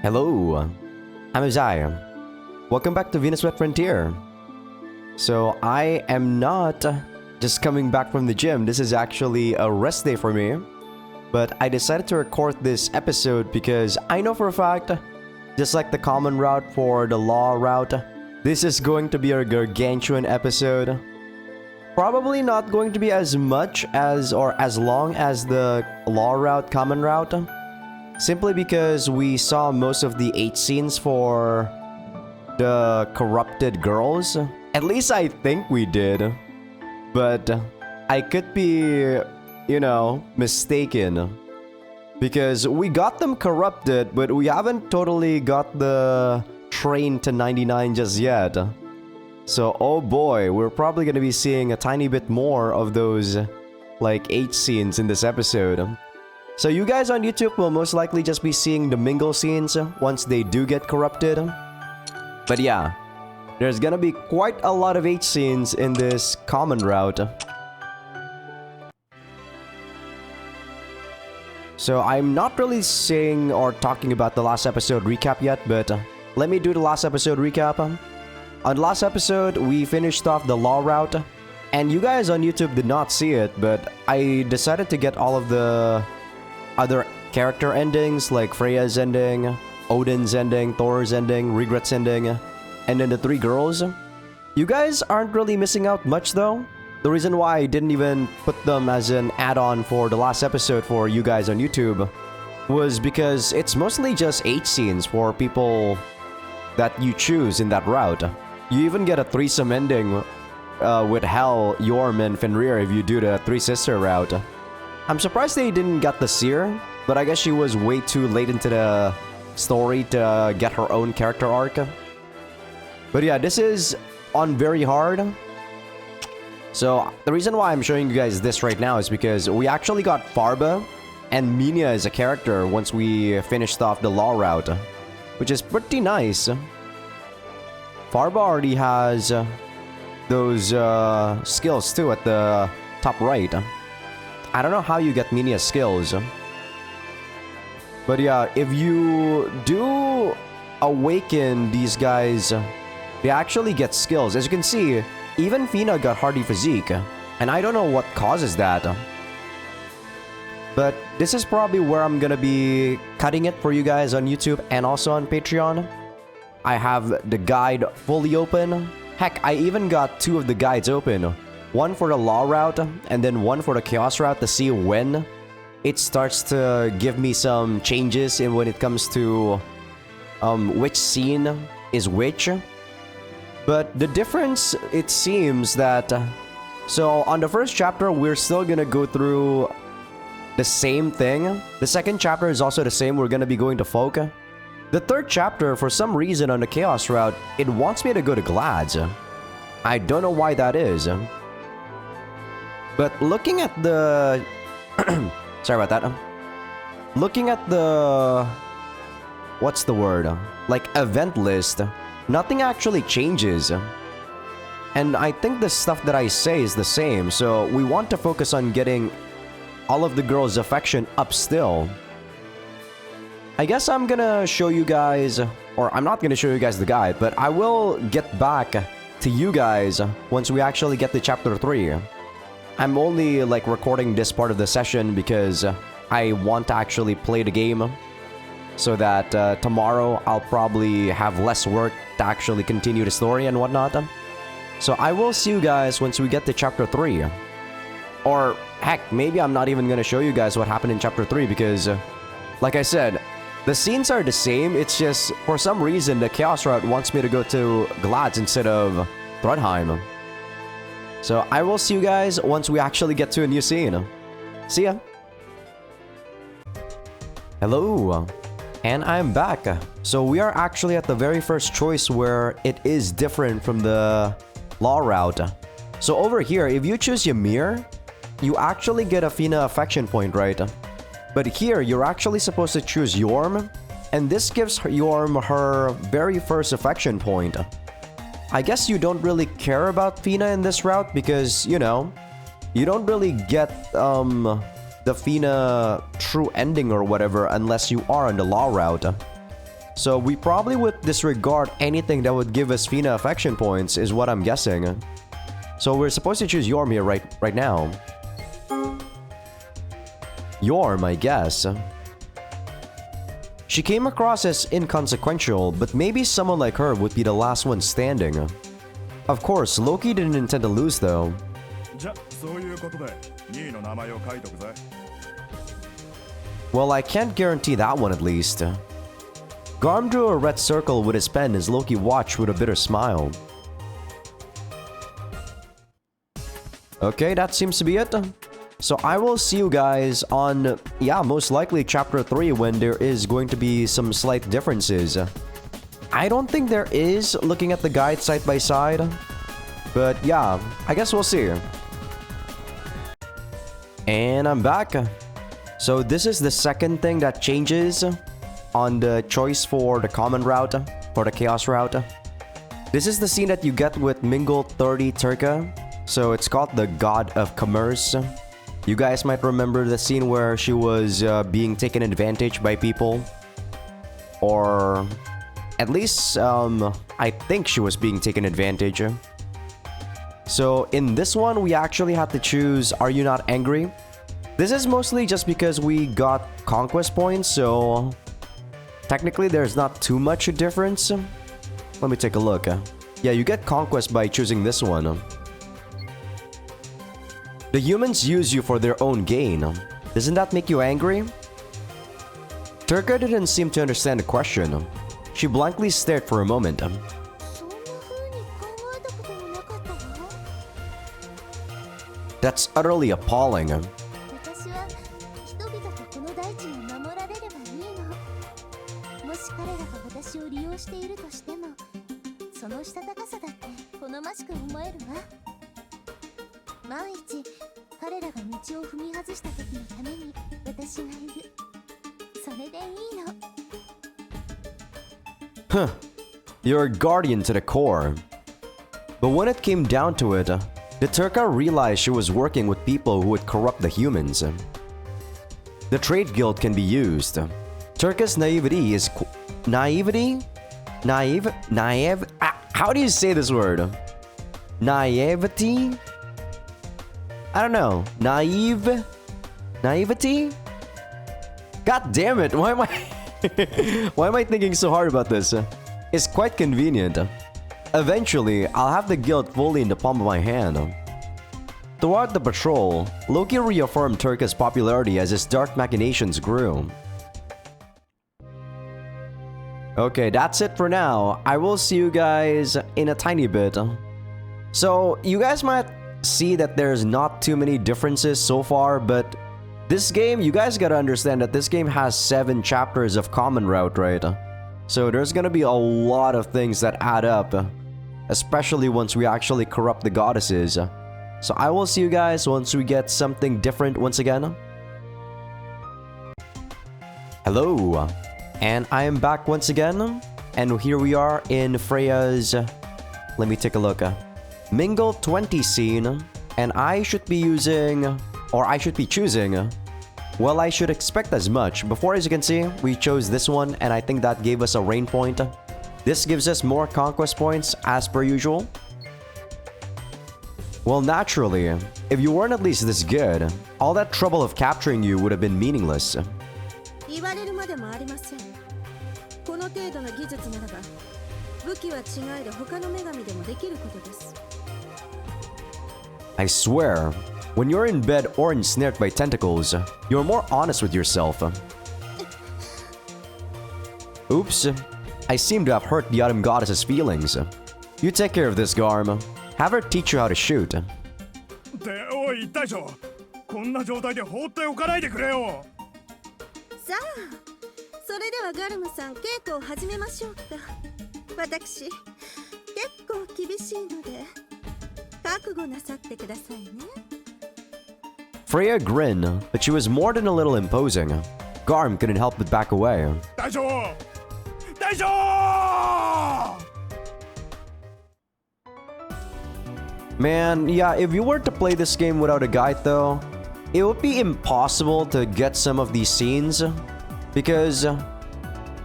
Hello, I'm Azai. Welcome back to VenusBlood Frontier. So I am not just coming back from the gym. This is actually a rest day for me. But I decided to record this episode because I know for a fact, just like the common route for the law route, this is going to be a gargantuan episode. Probably not going to be as much as or as long as the law route, common route. Simply because we saw most of the 8 scenes for the corrupted girls. At least I think we did. But I could be, mistaken. Because we got them corrupted, but we haven't totally got the train to 99 just yet. So, oh boy, we're probably gonna be seeing a tiny bit more of those, like, 8 scenes in this episode. So you guys on YouTube will most likely just be seeing the mingle scenes once they do get corrupted. But yeah, there's gonna be quite a lot of 8 scenes in this common route. So I'm not really saying or talking about the last episode recap yet, but let me do the last episode recap. On the last episode, we finished off the law route, and you guys on YouTube did not see it, but I decided to get all of the other character endings like Freya's ending, Odin's ending, Thor's ending, Regret's ending, and then the 3 girls. You guys aren't really missing out much though. The reason why I didn't even put them as an add-on for the last episode for you guys on YouTube was because it's mostly just 8 scenes for people that you choose in that route. You even get a threesome ending with Hel, Yorm, and Fenrir if you do the 3-sister route. I'm surprised they didn't get the Seer, but I guess she was way too late into the story to get her own character arc. But yeah, this is on very hard. So the reason why I'm showing you guys this right now is because we actually got Farba and Minya as a character once we finished off the law route, which is pretty nice. Farba already has those skills too at the top right. I don't know how you get Minya's skills. But yeah, if you do awaken these guys, they actually get skills. As you can see, even Fina got Hardy Physique, and I don't know what causes that. But this is probably where I'm gonna be cutting it for you guys on YouTube and also on Patreon. I have the guide fully open. Heck, I even got 2 of the guides open. One for the law route, and then one for the chaos route to see when it starts to give me some changes in when it comes to which scene is which. But the difference, it seems that... So on the first chapter, we're still gonna go through the same thing. The second chapter is also the same. We're gonna be going to Folk. The third chapter, for some reason on the chaos route, it wants me to go to Glads. I don't know why that is. But looking at the... Sorry about that. Looking at the... What's the word? Like, event list, nothing actually changes. And I think the stuff that I say is the same, so we want to focus on getting all of the girls' affection up still. I guess I'm gonna show you guys... Or I'm not gonna show you guys the guide, but I will get back to you guys once we actually get to chapter 3. I'm only like recording this part of the session because I want to actually play the game so that tomorrow I'll probably have less work to actually continue the story and whatnot. So I will see you guys once we get to chapter 3. Or heck, maybe I'm not even gonna show you guys what happened in chapter 3 because like I said, the scenes are the same. It's just for some reason the chaos route wants me to go to Glads instead of Thrudheim. So I will see you guys once we actually get to a new scene. See ya! Hello! And I'm back. So we are actually at the very first choice where it is different from the law route. So over here, if you choose Ymir, you actually get a Fina affection point, right? But here, you're actually supposed to choose Yorm, and this gives Yorm her very first affection point. I guess you don't really care about Fina in this route because, you don't really get the Fina true ending or whatever unless you are on the law route. So we probably would disregard anything that would give us Fina affection points, is what I'm guessing. So we're supposed to choose Yorm here right now. Yorm, I guess. She came across as inconsequential, but maybe someone like her would be the last one standing. Of course, Loki didn't intend to lose though. Well, I can't guarantee that one at least. Garm drew a red circle with his pen as Loki watched with a bitter smile. Okay, that seems to be it. So I will see you guys on, yeah, most likely chapter 3 when there is going to be some slight differences. I don't think there is, looking at the guide side by side. But yeah, I guess we'll see. And I'm back. So this is the second thing that changes on the choice for the common route, for the chaos route. This is the scene that you get with Mingle 30 Turka. So it's called the God of Commerce. You guys might remember the scene where she was being taken advantage by people. Or at least I think she was being taken advantage. So in this one, we actually have to choose Are You Not Angry? This is mostly just because we got conquest points, so technically there's not too much a difference. Let me take a look. Yeah, you get conquest by choosing this one. The humans use you for their own gain. Doesn't that make you angry? Turka didn't seem to understand the question. She blankly stared for a moment. That's utterly appalling. Huh. You're a guardian to the core. But when it came down to it, the Turka realized she was working with people who would corrupt the humans. The trade guild can be used. Turka's naivety is naivety? Naive? How do you say this word? Naivety? I don't know. Naivety? God damn it! Why am I thinking so hard about this? It's quite convenient. Eventually, I'll have the guild fully in the palm of my hand. Throughout the patrol, Loki reaffirmed Turka's popularity as his dark machinations grew. Okay, that's it for now. I will see you guys in a tiny bit. So, you guys might see that there's not too many differences so far, but this game, you guys gotta understand that this game has 7 chapters of common route, right? So there's gonna be a lot of things that add up, especially once we actually corrupt the goddesses. So I will see you guys once we get something different once again. Hello, and I am back once again, and here we are in Freya's, let me take a look, Mingle 20 scene, and I should be using, or I should be choosing, well, I should expect as much. Before, as you can see, we chose this one, and I think that gave us a rain point. This gives us more conquest points, as per usual. Well, naturally, if you weren't at least this good, all that trouble of capturing you would have been meaningless. I swear, when you're in bed or ensnared by tentacles, you're more honest with yourself. Oops, I seem to have hurt the Autumn Goddess's feelings. You take care of this, Garm. Have her teach you how to shoot. Freya grinned, but she was more than a little imposing. Garm couldn't help but back away. Man, yeah, if you were to play this game without a guide though, it would be impossible to get some of these scenes. Because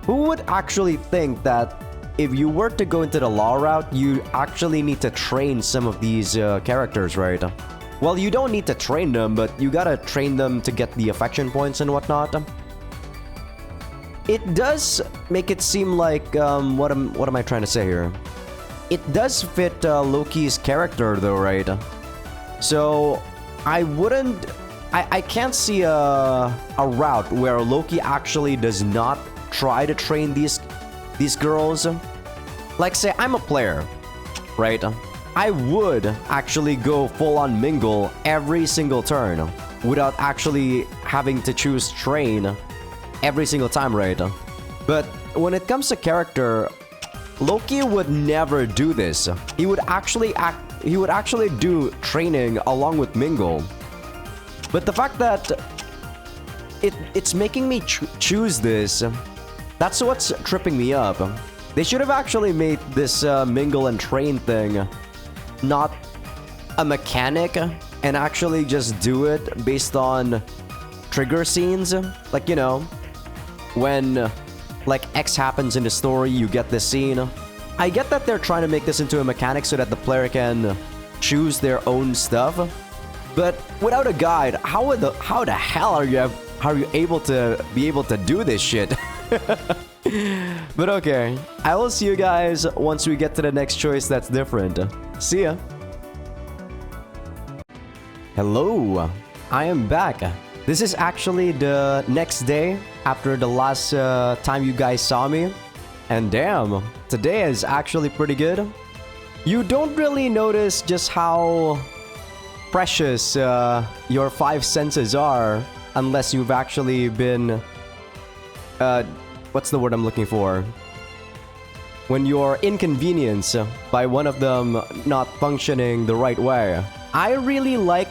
Who would actually think that if you were to go into the law route, you actually need to train some of these characters, right? Well, you don't need to train them, but you gotta train them to get the affection points and whatnot. It does make it seem like, what am I trying to say here? It does fit Loki's character though, right? So, I can't see a route where Loki actually does not try to train these girls. Like, say I'm a player, right? I would actually go full on mingle every single turn without actually having to choose train every single time, right? But when it comes to character, Loki would never do this. He would actually do training along with mingle. But the fact that it's making me choose this, that's what's tripping me up. They should have actually made this mingle and train thing not a mechanic and actually just do it based on trigger scenes. Like, you know, when like X happens in the story, you get this scene. I get that they're trying to make this into a mechanic so that the player can choose their own stuff. But without a guide, how the hell are you able to do this shit? But okay, I will see you guys once we get to the next choice that's different. See ya. Hello, I am back. This is actually the next day after the last time you guys saw me. And damn, today is actually pretty good. You don't really notice just how precious your 5 senses are unless you've actually been what's the word I'm looking for? When you're inconvenienced by one of them not functioning the right way. I really like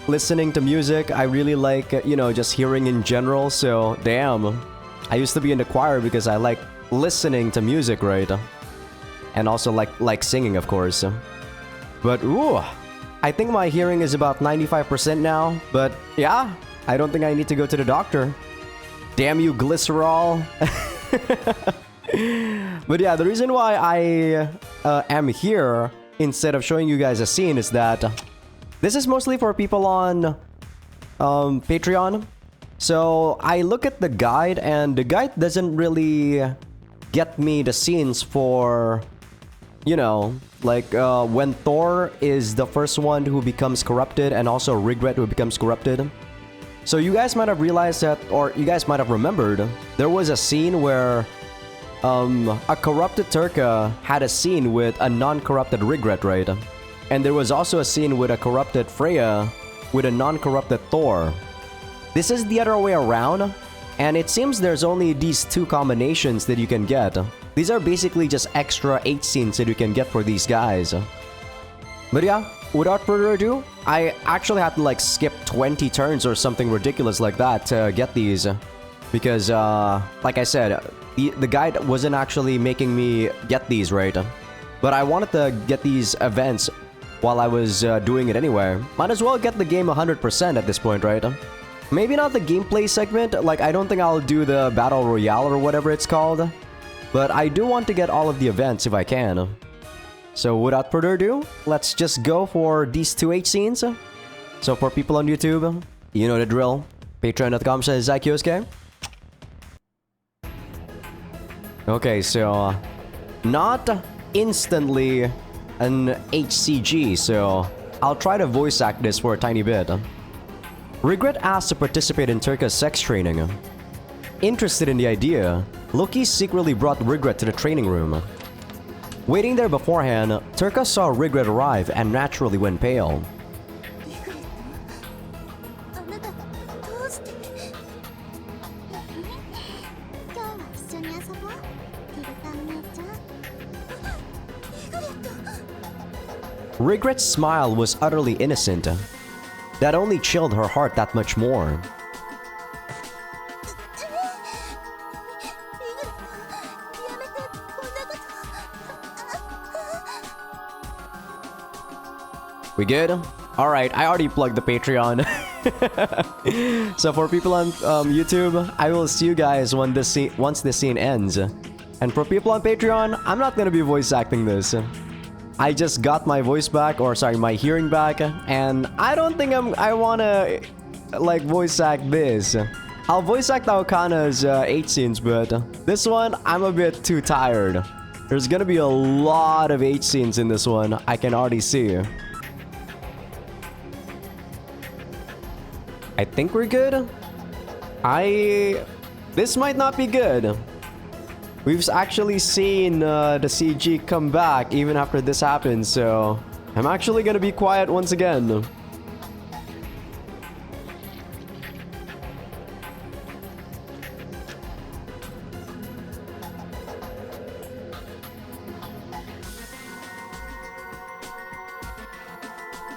listening to music. I really like, you know, just hearing in general. So, damn. I used to be in the choir because I like listening to music, right? And also like singing, of course. But, ooh, I think my hearing is about 95% now. But, yeah, I don't think I need to go to the doctor. Damn you, glycerol. But yeah, the reason why I am here instead of showing you guys a scene is that this is mostly for people on Patreon. So I look at the guide and the guide doesn't really get me the scenes for, you know, like when Thor is the first one who becomes corrupted and also Regret who becomes corrupted. So you guys might have realized that, or you guys might have remembered, there was a scene where a corrupted Turka had a scene with a non-corrupted Regret, right? And there was also a scene with a corrupted Freya with a non-corrupted Thor. This is the other way around, and it seems there's only these 2 combinations that you can get. These are basically just extra 8 scenes that you can get for these guys. But yeah, without further ado, I actually had to like skip 20 turns or something ridiculous like that to get these. Because, like I said, the guide wasn't actually making me get these, right? But I wanted to get these events while I was doing it anyway. Might as well get the game 100% at this point, right? Maybe not the gameplay segment, like I don't think I'll do the Battle Royale or whatever it's called. But I do want to get all of the events if I can. So without further ado, let's just go for these 2 H scenes. So for people on YouTube, you know the drill. Patreon.com/Azaikyousuke. Okay, so not instantly an HCG, so I'll try to voice act this for a tiny bit. Regret asked to participate in Turka's sex training. Interested in the idea, Loki secretly brought Regret to the training room. Waiting there beforehand, Turka saw Regret arrive and naturally went pale. Regret's smile was utterly innocent. That only chilled her heart that much more. We good? Alright, I already plugged the Patreon. So for people on YouTube, I will see you guys when once this scene ends. And for people on Patreon, I'm not gonna be voice acting this. I just got my voice back, or sorry, my hearing back, and I don't think I wanna like voice act this. I'll voice act Aokana's 8 scenes, but this one I'm a bit too tired. There's gonna be a lot of 8 scenes in this one, I can already see. I think we're good. This might not be good. We've actually seen the CG come back even after this happens, so I'm actually gonna be quiet once again.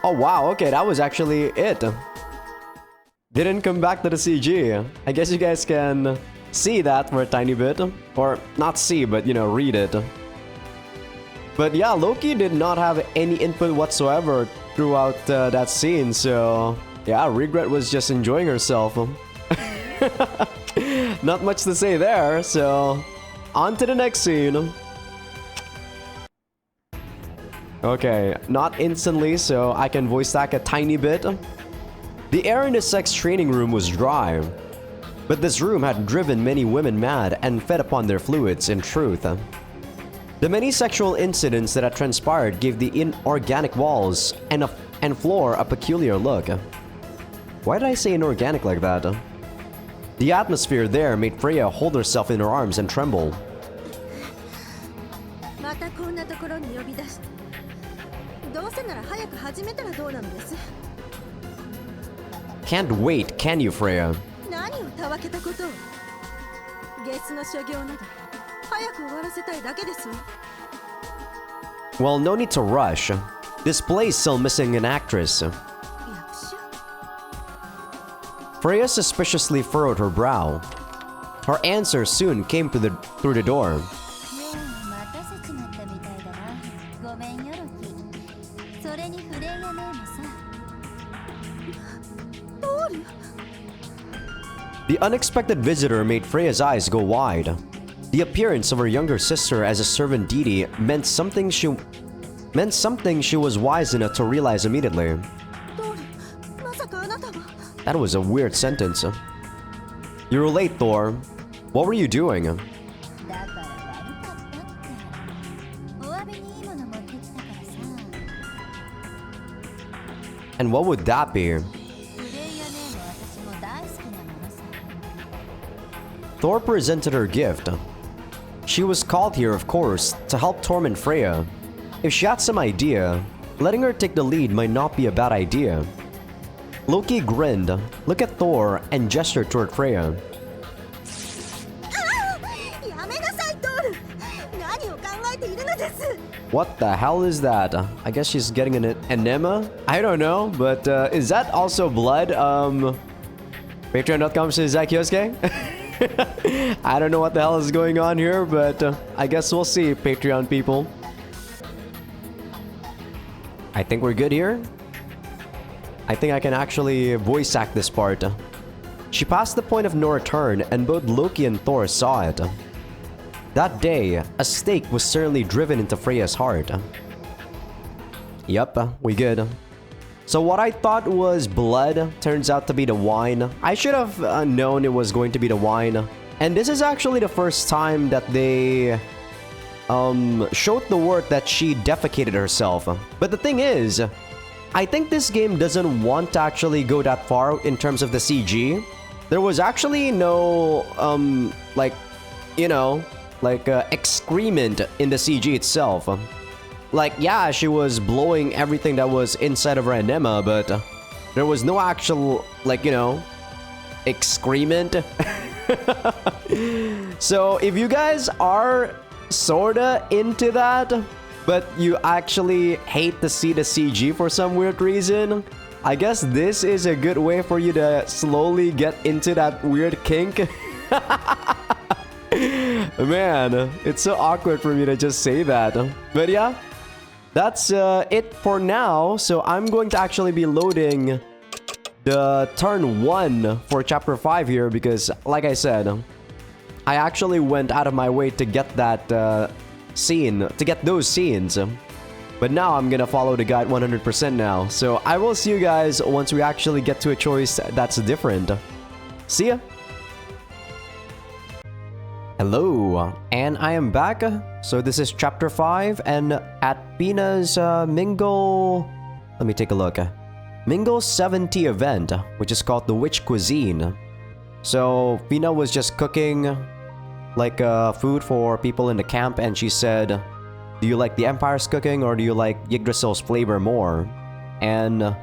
Oh wow, okay, that was actually it. Didn't come back to the CG. I guess you guys can see that for a tiny bit. Or not see, but you know, read it. But yeah, Loki did not have any input whatsoever throughout that scene, so yeah, Regret was just enjoying herself. Not much to say there, so on to the next scene. Okay, not instantly, so I can voice act a tiny bit. The air in the sex training room was dry, but this room had driven many women mad and fed upon their fluids, in truth. The many sexual incidents that had transpired gave the inorganic walls and floor a peculiar look. Why did I say inorganic like that? The atmosphere there made Freya hold herself in her arms and tremble. Can't wait, can you, Freya? Well, no need to rush. This play's still missing an actress. Freya suspiciously furrowed her brow. Her answer soon came through the door. The unexpected visitor made Freya's eyes go wide. The appearance of her younger sister as a servant deity meant something she was wise enough to realize immediately. That was a weird sentence. You were late, Thor. What were you doing? And what would that be? Thor presented her gift. She was called here, of course, to help torment Freya. If she had some idea, letting her take the lead might not be a bad idea. Loki grinned, looked at Thor, and gestured toward Freya. What the hell is that? I guess she's getting an enema? I don't know, but is that also blood? Patreon.com/Azaikyousuke? I don't know what the hell is going on here, but I guess we'll see, Patreon people. I think we're good here. I think I can actually voice act this part. She passed the point of no return, and both Loki and Thor saw it. That day, a stake was certainly driven into Freya's heart. Yup, we good. So what I thought was blood turns out to be the wine. I should have known it was going to be the wine. And this is actually the first time that they showed the word that she defecated herself. But the thing is, I think this game doesn't want to actually go that far in terms of the CG. There was actually no, excrement in the CG itself. Like, yeah, she was blowing everything that was inside of her enema, but there was no actual, excrement. So if you guys are sorta into that, but you actually hate to see the CG for some weird reason, I guess this is a good way for you to slowly get into that weird kink. Man, it's so awkward for me to just say that. But yeah, that's it for now. So I'm going to actually be loading the turn 1 for chapter 5 here because, like I said, I actually went out of my way to get that scene, to get those scenes. But now I'm gonna follow the guide 100% now. So I will see you guys once we actually get to a choice that's different. See ya! Hello, and I am back. So this is chapter 5, and at Fina's Mingle... Let me take a look. Mingle 70 event, which is called the Witch Cuisine. So Fina was just cooking like food for people in the camp, and she said, do you like the Empire's cooking or do you like Yggdrasil's flavor more? And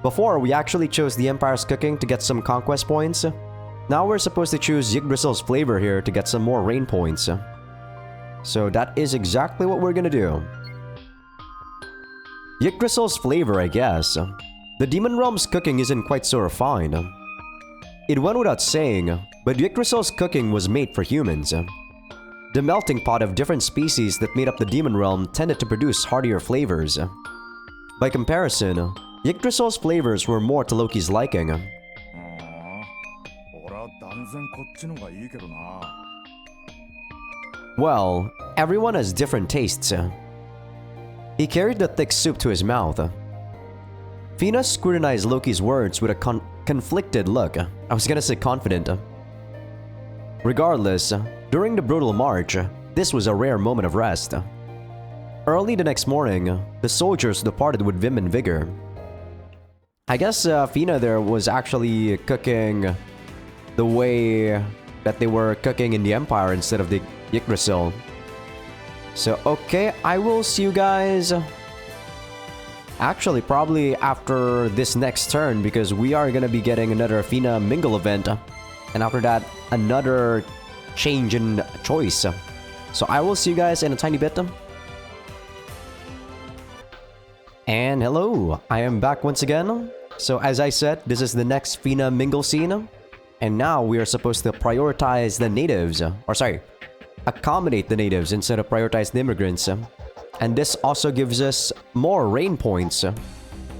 before, we actually chose the Empire's cooking to get some conquest points. Now we're supposed to choose Yggdrasil's flavor here to get some more rain points. So that is exactly what we're gonna do. Yggdrasil's flavor, I guess. The Demon Realm's cooking isn't quite so refined. It went without saying, but Yggdrasil's cooking was made for humans. The melting pot of different species that made up the Demon Realm tended to produce heartier flavors. By comparison, Yggdrasil's flavors were more to Loki's liking. Well, everyone has different tastes. He carried the thick soup to his mouth. Fina scrutinized Loki's words with a conflicted look. I was gonna say confident. Regardless, during the brutal march, this was a rare moment of rest. Early the next morning, the soldiers departed with vim and vigor. I guess Fina there was actually cooking the way that they were cooking in the Empire instead of the Yggdrasil. So, okay, I will see you guys actually probably after this next turn because we are gonna be getting another Fina Mingle event. And after that, another change in choice. So I will see you guys in a tiny bit. And hello, I am back once again. So as I said, this is the next Fina Mingle scene. And now we are supposed to prioritize the natives. Or sorry, accommodate the natives instead of prioritize the immigrants. And this also gives us more rain points.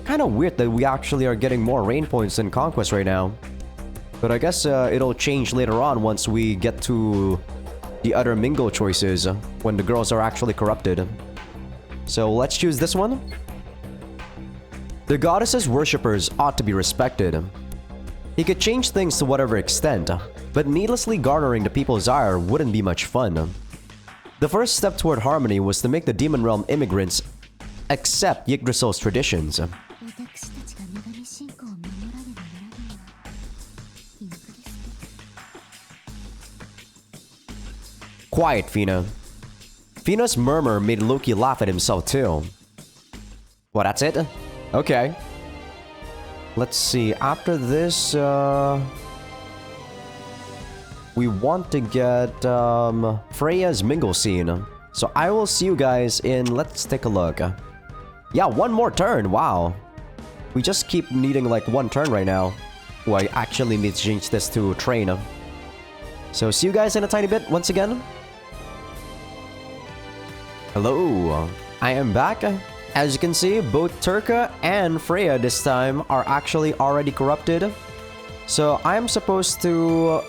Kind of weird that we actually are getting more rain points than Conquest right now. But I guess it'll change later on once we get to the other Mingle choices, when the girls are actually corrupted. So let's choose this one. The goddess's worshippers ought to be respected. He could change things to whatever extent, but needlessly garnering the people's ire wouldn't be much fun. The first step toward harmony was to make the Demon Realm immigrants accept Yggdrasil's traditions. Quiet, Fina. Fina's murmur made Loki laugh at himself too. Well, that's it? Okay. Let's see, after this, we want to get Freya's Mingle scene. So I will see you guys in, let's take a look. Yeah, one more turn, wow. We just keep needing like one turn right now. Oh, I actually need to change this to train. So see you guys in a tiny bit once again. Hello, I am back. As you can see, both Turka and Freya this time are actually already corrupted. So I am supposed to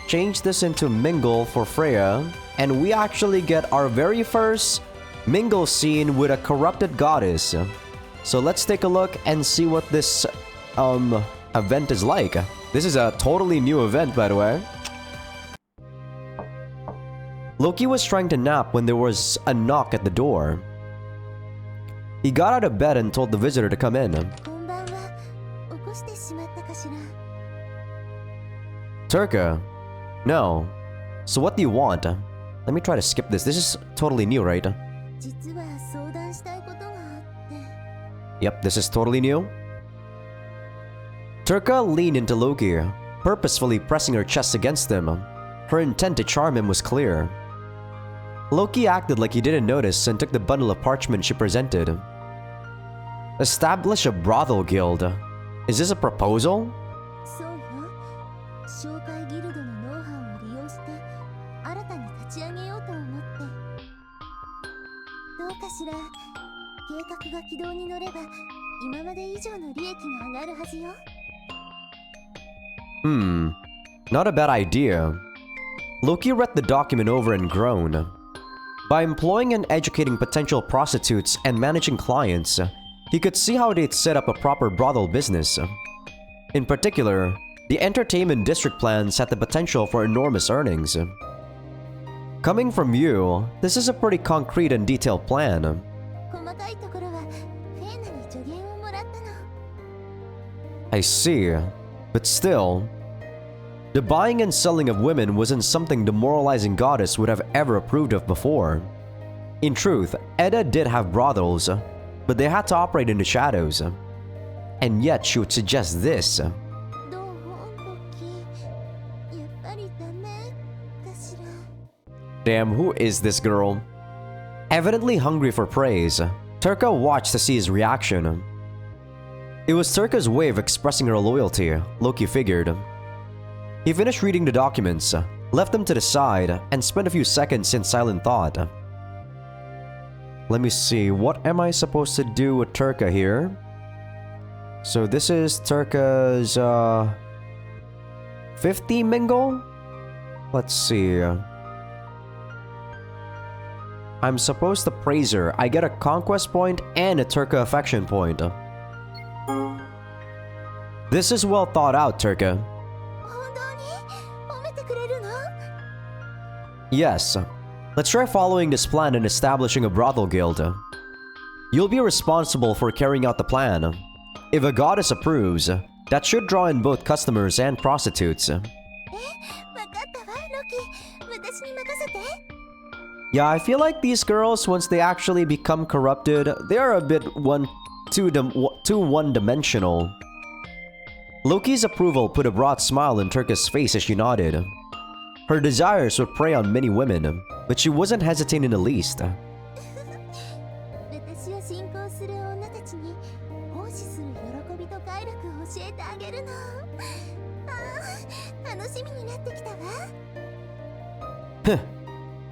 change this into Mingle for Freya. And we actually get our very first Mingle scene with a corrupted goddess. So let's take a look and see what this event is like. This is a totally new event, by the way. Loki was trying to nap when there was a knock at the door. He got out of bed and told the visitor to come in. Turka? No. So what do you want? Let me try to skip this. This is totally new, right? Yep, this is totally new. Turka leaned into Loki, purposefully pressing her chest against him. Her intent to charm him was clear. Loki acted like he didn't notice and took the bundle of parchment she presented. Establish a brothel guild. Is this a proposal? Not a bad idea. Loki read the document over and groaned. By employing and educating potential prostitutes and managing clients, he could see how they'd set up a proper brothel business. In particular, the entertainment district plans had the potential for enormous earnings. Coming from you, this is a pretty concrete and detailed plan. I see, but still, the buying and selling of women wasn't something the moralizing goddess would have ever approved of before. In truth, Edda did have brothels, but they had to operate in the shadows. And yet she would suggest this. Damn, who is this girl? Evidently hungry for praise, Turka watched to see his reaction. It was Turka's way of expressing her loyalty, Loki figured. He finished reading the documents, left them to the side, and spent a few seconds in silent thought. Let me see, what am I supposed to do with Turka here? So this is Turka's 50 mingle? Let's see. I'm supposed to praise her. I get a conquest point and a Turka affection point. This is well thought out, Turka. Yes. Let's try following this plan and establishing a brothel guild. You'll be responsible for carrying out the plan. If a goddess approves, that should draw in both customers and prostitutes. Yeah, I feel like these girls, once they actually become corrupted, they are a bit too one-dimensional. Loki's approval put a broad smile on Turka's face as she nodded. Her desires would prey on many women, but she wasn't hesitating in the least.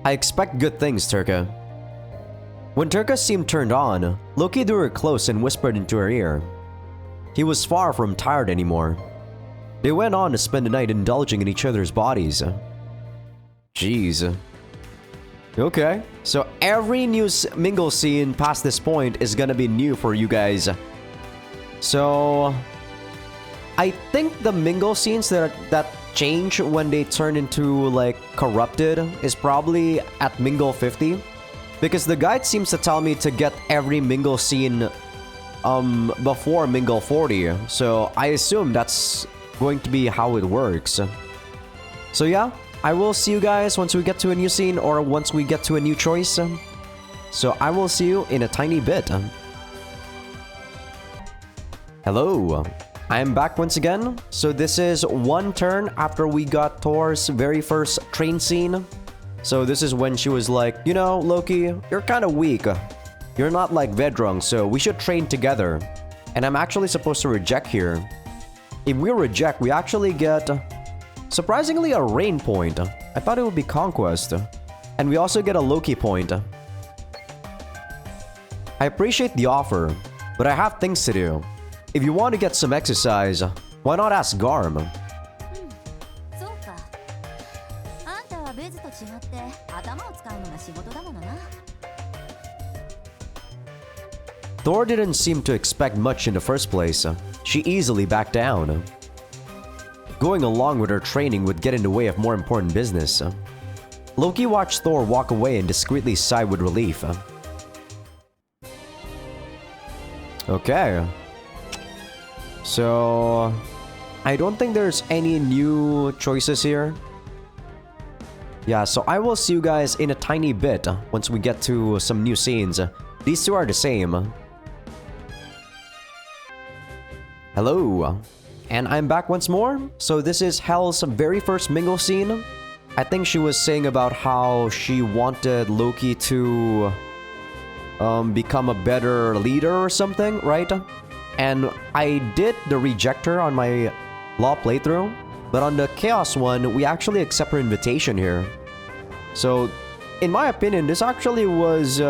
I expect good things, Turka. When Turka seemed turned on, Loki drew her close and whispered into her ear. He was far from tired anymore. They went on to spend the night indulging in each other's bodies. Jeez. Okay, so every new mingle scene past this point is gonna be new for you guys. So I think the mingle scenes that change when they turn into like corrupted is probably at mingle 50, because the guide seems to tell me to get every mingle scene before mingle 40, so I assume that's going to be how it works. So yeah, I will see you guys once we get to a new scene or once we get to a new choice. So I will see you in a tiny bit. Hello, I am back once again. So this is one turn after we got Thor's very first train scene. So this is when she was like, you know, Loki, you're kind of weak. You're not like Vedrung, so we should train together. And I'm actually supposed to reject here. If we reject, we actually get, surprisingly, a Rain point. I thought it would be Conquest. And we also get a Loki point. I appreciate the offer, but I have things to do. If you want to get some exercise, why not ask Garm? Thor didn't seem to expect much in the first place. She easily backed down. Going along with her training would get in the way of more important business. Loki watched Thor walk away and discreetly sighed with relief. Okay. So I don't think there's any new choices here. Yeah, so I will see you guys in a tiny bit once we get to some new scenes. These two are the same. Hello, and I'm back once more. So this is Hel's very first mingle scene. I think she was saying about how she wanted Loki to become a better leader or something, right? And I did the rejector on my Law playthrough, but on the Chaos one, we actually accept her invitation here. So, in my opinion, this actually was,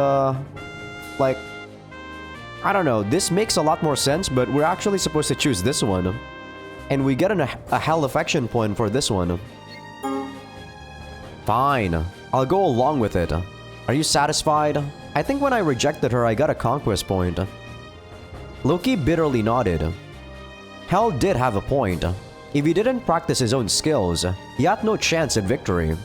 like, I don't know, this makes a lot more sense, but we're actually supposed to choose this one. And we get a hell affection point for this one. Fine, I'll go along with it. Are you satisfied? I think when I rejected her, I got a conquest point. Loki bitterly nodded. Hell did have a point. If he didn't practice his own skills, he had no chance at victory.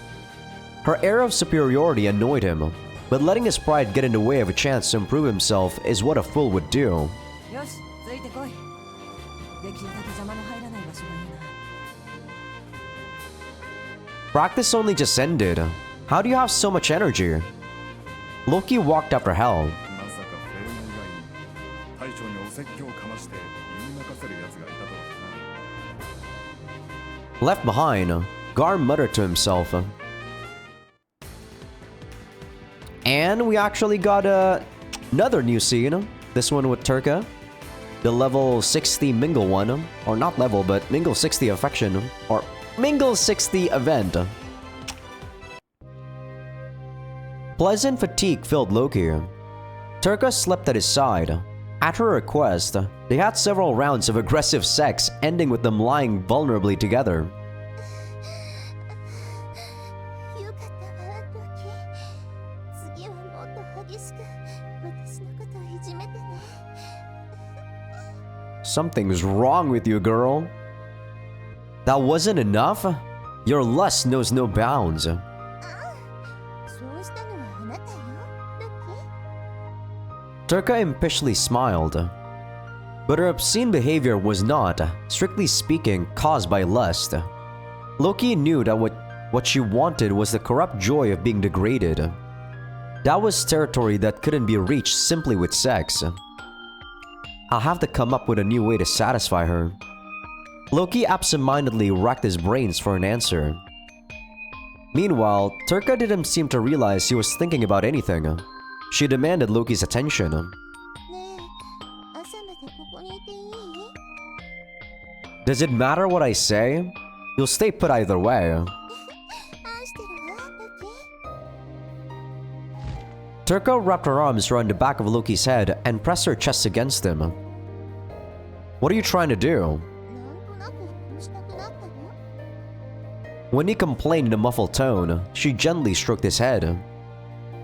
Her air of superiority annoyed him, but letting his pride get in the way of a chance to improve himself is what a fool would do. Practice only just ended. How do you have so much energy? Loki walked after Hell. Left behind, Gar muttered to himself. And we actually got another new scene. This one with Turka. The level 60 Mingle one. Or not level, but Mingle 60 affection. Or Mingle 60 event. Pleasant fatigue filled Loki. Turka slept at his side. At her request, they had several rounds of aggressive sex, ending with them lying vulnerably together. Something's wrong with you, girl. That wasn't enough? Your lust knows no bounds. Turka impishly smiled. But her obscene behavior was not, strictly speaking, caused by lust. Loki knew that what she wanted was the corrupt joy of being degraded. That was territory that couldn't be reached simply with sex. I'll have to come up with a new way to satisfy her. Loki absentmindedly racked his brains for an answer. Meanwhile, Turka didn't seem to realize he was thinking about anything. She demanded Loki's attention. Does it matter what I say? You'll stay put either way. Turka wrapped her arms around the back of Loki's head and pressed her chest against him. What are you trying to do? When he complained in a muffled tone, she gently stroked his head.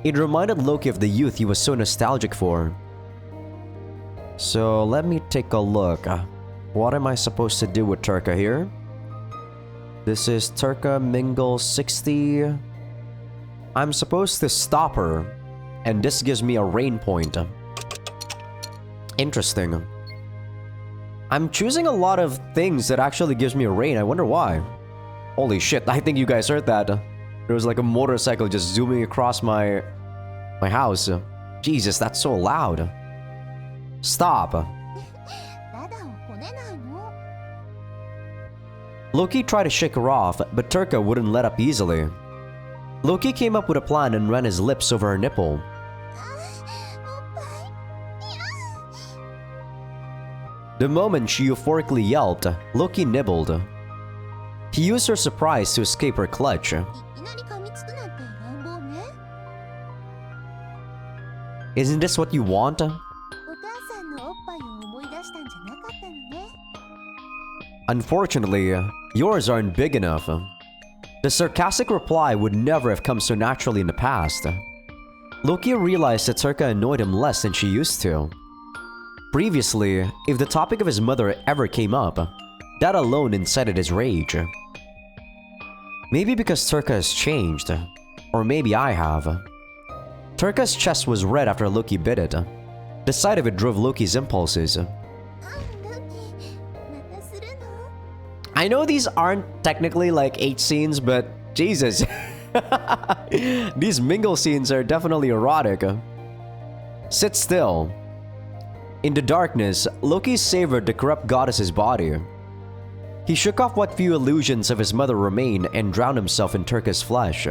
It reminded Loki of the youth he was so nostalgic for. So let me take a look. What am I supposed to do with Turka here? This is Turka Mingle 60. I'm supposed to stop her, and this gives me a rain point. Interesting. I'm choosing a lot of things that actually gives me a rain. I wonder why. Holy shit, I think you guys heard that. There was like a motorcycle just zooming across my house. Jesus, that's so loud. Stop. Loki tried to shake her off, but Turka wouldn't let up easily. Loki came up with a plan and ran his lips over her nipple. The moment she euphorically yelped, Loki nibbled. He used her surprise to escape her clutch. Isn't this what you want? Unfortunately, yours aren't big enough. The sarcastic reply would never have come so naturally in the past. Loki realized that Turka annoyed him less than she used to. Previously, if the topic of his mother ever came up, that alone incited his rage. Maybe because Turka has changed, or maybe I have. Turka's chest was red after Loki bit it. The sight of it drove Loki's impulses. I know these aren't technically like 8 scenes, but Jesus. These mingle scenes are definitely erotic. Sit still. In the darkness, Loki savored the corrupt goddess's body. He shook off what few illusions of his mother remained and drowned himself in Turka's flesh.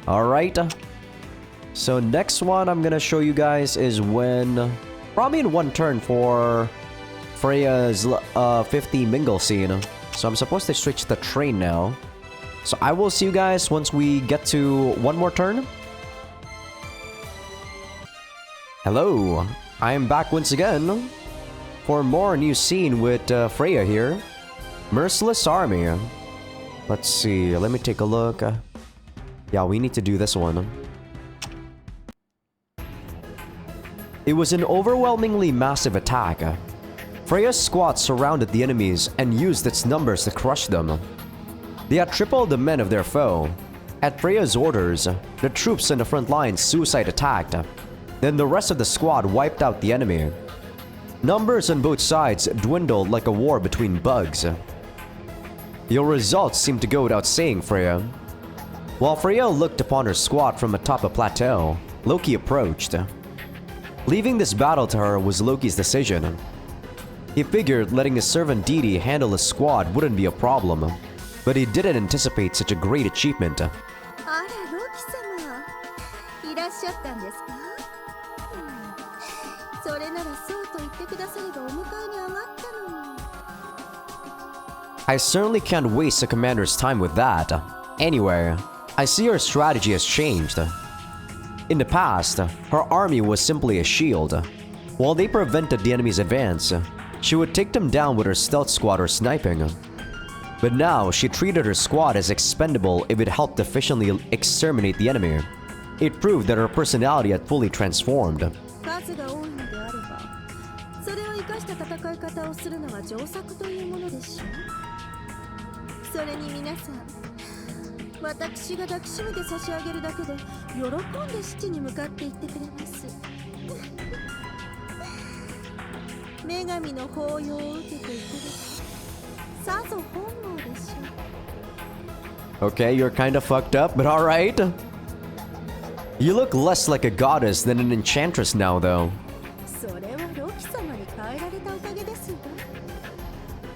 Alright. So next one I'm gonna show you guys is when... probably in one turn for Freya's 50 mingle scene. So I'm supposed to switch the train now. So I will see you guys once we get to one more turn. Hello, I am back once again. for more new scene with Freya here. Merciless Army. Let's see, let me take a look. Yeah, we need to do this one. It was an overwhelmingly massive attack. Freya's squad surrounded the enemies and used its numbers to crush them. They had tripled the men of their foe. At Freya's orders, the troops in the front lines suicide attacked. Then the rest of the squad wiped out the enemy. Numbers on both sides dwindled like a war between bugs. Your results seem to go without saying, Freya. While Freya looked upon her squad from atop a plateau, Loki approached. Leaving this battle to her was Loki's decision. He figured letting his servant deity handle his squad wouldn't be a problem, but he didn't anticipate such a great achievement. I certainly can't waste a commander's time with that. Anyway, I see her strategy has changed. In the past, her army was simply a shield. While they prevented the enemy's advance, she would take them down with her stealth squad or sniping. But now, she treated her squad as expendable if it helped efficiently exterminate the enemy. It proved that her personality had fully transformed. Okay, you're kinda fucked up, but alright. You look less like a goddess than an enchantress now, though.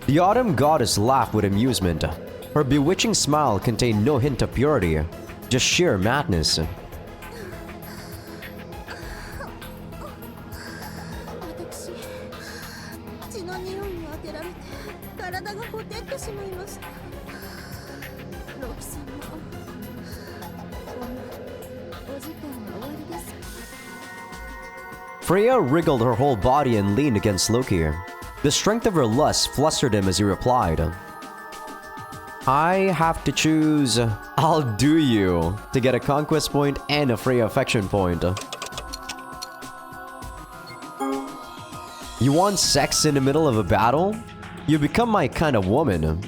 The autumn goddess laughed with amusement. Her bewitching smile contained no hint of purity, just sheer madness. Freya wriggled her whole body and leaned against Loki. The strength of her lust flustered him as he replied, I have to choose I'll do you to get a conquest point and a Freya affection point. You want sex in the middle of a battle? You become my kind of woman.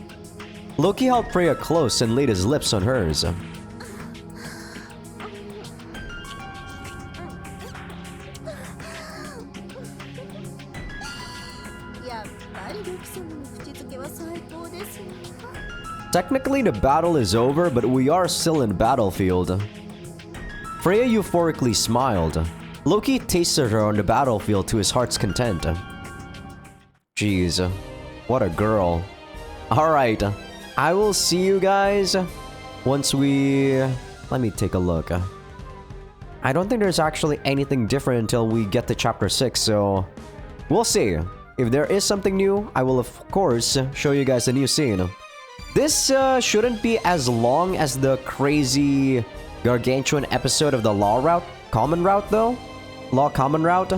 Loki held Freya close and laid his lips on hers. Technically the battle is over, but we are still in the battlefield. Freya euphorically smiled. Loki tasted her on the battlefield to his heart's content. Jeez, what a girl. Alright, I will see you guys once we... Let me take a look. I don't think there's actually anything different until we get to chapter 6, so... We'll see. If there is something new, I will of course show you guys a new scene. This shouldn't be as long as the crazy gargantuan episode of the Law Common Route though. Law Common Route.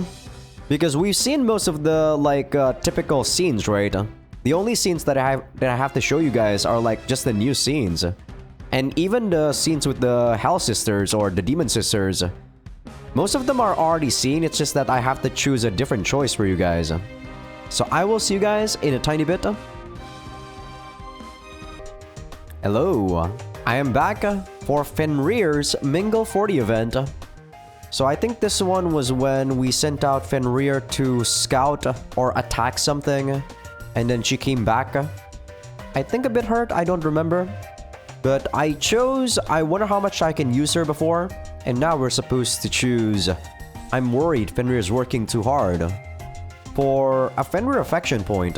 Because we've seen most of the typical scenes, right? The only scenes that I have to show you guys are like just the new scenes. And even the scenes with the Hell Sisters or the Demon Sisters. Most of them are already seen, it's just that I have to choose a different choice for you guys. So I will see you guys in a tiny bit. Hello, I am back for Fenrir's Mingle 40 event. So I think this one was when we sent out Fenrir to scout or attack something, and then she came back. I think a bit hurt, I don't remember. But I chose I wonder how much I can use her before, and now we're supposed to choose I'm worried Fenrir's working too hard for a Fenrir affection point.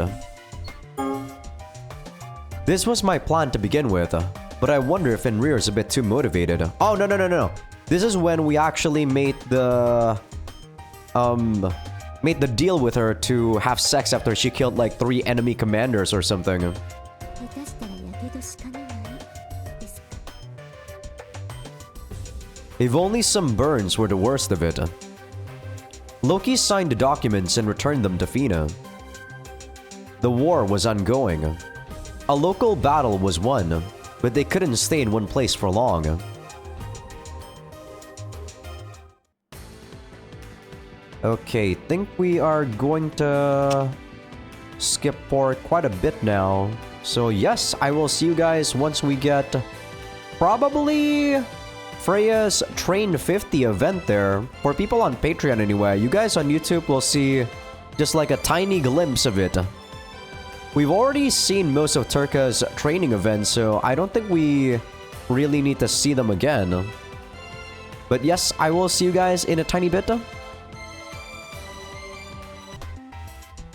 This was my plan to begin with, but I wonder if Fenrir is a bit too motivated. Oh, no. This is when we actually made the deal with her to have sex after she killed like 3 enemy commanders or something. If only some burns were the worst of it. Loki signed the documents and returned them to Fina. The war was ongoing. A local battle was won, but they couldn't stay in one place for long. Okay, think we are going to skip for quite a bit now. So yes, I will see you guys once we get probably Freya's Train 50 event there. For people on Patreon anyway, you guys on YouTube will see just like a tiny glimpse of it. We've already seen most of Turka's training events, so I don't think we really need to see them again. But yes, I will see you guys in a tiny bit.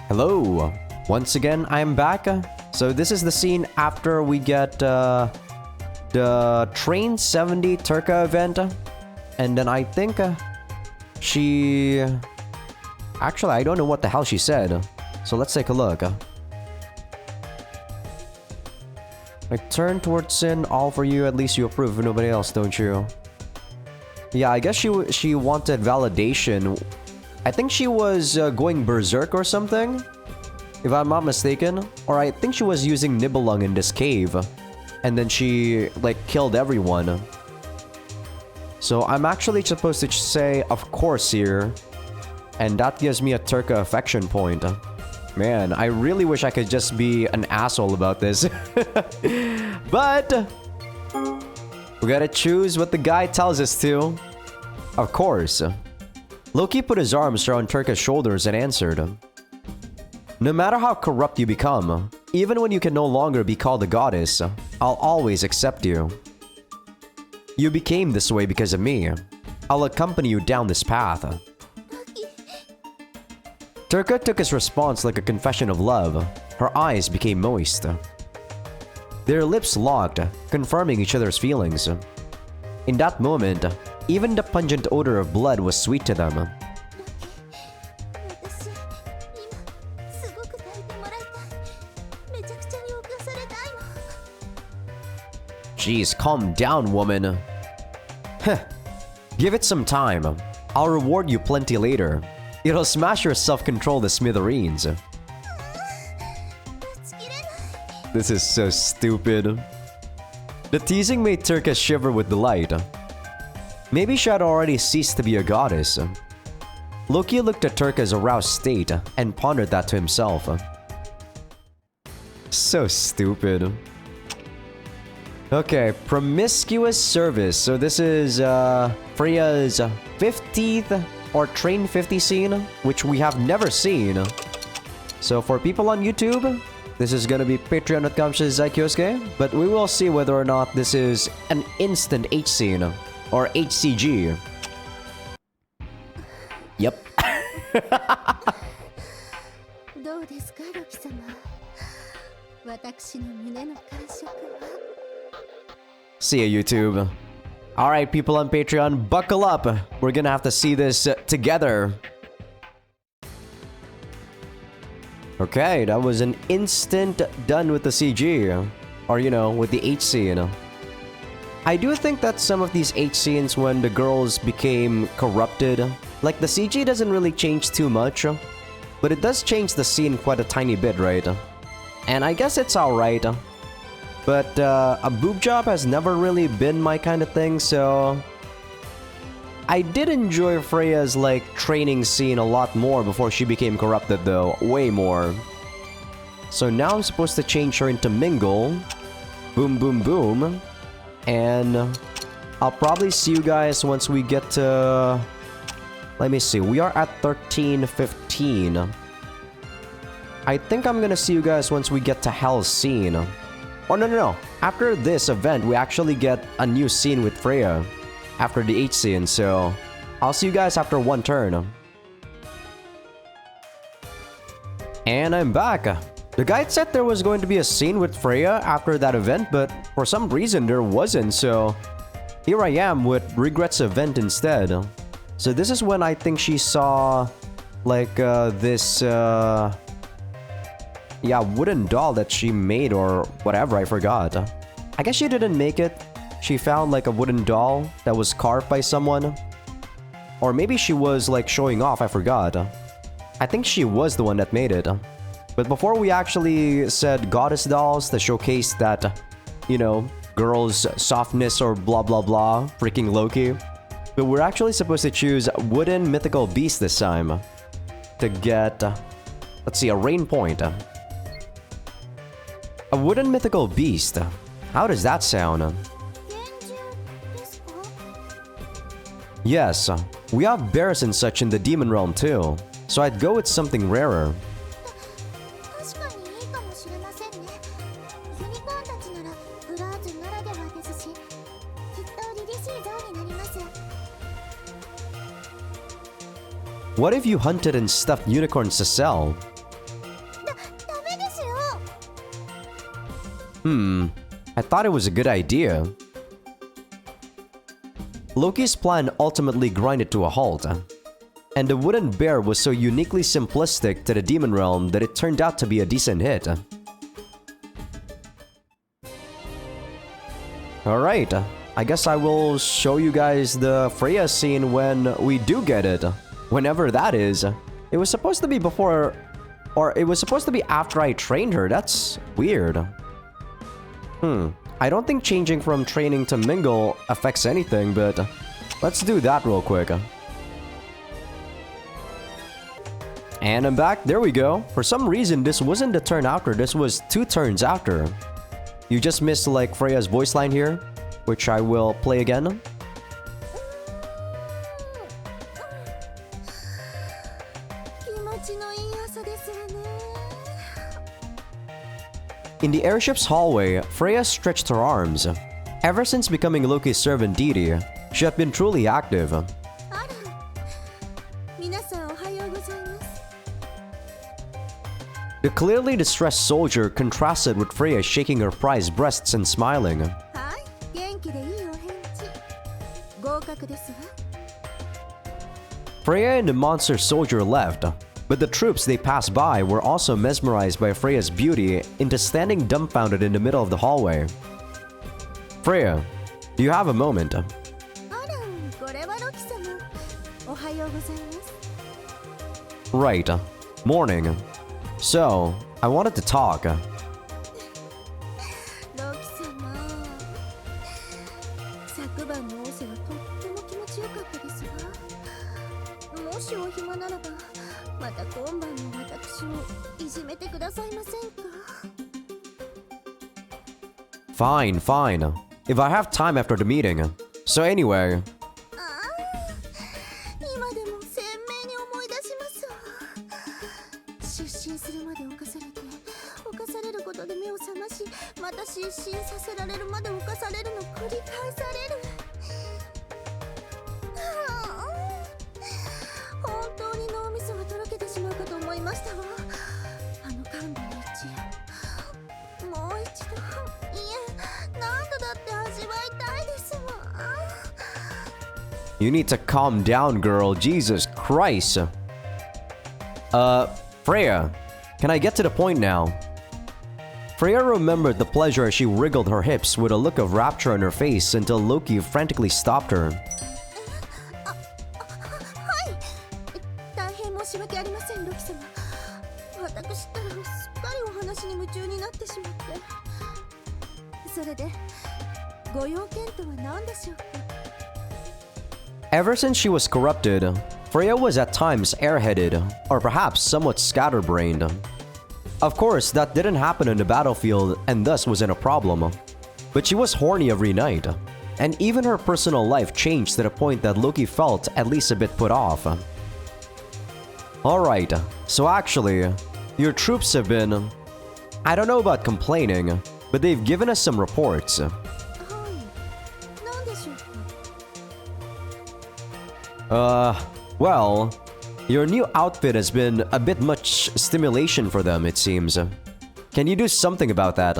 Hello! Once again, I'm back. So this is the scene after we get the Train 70 Turka event. And then I think she... Actually, I don't know what the hell she said. So let's take a look. I turn towards sin, all for you, at least you approve of nobody else, don't you? Yeah, I guess she wanted validation. I think she was going berserk or something, if I'm not mistaken. Or I think she was using Nibelung in this cave. And then she, like, killed everyone. So I'm actually supposed to say, of course, here. And that gives me a Turka affection point. Man, I really wish I could just be an asshole about this. But we gotta choose what the guy tells us to. Of course. Loki put his arms around Turka's shoulders and answered. No matter how corrupt you become, even when you can no longer be called a goddess, I'll always accept you. You became this way because of me. I'll accompany you down this path. Turka took his response like a confession of love. Her eyes became moist. Their lips locked, confirming each other's feelings. In that moment, even the pungent odor of blood was sweet to them. Jeez, calm down, woman. Heh. Give it some time. I'll reward you plenty later. It'll smash your self-control to smithereens. This is so stupid. The teasing made Turka shiver with delight. Maybe she had already ceased to be a goddess. Loki looked at Turka's aroused state and pondered that to himself. So stupid. Okay, promiscuous service. So this is Freya's 50th or Train 50 scene, which we have never seen. So for people on YouTube, this is gonna be patreon.com/Azaikyousuke, but we will see whether or not this is an instant H scene or HCG. Yep. See ya, YouTube. Alright, people on Patreon, buckle up. We're gonna have to see this together. Okay, that was an instant done with the CG. Or, you know, with the H scene. I do think that some of these H scenes when the girls became corrupted, like the CG doesn't really change too much, but it does change the scene quite a tiny bit, right? And I guess it's alright. But a boob job has never really been my kind of thing, so... I did enjoy Freya's, like, training scene a lot more before she became corrupted, though. Way more. So now I'm supposed to change her into Mingle. Boom, boom, boom. And I'll probably see you guys once we get to... Let me see, we are at 13:15. I think I'm gonna see you guys once we get to Hell's scene. Oh, no. After this event, we actually get a new scene with Freya. After the H scene, so... I'll see you guys after one turn. And I'm back. The guide said there was going to be a scene with Freya after that event, but for some reason there wasn't, so... Here I am with Regret's event instead. So this is when I think she saw... Like, this, yeah, wooden doll that she made or whatever, I forgot. I guess she didn't make it. She found like a wooden doll that was carved by someone. Or maybe she was like showing off, I forgot. I think she was the one that made it. But before we actually said goddess dolls to showcase that, you know, girls' softness or blah blah blah, freaking Loki. But we're actually supposed to choose wooden mythical beast this time to get, let's see, a rain point. A wooden mythical beast. How does that sound? Yes, we have bears and such in the demon realm too, so I'd go with something rarer. What if you hunted and stuffed unicorns to sell? I thought it was a good idea. Loki's plan ultimately grinded to a halt, and the wooden bear was so uniquely simplistic to the demon realm that it turned out to be a decent hit. Alright, I guess I will show you guys the Freya scene when we do get it. Whenever that is. It was supposed to be before, or it was supposed to be after I trained her. That's weird. I don't think changing from training to mingle affects anything, but let's do that real quick. And I'm back. There we go. For some reason, this wasn't the turn after. This was 2 turns after. You just missed like Freya's voice line here, which I will play again. In the airship's hallway, Freya stretched her arms. Ever since becoming Loki's servant deity, she had been truly active. The clearly distressed soldier contrasted with Freya shaking her prized breasts and smiling. Freya and the monster soldier left, but the troops they passed by were also mesmerized by Freya's beauty into standing dumbfounded in the middle of the hallway. Freya, do you have a moment? Right, morning. So, I wanted to talk. Fine, fine. If I have time after the meeting. So anyway... You need to calm down, girl. Jesus Christ. Freya, can I get to the point now? Freya remembered the pleasure as she wriggled her hips with a look of rapture on her face until Loki frantically stopped her. Ever since she was corrupted, Freya was at times airheaded, or perhaps somewhat scatterbrained. Of course, that didn't happen on the battlefield and thus wasn't a problem. But she was horny every night, and even her personal life changed to the point that Loki felt at least a bit put off. Alright, so actually, your troops have been... I don't know about complaining, but they've given us some reports. Well, your new outfit has been a bit much stimulation for them, it seems. Can you do something about that?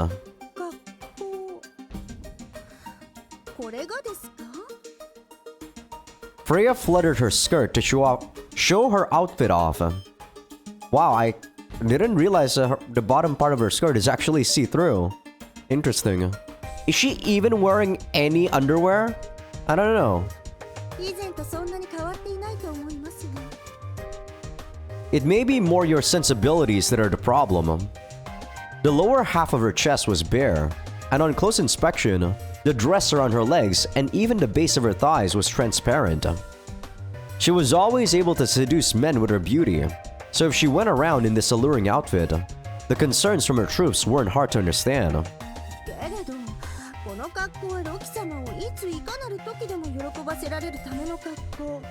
Freya fluttered her skirt to show her outfit off. Wow, I didn't realize the bottom part of her skirt is actually see-through. Interesting. Is she even wearing any underwear? I don't know. It may be more your sensibilities that are the problem. The lower half of her chest was bare, and on close inspection, the dress around her legs and even the base of her thighs was transparent. She was always able to seduce men with her beauty, so if she went around in this alluring outfit, the concerns from her troops weren't hard to understand. けれど、この格好はロキ様をいついかなる時でも喜ばせられるための格好。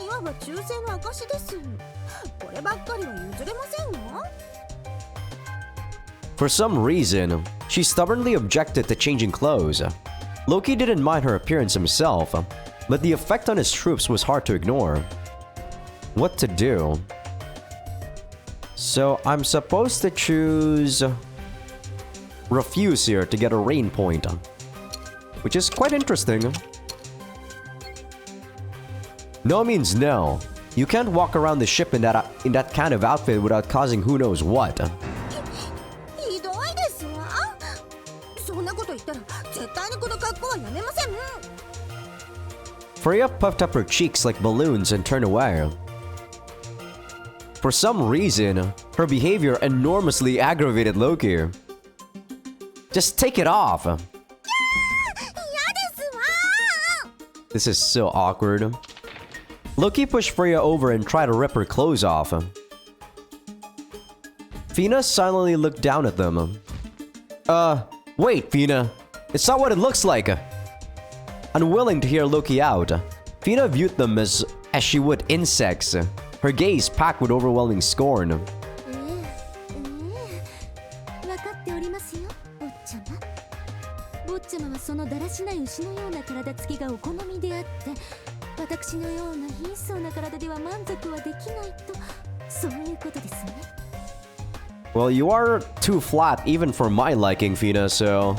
いわば忠誠の証です。こればっかりは譲れませんわ。For some reason, she stubbornly objected to changing clothes. Loki didn't mind her appearance himself, but the effect on his troops was hard to ignore. What to do? So I'm supposed to choose refuse here to get a rain point, which is quite interesting. No means no. You can't walk around the ship in that kind of outfit without causing who knows what. Freya puffed up her cheeks like balloons and turned away. For some reason, her behavior enormously aggravated Loki. Just take it off! This is so awkward. Loki pushed Freya over and tried to rip her clothes off. Fina silently looked down at them. Wait, Fina. It's not what it looks like. Unwilling to hear Loki out, Fina viewed them as she would insects, her gaze packed with overwhelming scorn. Well, you are too flat even for my liking, Fina, so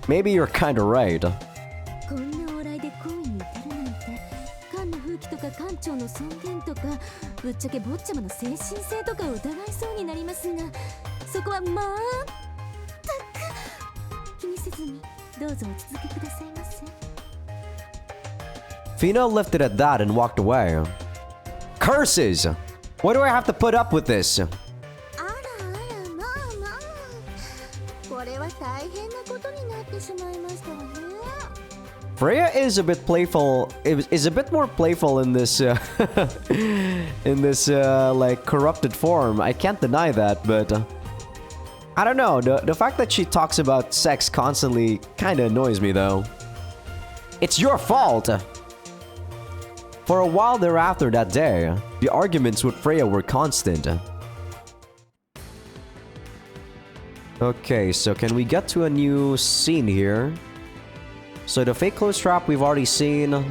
maybe you're kinda right. Fina lifted at that and walked away. Curses! Why do I have to put up with this? Freya is a bit playful. Is a bit more playful in this like corrupted form. I can't deny that, but I don't know. The fact that she talks about sex constantly kind of annoys me, though. It's your fault. For a while thereafter that day, the arguments with Freya were constant. Okay, so can we get to a new scene here? So the fake clothes trap we've already seen.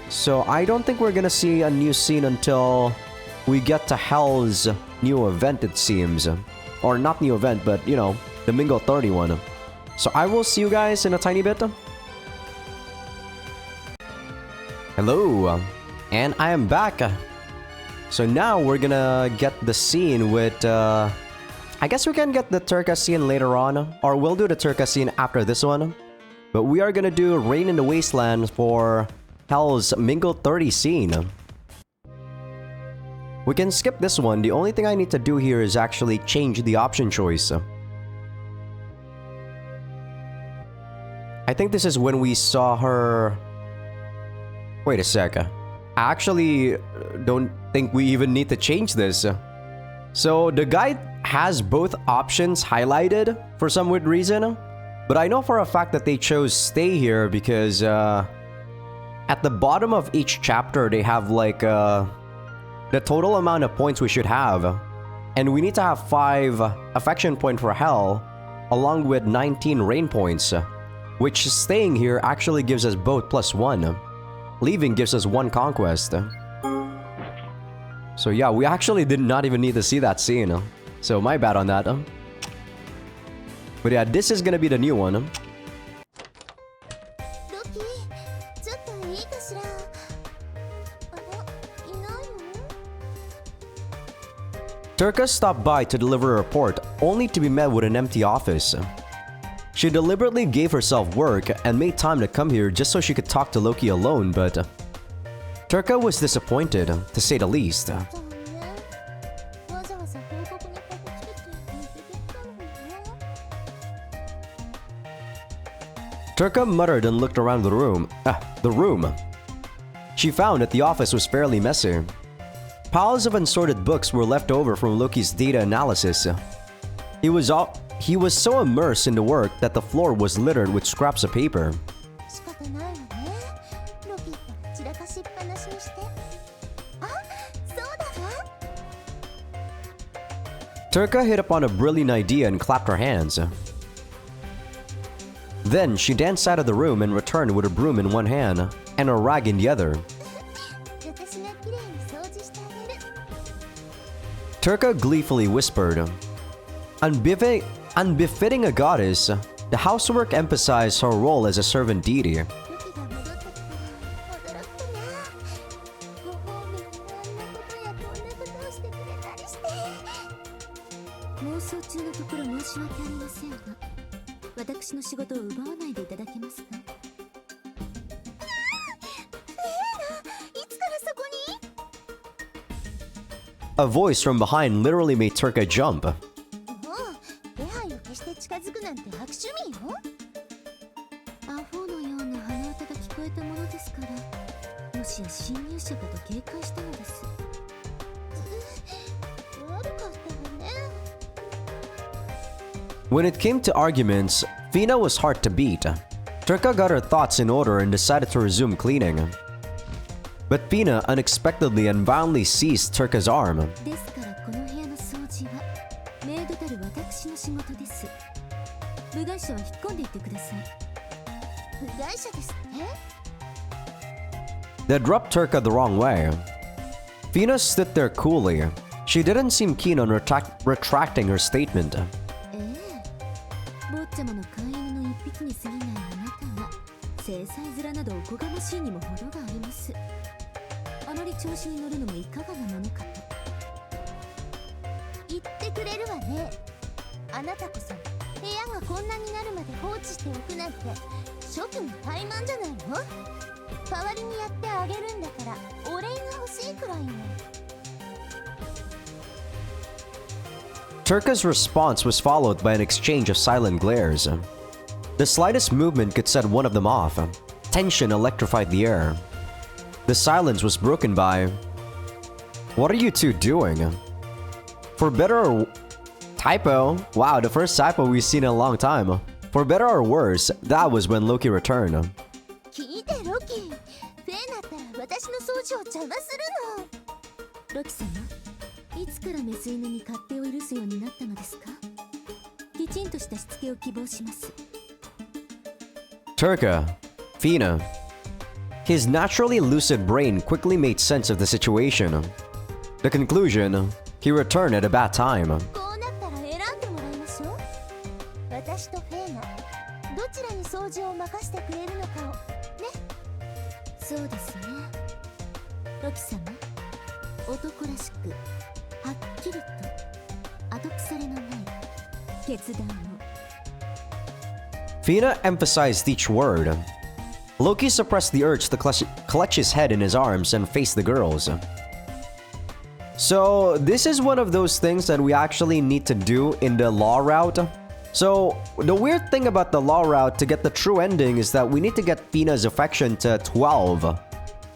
So I don't think we're gonna see a new scene until we get to Hell's new event, it seems. Or not new event, but you know, the Mingo 31. So I will see you guys in a tiny bit. Hello, and I am back. So now we're gonna get the scene with I guess we can get the Turka scene later on, or we'll do the Turka scene after this one. But we are gonna do Rain in the Wasteland for Hell's Mingo 30 scene. We can skip this one. The only thing I need to do here is actually change the option choice. I think this is when we saw her... Wait a sec. I actually don't think we even need to change this. So the guide has both options highlighted for some weird reason. But I know for a fact that they chose stay here because at the bottom of each chapter they have like the total amount of points we should have. And we need to have 5 affection points for Hell along with 19 rain points. Which staying here actually gives us both +1. Leaving gives us 1 conquest. So yeah, we actually did not even need to see that scene. So my bad on that. But yeah, this is gonna be the new one. Turka stopped by to deliver a report, only to be met with an empty office. She deliberately gave herself work and made time to come here just so she could talk to Loki alone, but Turka was disappointed, to say the least. Turka muttered and looked around the room. She found that the office was fairly messy. Piles of unsorted books were left over from Loki's data analysis. He was so immersed in the work that the floor was littered with scraps of paper. 仕方ないわね。ロキったら散らかしっぱなしにして。あ、そうだわ。Turka hit upon a brilliant idea and clapped her hands. Then she danced out of the room and returned with a broom in one hand and a rag in the other. 私がきれいに掃除してあげる。Turka gleefully whispered. Unbefitting a goddess, the housework emphasized her role as a servant deity. ロキが戻ってきたら驚くとね。ご褒美にあんなことやこんなことをしてくれたりして。妄想中のところ申し訳ありませんが、私の仕事を奪わないでいただけますか。いつからそこに？ A voice from behind literally made Turka jump. もう気配を消して近づくなんて悪趣味よ。アホのような鼻歌が聞こえたものですから、もしや侵入者かと警戒したのです。悪かったわね。When it came to arguments, Fina was hard to beat. Turka got her thoughts in order and decided to resume cleaning. But Fina unexpectedly and violently seized Turka's arm. ですからこの部屋の掃除はメイドたる私の仕事です。部外者は引っ込んでいってください。部外者ですね。That rubbed Turka the wrong way. Fina stood there coolly. She didn't seem keen on retracting her statement. 坊ちゃまの飼い犬の一匹に過ぎないあなたが制裁面などおこがましいにも程があります。あまり調子に乗るのもいかがなものかと。言ってくれるわね。あなたこそ部屋がこんなになるまで放置しておくなんて諸君怠慢じゃないの？代わりにやってあげるんだからお礼が欲しいくらいよ。Turka's response was followed by an exchange of silent glares. The slightest movement could set one of them off. Tension electrified the air. The silence was broken by, "What are you two doing?" For better or... Typo? Wow, the first typo we've seen in a long time. For better or worse, that was when Loki returned. 聞いてロキ、フェイナったら私の掃除を邪魔するの。ロキ様、いつからメス犬に勝手を許すようになったのですか？きちんとしたしつけを希望します。Turka, Fina. His naturally lucid brain quickly made sense of the situation. The conclusion, he returned at a bad time. こうなったら選んでもらいましょう。私とフェイナ、どちらに掃除を任せてくれるのかをね。そうですね。ロキ様、男らしくはっきりと後腐れのない決断を。Fina emphasized each word. Loki suppressed the urge to clutch his head in his arms and face the girls. So, this is one of those things that we actually need to do in the law route. So, the weird thing about the law route to get the true ending is that we need to get Fina's affection to 12.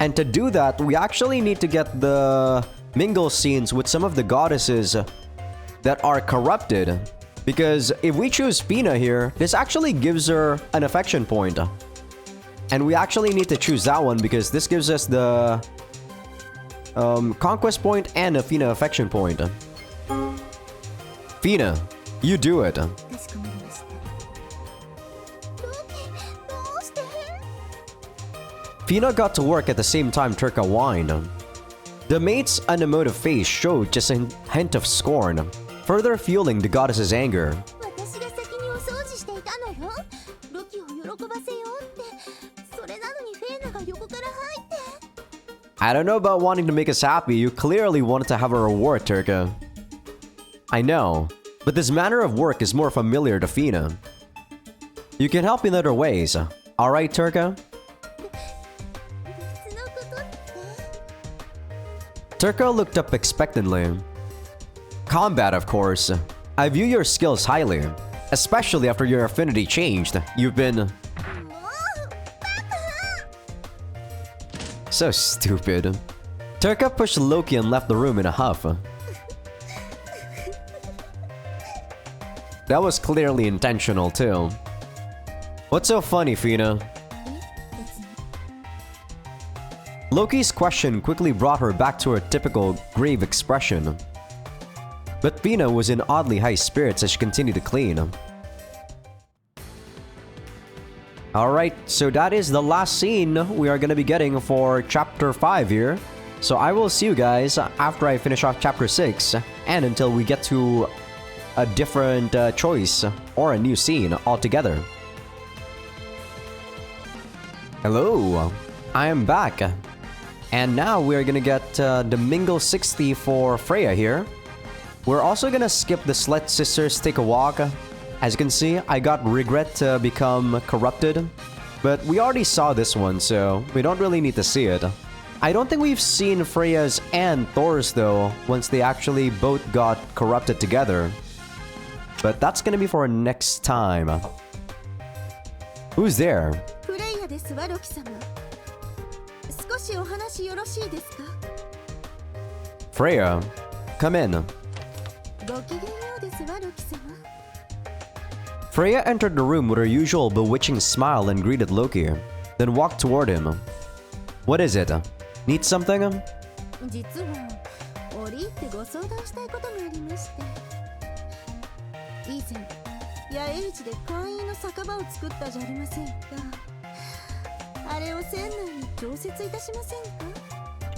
And to do that, we actually need to get the mingle scenes with some of the goddesses that are corrupted. Because if we choose Fina here, this actually gives her an affection point. And we actually need to choose that one because this gives us the conquest point and a Fina affection point. Fina, you do it. かしこまりました。ロキ、どうして？ Fina got to work at the same time Turka whined. The maid's unemotive face showed just a hint of scorn, further fueling the goddess's anger. 私が先にお掃除していたのよ。ロキを喜ばせようって。それなのにフェイナが横から入って。I don't know about wanting to make us happy. You clearly wanted to have a reward, Turka. I know, but this manner of work is more familiar to Fina. You can help in other ways. Alright, Turka? 別のことって？ Turka looked up expectantly. Combat, of course. I view your skills highly, especially after your affinity changed. You've been... も So stupid. Terka pushed Loki and left the room in a huff. That was clearly intentional too. What's so funny, Fina? Loki's question quickly brought her back to her typical grave expression. But Fina was in oddly high spirits as she continued to clean. Alright, so that is the last scene we are gonna be getting for chapter 5 here. So I will see you guys after I finish off chapter 6 and until we get to a different choice or a new scene altogether. Hello, I am back. And now we're gonna get the Mingle 60 for Freya here. We're also gonna skip the Slet Sisters Take a Walk. As you can see, I got Regret to become corrupted. But we already saw this one, so we don't really need to see it. I don't think we've seen Freya's and Thor's though, once they actually both got corrupted together. But that's gonna be for next time. Who's there? Freya, come in. Freya entered the room with her usual bewitching smile and greeted Loki, then walked toward him. What is it? Need something?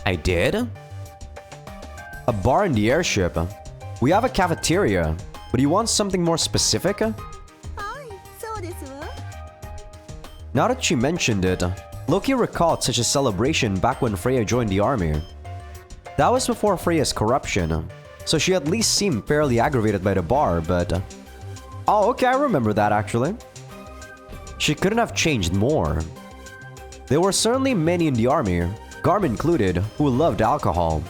I did? A bar in the airship. We have a cafeteria, but you want something more specific? Now that she mentioned it, Loki recalled such a celebration back when Freya joined the army. That was before Freya's corruption, so she at least seemed fairly aggravated by the bar, but... Oh, okay, I remember that actually. She couldn't have changed more. There were certainly many in the army, Garm included, who loved alcohol.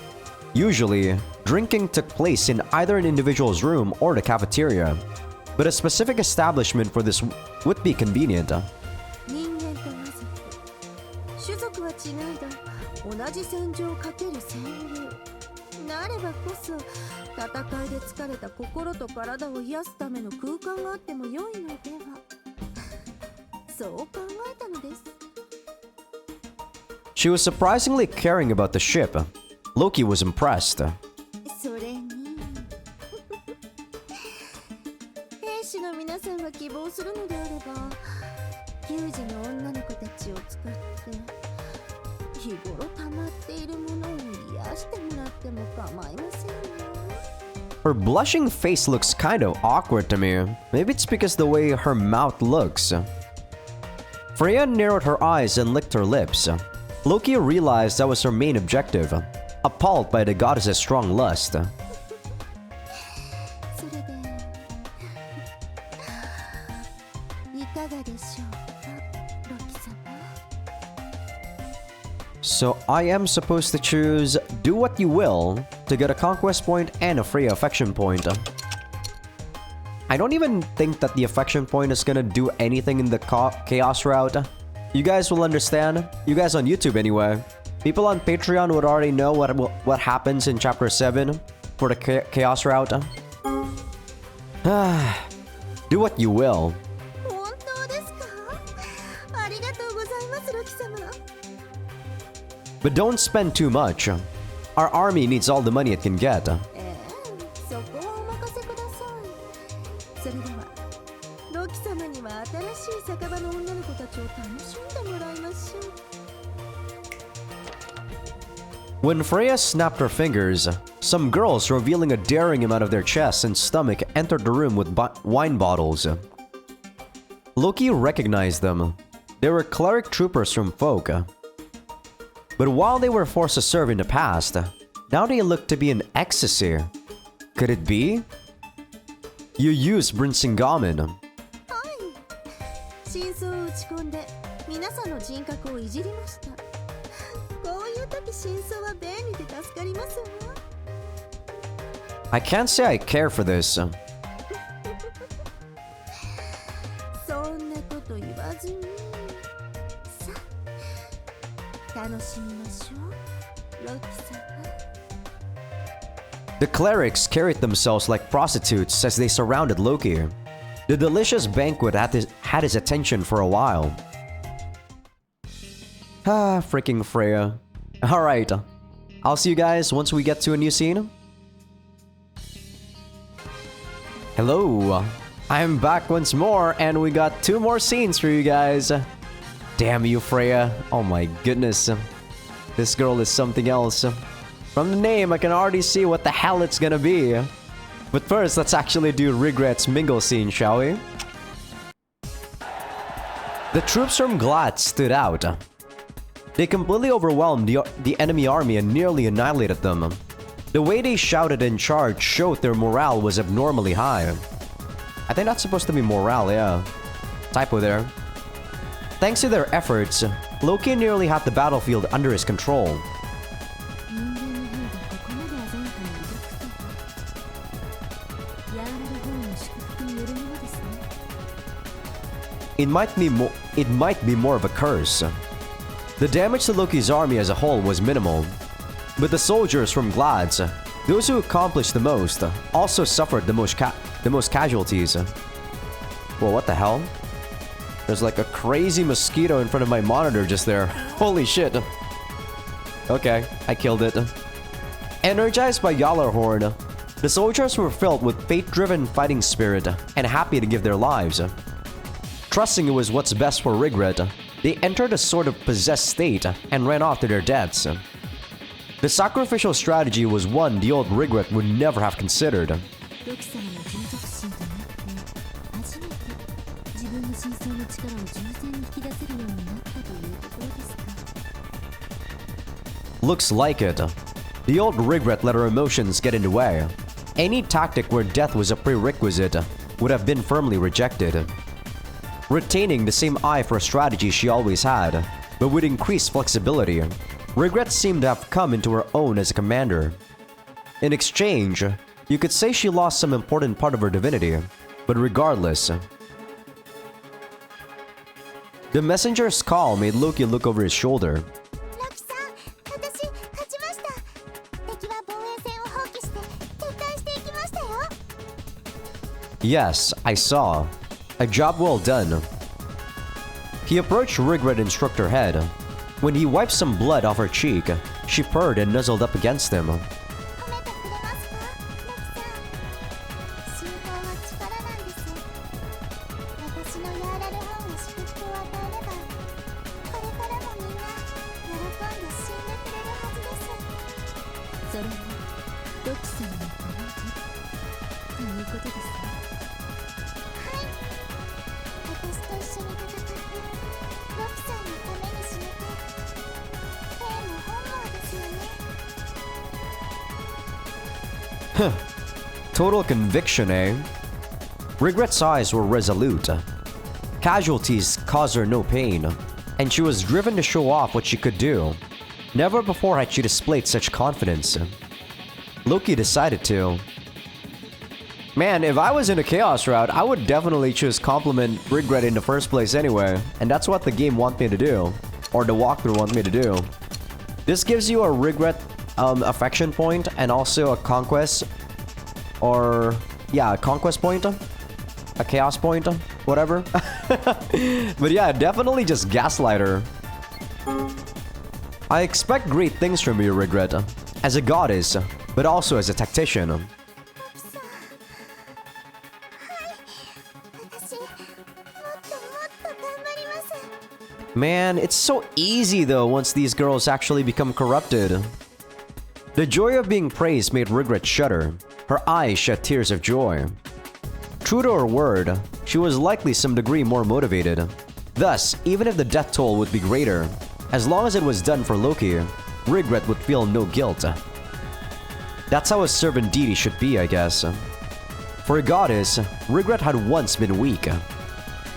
Usually, drinking took place in either an individual's room or the cafeteria, but a specific establishment for this would be convenient. She was surprisingly caring about the ship. Loki was impressed. Her blushing face looks kind of awkward to me. Maybe it's because the way her mouth looks. Freya narrowed her eyes and licked her lips. Loki realized that was her main objective, appalled by the goddess's strong lust. So I am supposed to choose Do What You Will to get a conquest point and a Freya affection point. I don't even think that the affection point is gonna do anything in the chaos route. You guys will understand. You guys on YouTube anyway. People on Patreon would already know what happens in chapter 7 for the chaos route. Do what you will. But don't spend too much. Our army needs all the money it can get. When Freya snapped her fingers, some girls revealing a daring amount of their chests and stomach entered the room with wine bottles. Loki recognized them. They were cleric troopers from Folk. But while they were forced to serve in the past, now they look to be in ecstasy. Could it be? You used Brinsingamen. I can't say I care for this. 楽しみましょう、ロキ様。 The clerics carried themselves like prostitutes as they surrounded Loki. The delicious banquet had his attention for a while. Ah, freaking Freya. Alright, I'll see you guys once we get to a new scene. Hello, I'm back once more and we got 2 more scenes for you guys. Damn you, Freya. Oh my goodness. This girl is something else. From the name, I can already see what the hell it's gonna be. But first, let's actually do Regret's mingle scene, shall we? The troops from Glad stood out. They completely overwhelmed the enemy army and nearly annihilated them. The way they shouted and charged showed their morale was abnormally high. I think that's supposed to be morale, yeah. Typo there. Thanks to their efforts, Loki nearly had the battlefield under his control. It might be more of a curse. The damage to Loki's army as a whole was minimal, but the soldiers from Glads, those who accomplished the most, also suffered the most casualties. Whoa, what the hell? There's like a crazy mosquito in front of my monitor just there. Holy shit. Okay, I killed it. Energized by Gjallarhorn, the soldiers were filled with fate-driven fighting spirit and happy to give their lives. Trusting it was what's best for Regret, they entered a sort of possessed state and ran off to their deaths. The sacrificial strategy was one the old Regret would never have considered. Looks like it. The old Regret let her emotions get in the way. Any tactic where death was a prerequisite would have been firmly rejected. Retaining the same eye for strategy she always had, but with increased flexibility, Regret seemed to have come into her own as a commander. In exchange, you could say she lost some important part of her divinity, but regardless. The messenger's call made Loki look over his shoulder. Yes, I saw. A job well done. He approached Regret and stroked her head. When he wiped some blood off her cheek, she purred and nuzzled up against him. Total conviction, eh? Regret's eyes were resolute. Casualties caused her no pain, and she was driven to show off what she could do. Never before had she displayed such confidence. Loki decided to. Man, if I was in a Chaos route, I would definitely choose Compliment Regret in the first place anyway, and that's what the game wants me to do, or the walkthrough wants me to do. This gives you a Regret affection point and also a conquest, or yeah, a conquest point, a chaos point, whatever. But yeah, definitely just gaslight her. I expect great things from you, Regret, as a goddess, but also as a tactician. Man, it's so easy though once these girls actually become corrupted. The joy of being praised made Regret shudder. Her eyes shed tears of joy. True to her word, she was likely some degree more motivated. Thus, even if the death toll would be greater, as long as it was done for Loki, Regret would feel no guilt. That's how a servant deity should be, I guess. For a goddess, Regret had once been weak.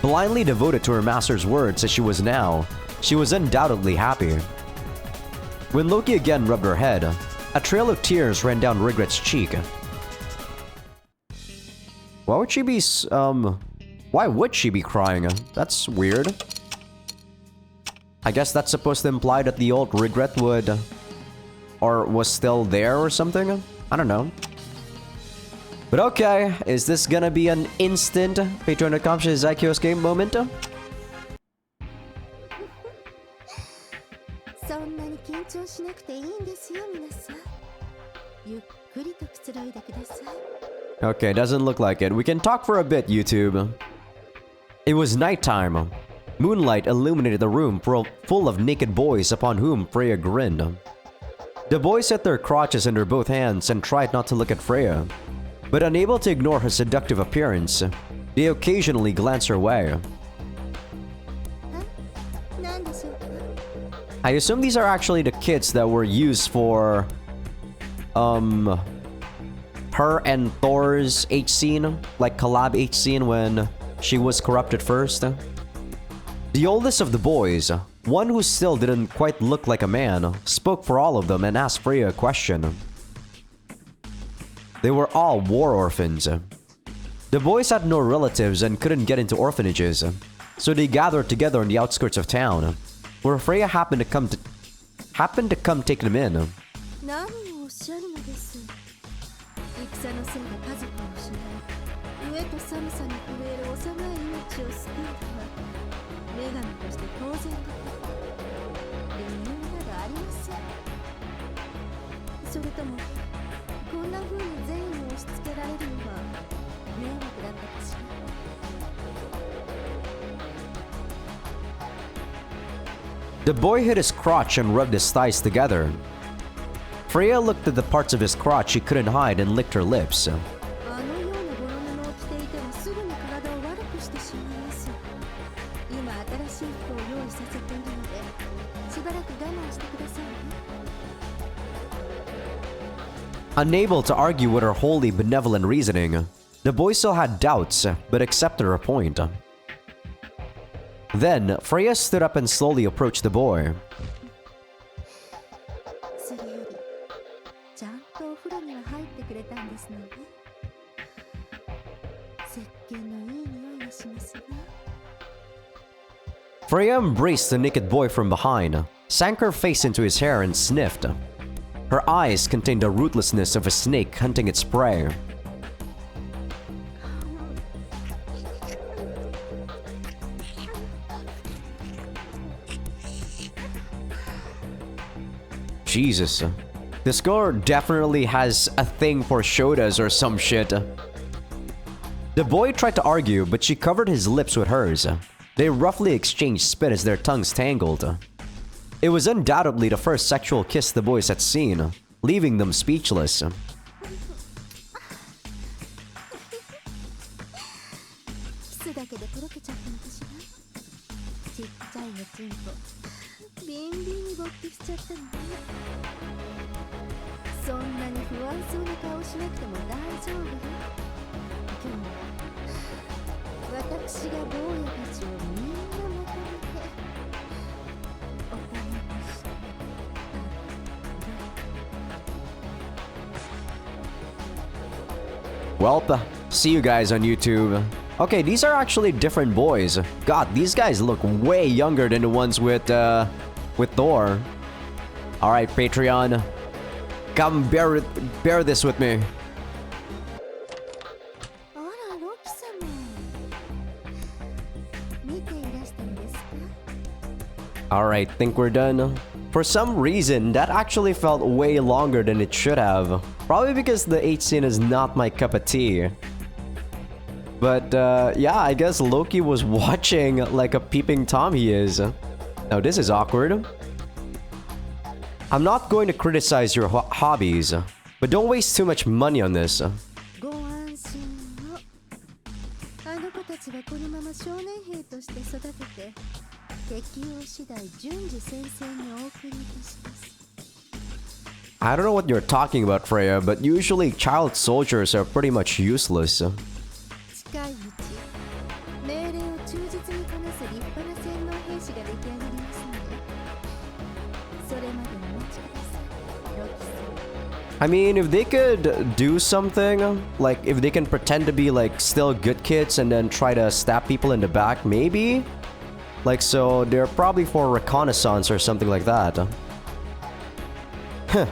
Blindly devoted to her master's words as she was now, she was undoubtedly happy. When Loki again rubbed her head, a trail of tears ran down Regret's cheek. Why would she be crying? That's weird. I guess that's supposed to imply that the old regret would... or was still there or something? I don't know. But okay, is this gonna be an instant Patreon.com Azaikyousuke moment? そんなに緊張しなくていいんですよ、皆さん。ゆっくりとくつろいでください。Okay, doesn't look like it. We can talk for a bit, YouTube. It was nighttime. Moonlight illuminated the room full of naked boys upon whom Freya grinned. The boys set their crotches under both hands and tried not to look at Freya. But unable to ignore her seductive appearance, they occasionally glanced her way. I assume these are actually the kits that were used for... her and Thor's H scene, like collab H scene when she was corrupted first. The oldest of the boys, one who still didn't quite look like a man, spoke for all of them and asked Freya a question. They were all war orphans. The boys had no relatives and couldn't get into orphanages, so they gathered together on the outskirts of town, where Freya happened to come take them in. 何をおっしゃるのです。戦のせいで家族を失い、飢えと寒さに震える幼い命を救うとは、女神として当然だと。理由などありません。それとも、こんな風に善意を押し付けられるのは迷惑だったかしら。The boy hit his crotch and rubbed his thighs together. Freya looked at the parts of his crotch she couldn't hide and licked her lips. あのようなボロ布を着ていてはすぐに体を悪くしてしまいます。今新しい服を用意させているので、しばらく我慢してくださいね。 Unable to argue with her wholly benevolent reasoning, the boy still had doubts, but accepted her point. Then, Freya stood up and slowly approached the boy. それより、ちゃんとお風呂には入ってくれたんですのね。石鹸のいい匂いがしますね。 Freya embraced the naked boy from behind, sank her face into his hair and sniffed. Her eyes contained the ruthlessness of a snake hunting its prey. Jesus. This girl definitely has a thing for shotas or some shit. The boy tried to argue, but she covered his lips with hers. They roughly exchanged spit as their tongues tangled. It was undoubtedly the first sexual kiss the boys had seen, leaving them speechless. キスだけでとろけちゃったのかしら。ちっちゃいおちんこ、ビンビンに勃起しちゃったのね。そんなに不安そうな顔しなくても大丈夫よ。今日は私が坊やたちをみんなまとめてお金にしてWelp, see you guys on YouTube. Okay, these are actually different boys. God, these guys look way younger than the ones with Thor. All right, Patreon, come bear this with me. あら、ロキ様。見ていらしたんですか？ All right, think we're done. For some reason, that actually felt way longer than it should have. Probably because the H scene is not my cup of tea. But yeah, I guess Loki was watching like a peeping Tom he is. Now this is awkward. I'm not going to criticize your hobbies, but don't waste too much money on this. ご安心を。あの子たちはこのまま少年兵として育てて、適応次第順次先生にお送りいたします。 I don't know what you're talking about, Freya, but usually child soldiers are pretty much useless. 近いうち、命令を忠実にこなす立派な洗脳兵士が出来上がりますので、それまでお待ちください、ロキさん。 I mean, if they could do something, like if they can pretend to be like still good kids and then try to stab people in the back, maybe? Like, so they're probably for reconnaissance or something like that. Huh.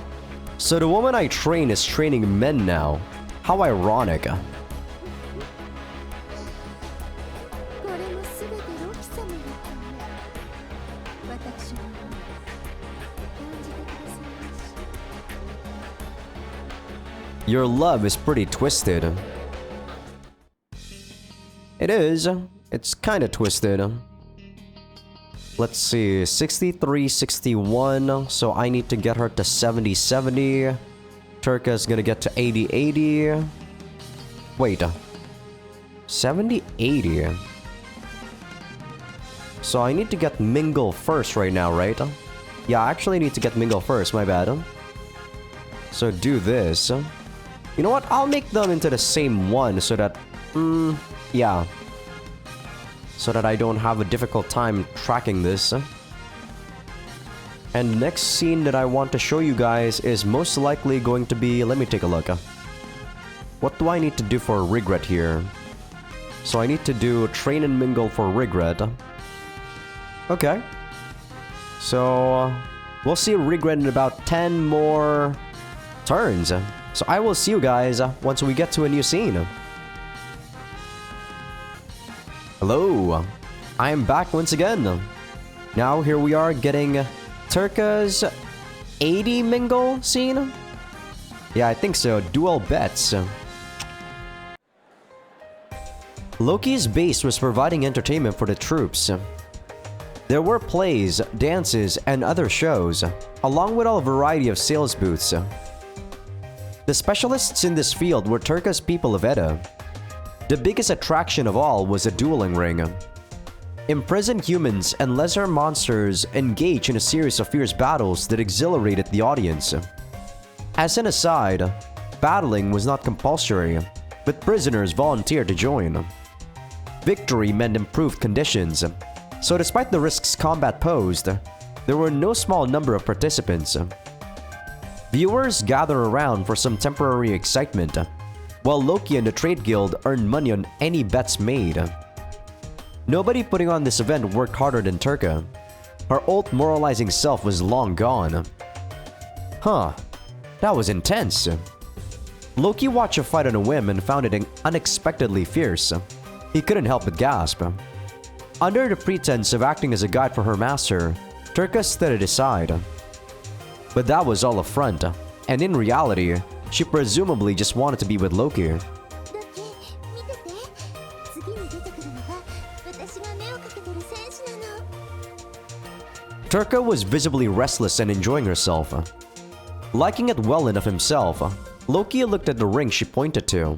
So the woman I train is training men now. How ironic. これもすべてロキ様のため。私の思い感じてくださいまし。 Your love is pretty twisted. It is. It's kind of twisted. Let's see, 63, 61. So I need to get her to 70, 70. Turka's gonna get to 80, 80. Wait. 70, 80. So I need to get Mingle first right now, right? Yeah, I actually need to get Mingle first, my bad. So do this. You know what? I'll make them into the same one so that... yeah. So that I don't have a difficult time tracking this. And the next scene that I want to show you guys is most likely going to be... Let me take a look. What do I need to do for Regret here? So I need to do Train and Mingle for Regret. Okay. So... we'll see Regret in about 10 more turns. So I will see you guys once we get to a new scene. Hello, I am back once again. Now here we are getting Turka's 80 Mingle scene? Yeah, I think so. Dual bets. Loki's base was providing entertainment for the troops. There were plays, dances, and other shows, along with a variety of sales booths. The specialists in this field were Turka's people of Edda. The biggest attraction of all was a dueling ring. Imprisoned humans and lesser monsters engaged in a series of fierce battles that exhilarated the audience. As an aside, battling was not compulsory, but prisoners volunteered to join. Victory meant improved conditions, so despite the risks combat posed, there were no small number of participants. Viewers gathered around for some temporary excitement, while Loki and the Trade Guild earned money on any bets made. Nobody putting on this event worked harder than Turka. Her old moralizing self was long gone. Huh, that was intense. Loki watched a fight on a whim and found it unexpectedly fierce. He couldn't help but gasp. Under the pretense of acting as a guide for her master, Turka stood at his side. But that was all a front, and in reality, she presumably just wanted to be with Loki. Turka was visibly restless and enjoying herself. Liking it well enough himself, Loki looked at the ring she pointed to.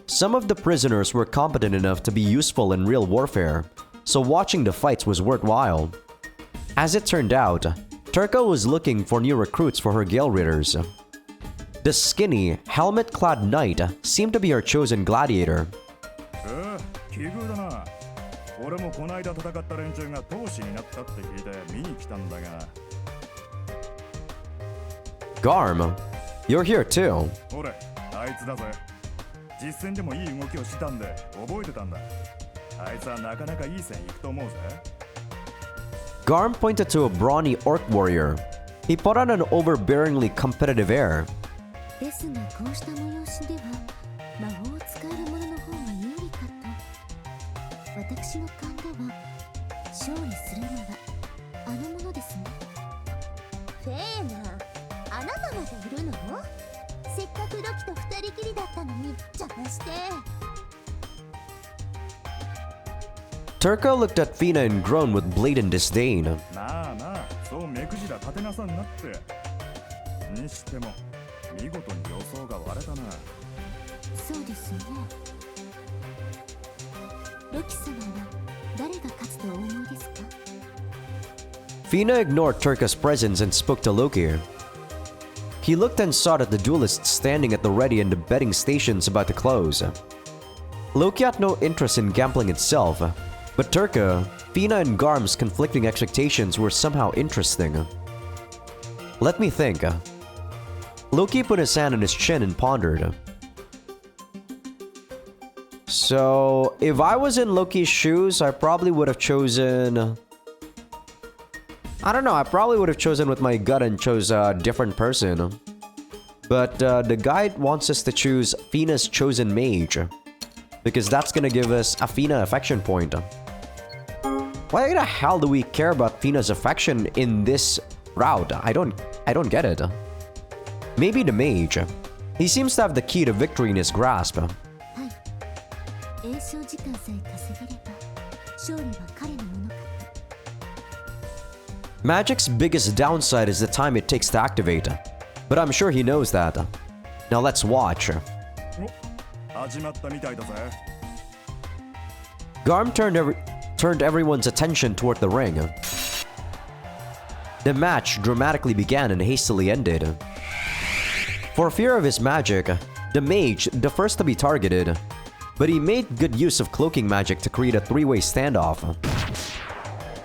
Some of the prisoners were competent enough to be useful in real warfare, so watching the fights was worthwhile. As it turned out, Turka was looking for new recruits for her Gale Ridders. The skinny, helmet-clad knight seemed to be her chosen gladiator. Garm, you're here too. Garm pointed to a brawny orc warrior. He put on an overbearingly competitive air. ですがこうした催しでは魔法を使える者の方が有利かと。私の勘では勝利するのはあの者ですね。フェーナ、あなたまでいるの？せっかくロキと二人きりだったのに邪魔して。Turka looked at Fina and groaned with blatant disdain. なあなあ、そう目くじら立てなさんなって。にしても見事に予想が割れたな。そうですね。ロキ様は誰が勝つとお思いですか？ Fina ignored Turka's presence and spoke to Loki. He looked and saw that the duelists standing at the ready and the betting stations about to close. Loki had no interest in gambling itself, but Turka, Fina, and Garm's conflicting expectations were somehow interesting. Let me think. Loki put his hand on his chin and pondered. So, if I was in Loki's shoes, I probably would have chosen... I don't know, I probably would have chosen with my gut and chose a different person. But the guide wants us to choose Fina's chosen mage. Because that's gonna give us a Fina affection point. Why the hell do we care about Fina's affection in this route? I don't get it. Maybe the mage. He seems to have the key to victory in his grasp. Magic's biggest downside is the time it takes to activate. But I'm sure he knows that. Now let's watch. Garm turned everyone's attention toward the ring. The match dramatically began and hastily ended. For fear of his magic, the mage, the first to be targeted, but he made good use of cloaking magic to create a three-way standoff.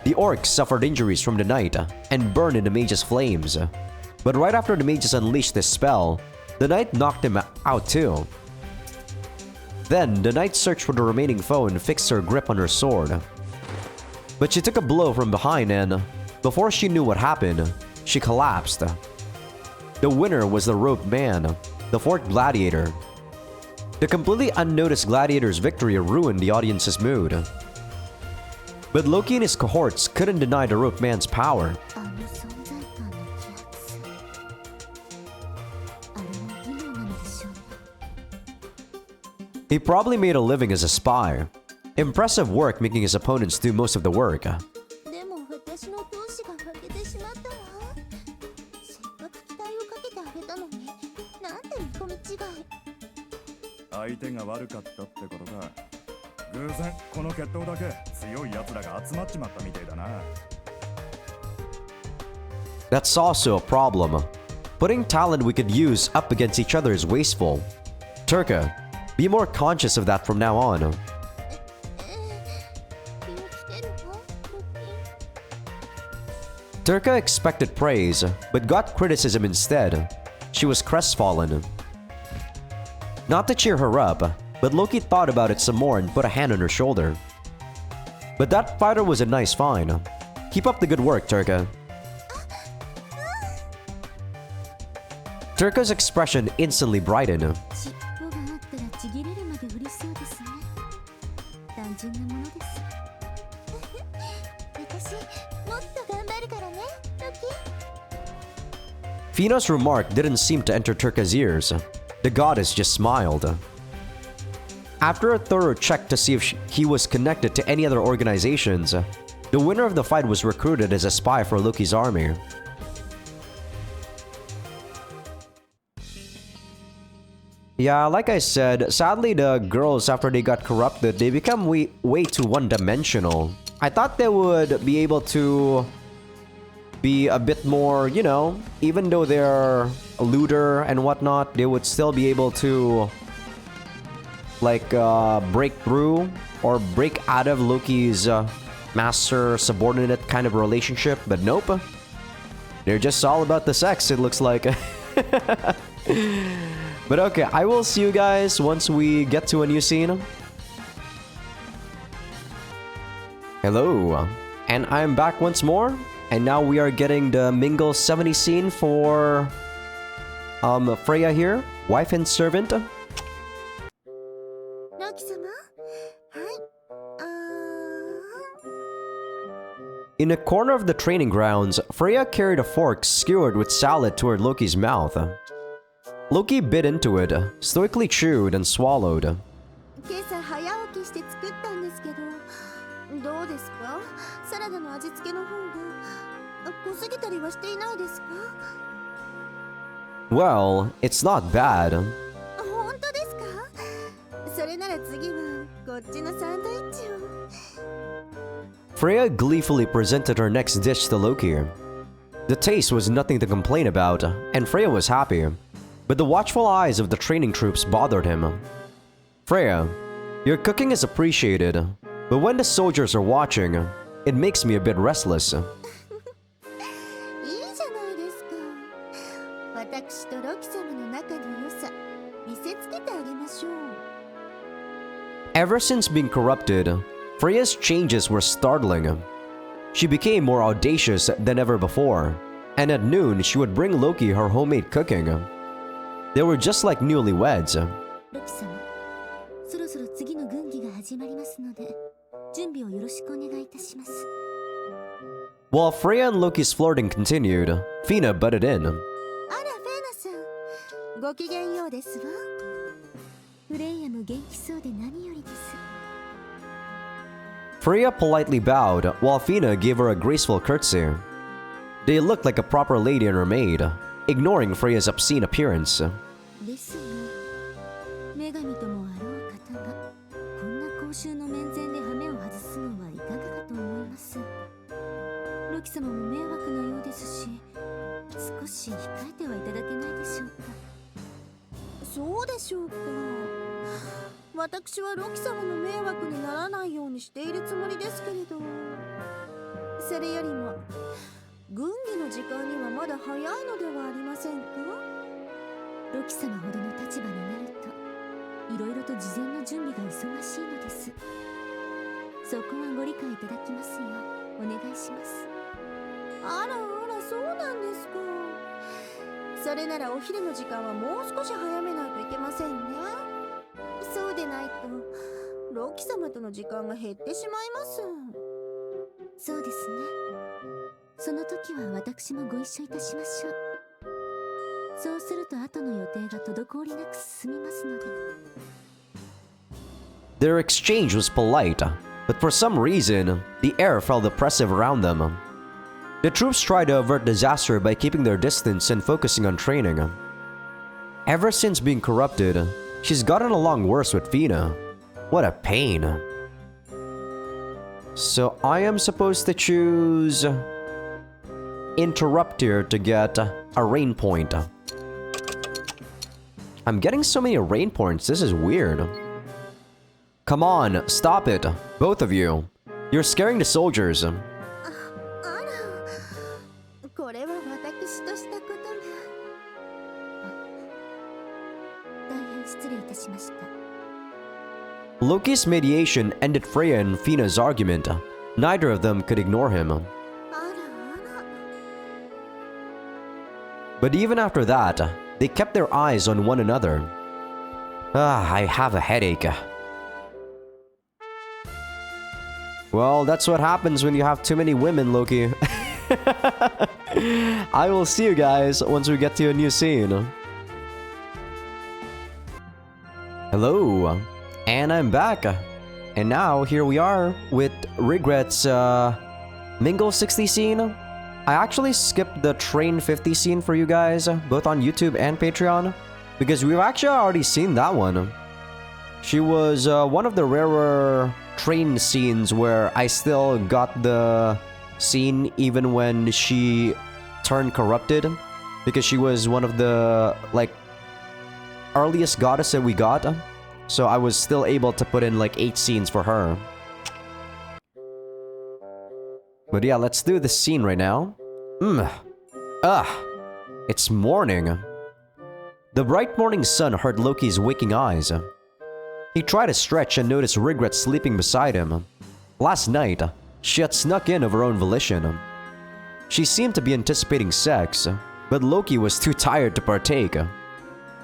The orc suffered injuries from the knight and burned in the mage's flames. But right after the mages unleashed this spell, the knight knocked him out too. Then, the knight searched for the remaining foe and fixed her grip on her sword. But she took a blow from behind and, before she knew what happened, she collapsed. The winner was the robed man, the fourth gladiator. The completely unnoticed gladiator's victory ruined the audience's mood. But Loki and his cohorts couldn't deny the robed man's power. He probably made a living as a spy. Impressive work making his opponents do most of the work. That's also a problem. Putting talent we could use up against each other is wasteful. Turka, be more conscious of that from now on. Turka expected praise, but got criticism instead. She was crestfallen. Not to cheer her up, but Loki thought about it some more and put a hand on her shoulder. But that fighter was a nice find. Keep up the good work, Turka. Turka's expression instantly brightened. Fina's remark didn't seem to enter Turka's ears. The goddess just smiled. After a thorough check to see if he was connected to any other organizations, the winner of the fight was recruited as a spy for Loki's army. Yeah, like I said, sadly the girls, after they got corrupted, they become way too one-dimensional. I thought they would be able to be a bit more, you know, even though they're a looter and whatnot, they would still be able to like break through or break out of Loki's master-subordinate kind of relationship, but nope. They're just all about the sex, it looks like. But okay, I will see you guys once we get to a new scene. Hello, and I'm back once more, and now we are getting the Mingle 70 scene for Freya here, wife and servant. In a corner of the training grounds, Freya carried a fork skewered with salad toward Loki's mouth. Loki bit into it, stoically chewed and swallowed. Well, it's not bad. Freya gleefully presented her next dish to Loki. The taste was nothing to complain about, and Freya was happy. But the watchful eyes of the training troops bothered him. Freya, your cooking is appreciated, but when the soldiers are watching, it makes me a bit restless. Ever since being corrupted, Freya's changes were startling. She became more audacious than ever before, and at noon she would bring Loki her homemade cooking. They were just like newlyweds. ロキ様、そろそろ次の軍議が始まりますので、準備をよろしくお願いいたします。 While Freya and Loki's flirting continued, Fina butted in. あら、フェーナさん、ごきげんようですわ。フレイヤも元気そうで何よりです。 Freya politely bowed, while Fina gave her a graceful curtsy. They looked like a proper lady and her maid, ignoring Freya's obscene appearance. ですが、女神ともあろう方が、こんな公衆の面前で羽目を外すのはいかがかと思います。ロキ様も迷惑なようですし、少し控えてはいただけないでしょうか。そうでしょうか。私はロキ様の迷惑にならないようにしているつもりですけれど、それよりも軍議の時間にはまだ早いのではありませんか。ロキ様ほどの立場になると、いろいろと事前の準備が忙しいのです。そこはご理解いただきますようお願いします。あらあら、そうなんですか。それならお昼の時間はもう少し早めないといけませんね。そうでないとロキ様との時間が減ってしまいます。そうですね。その時は私もご一緒いたしましょう。そうすると後の予定が滞りなく進みますので。 Their exchange was polite, but for some reason, the air felt oppressive around them. The troops tried to avert disaster by keeping their distance and focusing on training. Ever since being corrupted, she's gotten along worse with Fina. What a pain. So I am supposed to choose Interrupter to get a rain point. I'm getting so many rain points, this is weird. Come on, stop it, both of you. You're scaring the soldiers. これは私としたことが。大変失礼いたしました。 Loki's mediation ended Freya and Fina's argument. Neither of them could ignore him. あらあら。 But even after that, they kept their eyes on one another. I have a headache. Well, that's what happens when you have too many women, Loki. I will see you guys once we get to a new scene. Hello, and I'm back. And now, here we are with Regret's Mingle 60 scene. I actually skipped the Train 50 scene for you guys, both on YouTube and Patreon, because we've actually already seen that one. She was one of the rarer train scenes where I still got the scene even when she turned corrupted, because she was one of the like earliest goddess that we got, so I was still able to put in like 8 scenes for her. But yeah, let's do this scene right now. It's morning. The bright morning sun hurt Loki's waking eyes. He tried to stretch and noticed Regret sleeping beside him. Last night, she had snuck in of her own volition. She seemed to be anticipating sex, but Loki was too tired to partake.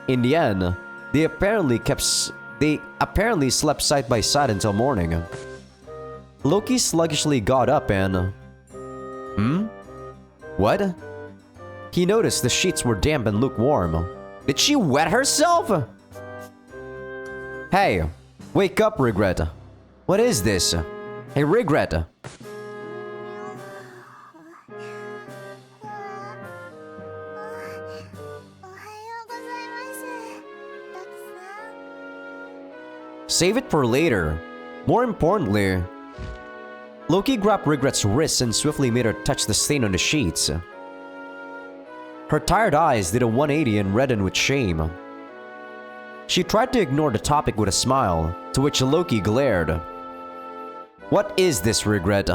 In the end, they apparently slept side by side until morning. Loki sluggishly got up and... What? He noticed the sheets were damp and lukewarm. Did she wet herself? Hey, wake up, Regret. What is this? Hey, Regret. Save it for later. More importantly, Loki grabbed Regret's wrists and swiftly made her touch the stain on the sheets. Her tired eyes did a 180 and reddened with shame. She tried to ignore the topic with a smile, to which Loki glared. What is this, Regret?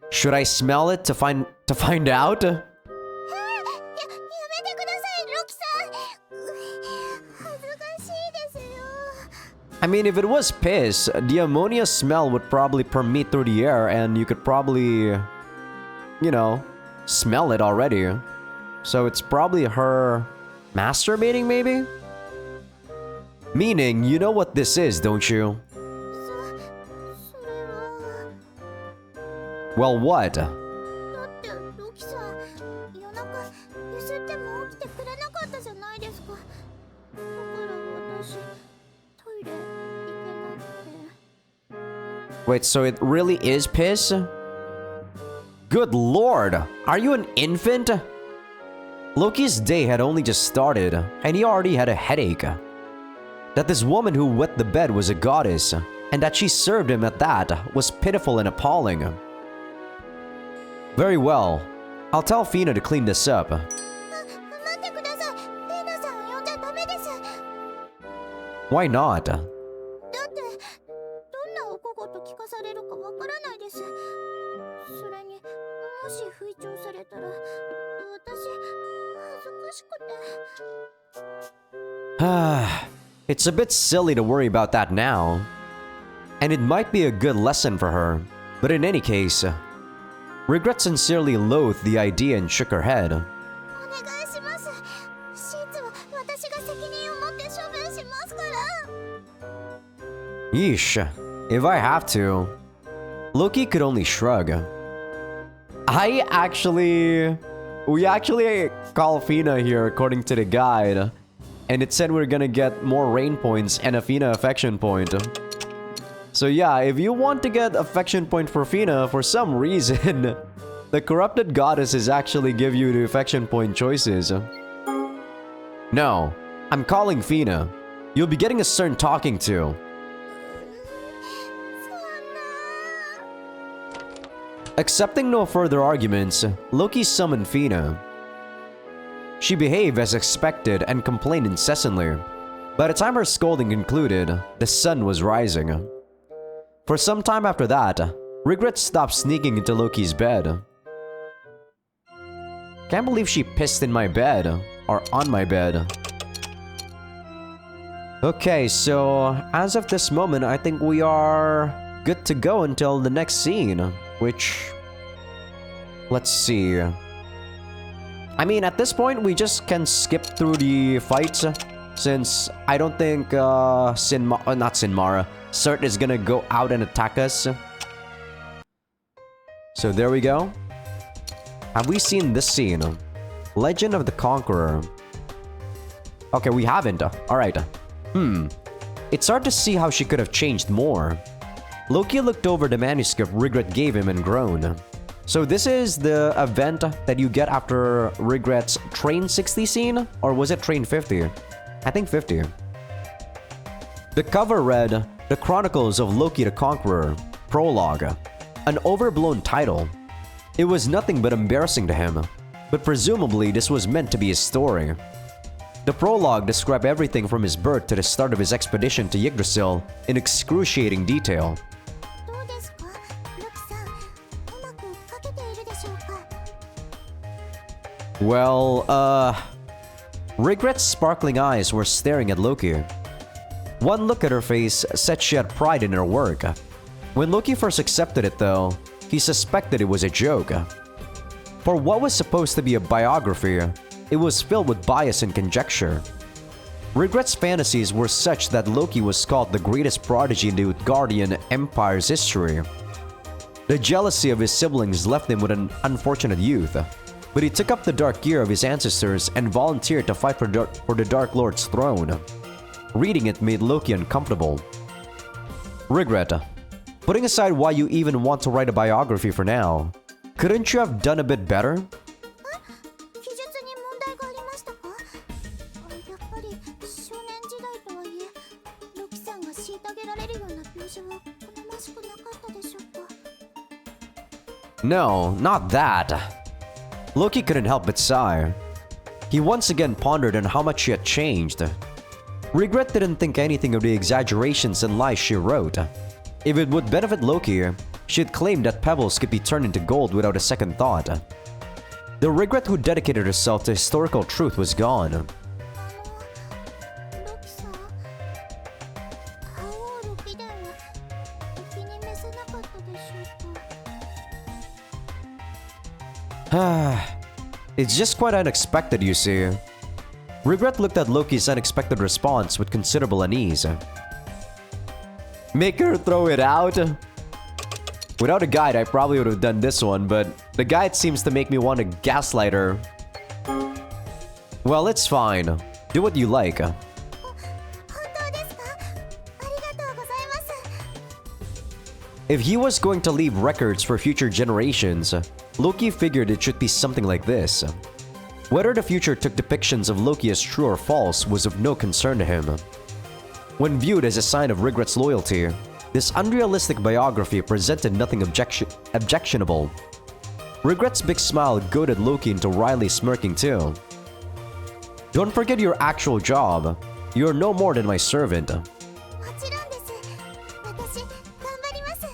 Should I smell it to find out? I mean, if it was piss, the ammonia smell would probably permeate through the air and you could probably, you know, smell it already. So it's probably her masturbating, maybe? Meaning, you know what this is, don't you? それは Well, what? だってロキさん夜中ゆすっても起きてくれなかったじゃないですか。だから私トイレ行けなくて。 Wait, so it really is piss? Good lord! Are you an infant? Loki's day had only just started, and he already had a headache. That this woman who wet the bed was a goddess, and that she served him at that was pitiful and appalling. Very well. I'll tell Fina to clean this up. 待ってください。レイナさんを呼んじゃダメです。 Why not? だってどんなおこごと聞かされるかわからないです。それにもし吹聴されたら私恥ずかしくて。 It's a bit silly to worry about that now. And it might be a good lesson for her. But in any case, Regret sincerely loathed the idea and shook her head. お願いします。シーツは私が責任を持って処分しますから。 Yeesh, if I have to. Loki could only shrug. We actually call Fina here according to the guide. And it said we're gonna get more rain points and a Fina affection point. So yeah, if you want to get affection point for Fina, for some reason, the corrupted goddesses actually give you the affection point choices. No, I'm calling Fina. You'll be getting a stern talking to. そんな。 Accepting no further arguments, Loki summoned Fina. She behaved as expected and complained incessantly. By the time her scolding concluded, the sun was rising. For some time after that, Regret stopped sneaking into Loki's bed. Can't believe she pissed in my bed, or on my bed. Okay, so as of this moment, I think we are good to go until the next scene, which... let's see... I mean, at this point, we just can skip through the fights, since I don't think, not Sinmara, Cert is gonna go out and attack us. So there we go. Have we seen this scene? Legend of the Conqueror. Okay, we haven't. Alright. It's hard to see how she could have changed more. Loki looked over the manuscript Regret gave him and groaned. So this is the event that you get after Regret's Train 60 scene? Or was it Train 50? I think 50. The cover read, The Chronicles of Loki the Conqueror, Prologue. An overblown title. It was nothing but embarrassing to him, but presumably this was meant to be his story. The prologue described everything from his birth to the start of his expedition to Yggdrasil in excruciating detail. どうですか、ロキさん。うまく書けているでしょうか。 Well, Regret's sparkling eyes were staring at Loki. One look at her face said she had pride in her work. When Loki first accepted it though, he suspected it was a joke. For what was supposed to be a biography, it was filled with bias and conjecture. Regret's fantasies were such that Loki was called the greatest prodigy in the Utgardian Empire's history. The jealousy of his siblings left him with an unfortunate youth, but he took up the dark gear of his ancestors and volunteered to fight for the Dark Lord's throne. Reading it made Loki uncomfortable. Regret, putting aside why you even want to write a biography for now, couldn't you have done a bit better? 記述に問題がありましたか。やっぱり少年時代とはいえ、ロキさんが虐げられるような描写は好ましくなかったでしょうか。 No, not that. Loki couldn't help but sigh. He once again pondered on how much she had changed. Regret didn't think anything of the exaggerations and lies she wrote. If it would benefit Loki, she'd claimed that pebbles could be turned into gold without a second thought. The Regret who dedicated herself to historical truth was gone. ロキさん、はい。It's just quite unexpected, you see. Regret looked at Loki's unexpected response with considerable unease. Make her throw it out? Without a guide, I probably would have done this one, but the guide seems to make me want to gaslight her. Well, it's fine. Do what you like. 本当ですか？ありがとうございます。 If he was going to leave records for future generations, Loki figured it should be something like this. Whether the future took depictions of Loki as true or false was of no concern to him. When viewed as a sign of Regret's loyalty, this unrealistic biography presented nothing objectionable. Regret's big smile goaded Loki into wryly smirking too. Don't forget your actual job. You're no more than my servant. もちろんです。私、頑張ります。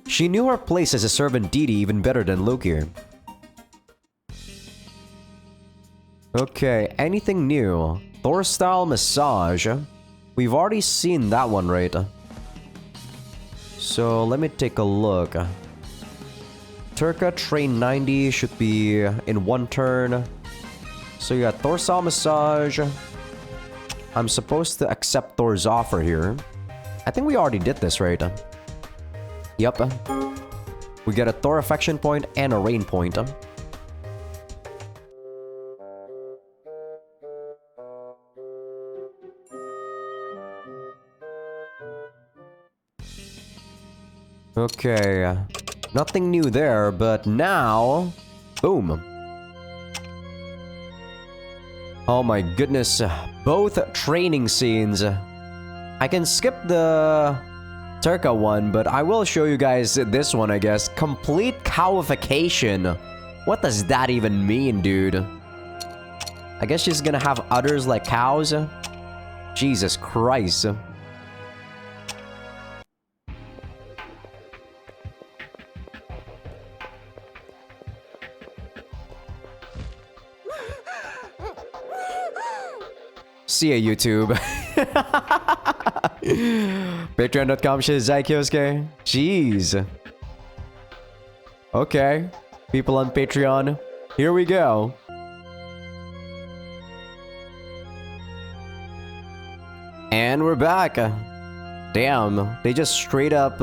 She knew her place as a servant deity even better than Loki. Okay, anything new? Thor-style massage. We've already seen that one, right? So let me take a look. Turka train 90 should be in one turn. So you got Thor-style massage. I'm supposed to accept Thor's offer here. I think we already did this, right? Yep. We get a Thor affection point and a rain point. Okay, nothing new there, but now... Boom. Oh my goodness, both training scenes. I can skip the Turka one, but I will show you guys this one, I guess. Complete cowification. What does that even mean, dude? I guess she's gonna have udders like cows? Jesus Christ. See ya, YouTube. Patreon.com/Azaikyousuke. Jeez. Okay. People on Patreon. Here we go. And we're back. Damn. They just straight up,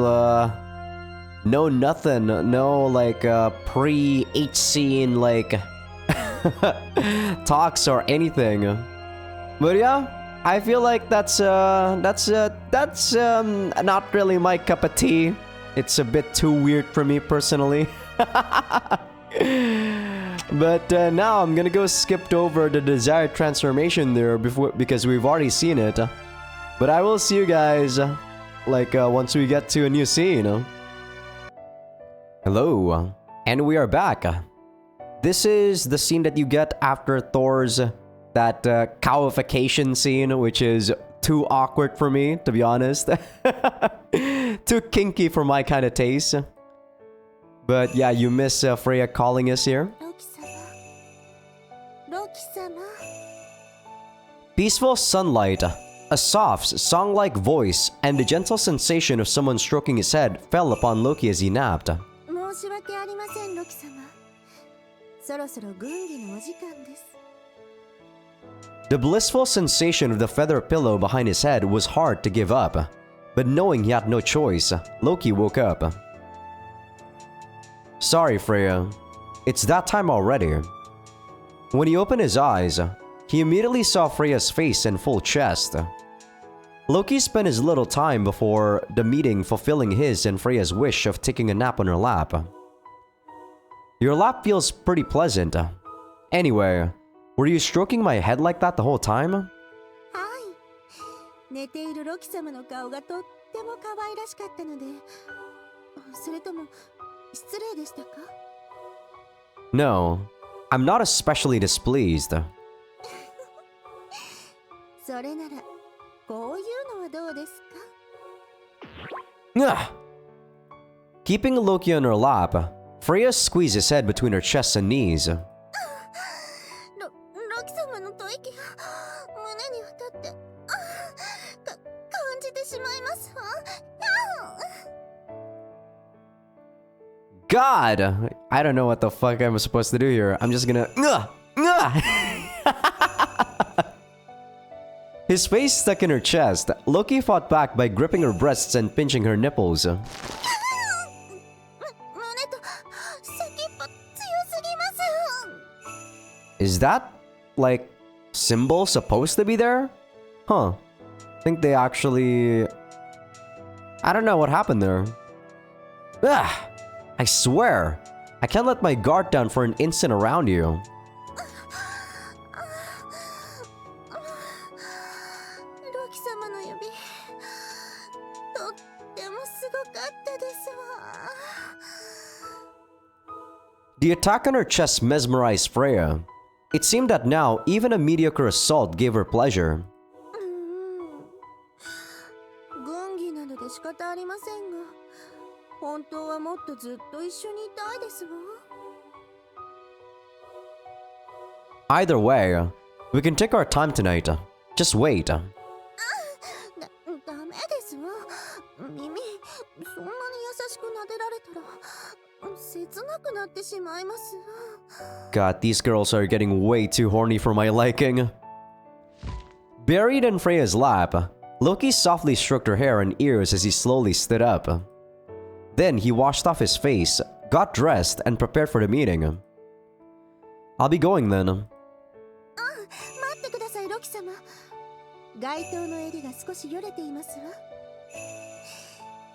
no nothing. No, like, pre-H scene, like, talks or anything. But yeah, I feel like that's not really my cup of tea. It's a bit too weird for me personally. But now I'm gonna go skip over the desired transformation there because we've already seen it. But I will see you guys like once we get to a new scene. Hello, and we are back. This is the scene that you get after Thor's that cowification scene, which is too awkward for me, to be honest. Too kinky for my kind of taste. But yeah, you miss Freya calling us here. ロキ様。 Peaceful sunlight, a soft, song-like voice, and the gentle sensation of someone stroking his head fell upon Loki as he napped. 申し訳ありません、ロキ様。そろそろ軍議のお時間です。 The blissful sensation of the feather pillow behind his head was hard to give up. But knowing he had no choice, Loki woke up. Sorry, Freya. It's that time already. When he opened his eyes, he immediately saw Freya's face and full chest. Loki spent his little time before the meeting fulfilling his and Freya's wish of taking a nap on her lap. Your lap feels pretty pleasant. Anyway, were you stroking my head like that the whole time? はい。寝ているロキ様の顔がとっても可愛らしかったので、それとも失礼でしたか？ No, I'm not especially displeased. それならこういうのはどうですか？ Ugh. Keeping Loki on her lap, Freya squeezed his head between her chest and knees. ロキ様の吐息が胸に当たって感じてしまいますわ。God! I don't know what the fuck I'm supposed to do here. I'm just gonna... His face stuck in her chest. Loki fought back by gripping her breasts and pinching her nipples. 胸と先っぽ強すぎます Is that, like, symbol supposed to be there? Huh. Think they actually... I don't know what happened there. Ugh! I swear, I can't let my guard down for an instant around you. ロキ様の指とってもすごかったですわ The attack on her chest mesmerized Freya. It seemed that now, even a mediocre assault gave her pleasure. 軍議などで仕方ありませんが本当はもっとずっと一緒にいたいですわ Either way, we can take our time tonight. Just wait. ダメですわ耳そんなに優しく撫でられたら切なくなってしまいます God, these girls are getting way too horny for my liking. Buried in Freya's lap, Loki softly stroked her hair and ears as he slowly stood up. Then he washed off his face, got dressed, and prepared for the meeting. I'll be going then. 待ってくださいロキ様街灯の襟が少しよれていますわ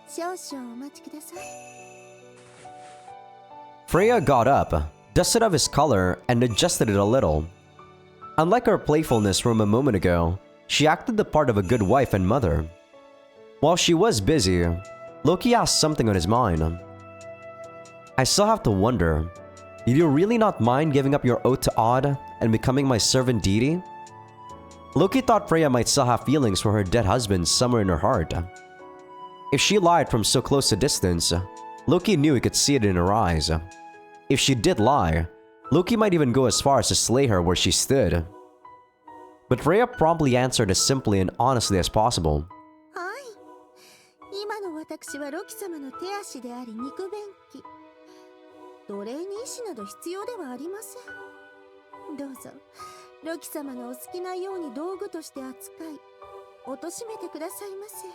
少々お待ちください Freya got up, dusted off his collar, and adjusted it a little. Unlike her playfulness from a moment ago, she acted the part of a good wife and mother. While she was busy, Loki asked something on his mind. I still have to wonder, did you really not mind giving up your oath to Odd and becoming my servant deity? Loki thought Freya might still have feelings for her dead husband somewhere in her heart. If she lied from so close a distance, Loki knew he could see it in her eyes. If she did lie, Loki might even go as far as to slay her where she stood. But Freya promptly answered as simply and honestly as possible. はい今の私はロキ様の手足であり肉便器奴隷に意志など必要ではありませんどうぞロキ様のお好きなように道具として扱い貶めてくださいませ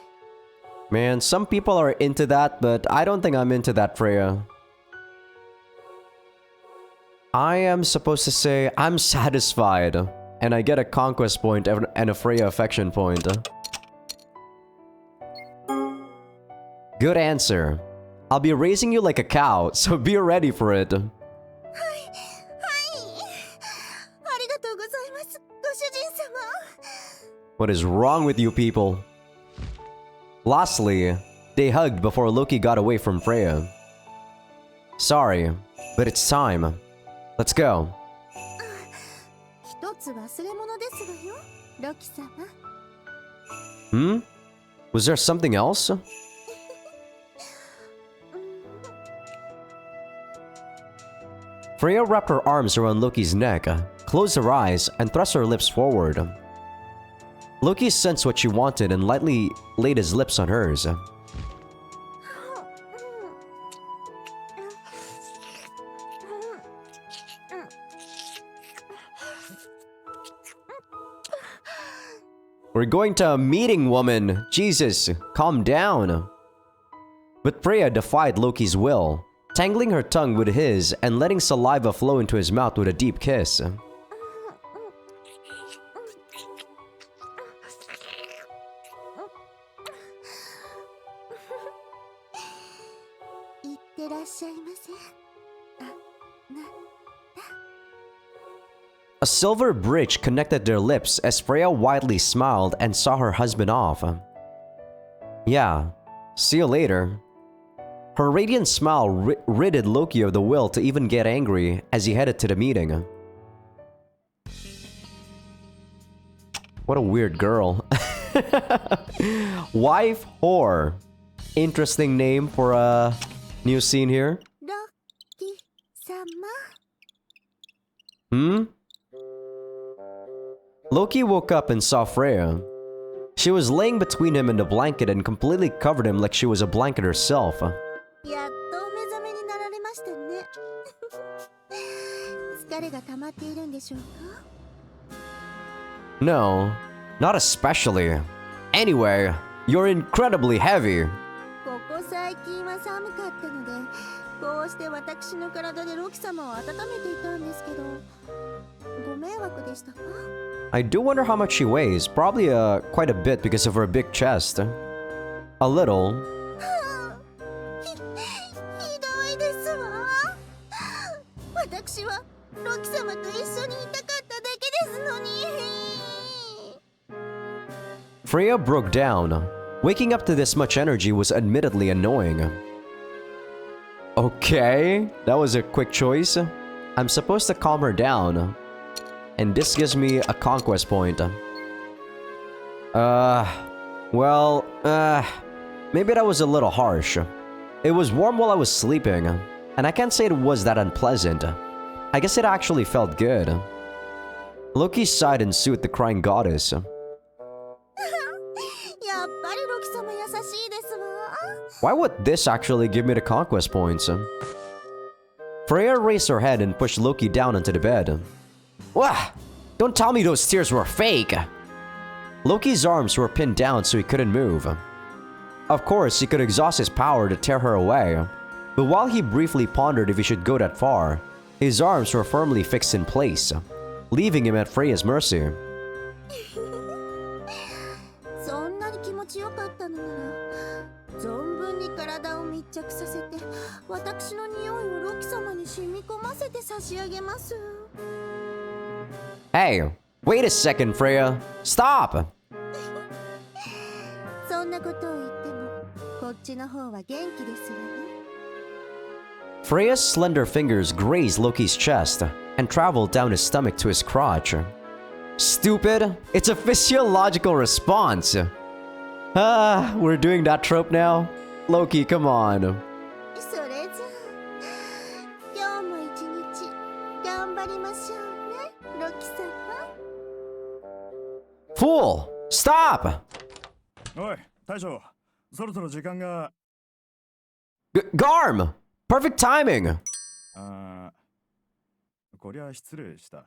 Man, some people are into that, but I don't think I'm into that, Freya. I am supposed to say I'm satisfied, and I get a conquest point and a Freya affection point. Good answer. I'll be raising you like a cow, so be ready for it. はいありがとうございますご主人様 What is wrong with you people? Lastly, they hugged before Loki got away from Freya. Sorry, but it's time. Let's go. 一つ忘れ物ですわよロキ様 Hmm? Was there something else? Freya wrapped her arms around Loki's neck, closed her eyes, and thrust her lips forward. Loki sensed what she wanted and lightly laid his lips on hers. We're going to a meeting, woman! Jesus, calm down! But Freya defied Loki's will, tangling her tongue with his and letting saliva flow into his mouth with a deep kiss. A silver bridge connected their lips as Freya widely smiled and saw her husband off. Yeah, see you later. Her radiant smile ridded Loki of the will to even get angry as he headed to the meeting. What a weird girl. Wife whore. Interesting name for a new scene here. Hmm? Loki woke up and saw Freya. She was laying between him and the blanket and completely covered him like she was a blanket herself. やっとお目覚めになられまましたね。疲れが溜まっているんでしょうか？ No, not especially. Anyway, you're incredibly heavy. ここ最近は寒かったので、こうして私の体でロキ様を温めていたんですけど、ご迷惑でしたか？ I do wonder how much she weighs. Probably quite a bit because of her big chest. A little. ひどいですわ。私はロキ様と一緒にいたかっただけですのに。Freya broke down. Waking up to this much energy was admittedly annoying. Okay, that was a quick choice. I'm supposed to calm her down. And this gives me a conquest point. Maybe that was a little harsh. It was warm while I was sleeping, and I can't say it was that unpleasant. I guess it actually felt good. Loki sighed and soothed the crying goddess. やっぱりロキ様優しいですわ。 Why would this actually give me the conquest points? Freya raised her head and pushed Loki down into the bed. Wah! Don't tell me those tears were fake! Loki's arms were pinned down so he couldn't move. Of course, he could exhaust his power to tear her away, but while he briefly pondered if he should go that far, his arms were firmly fixed in place, leaving him at Freya's mercy. そんなに気持ちよかったのなら、存分に体を密着させて、私の匂いをロキ様に染み込ませて差し上げます。 Hey, wait a second, Freya. Stop! そんなことを言っても、こっちの方は元気ですわね。 Freya's slender fingers grazed Loki's chest and traveled down his stomach to his crotch. Stupid! It's a physiological response! Ah, we're doing that trope now? Loki, come on. それじゃあ、今日も一日頑張りましょうね、ロキ様。 Fool! Stop! おい大将、そろそろ時間が。 Garm! Perfect timing! こりゃ失礼した。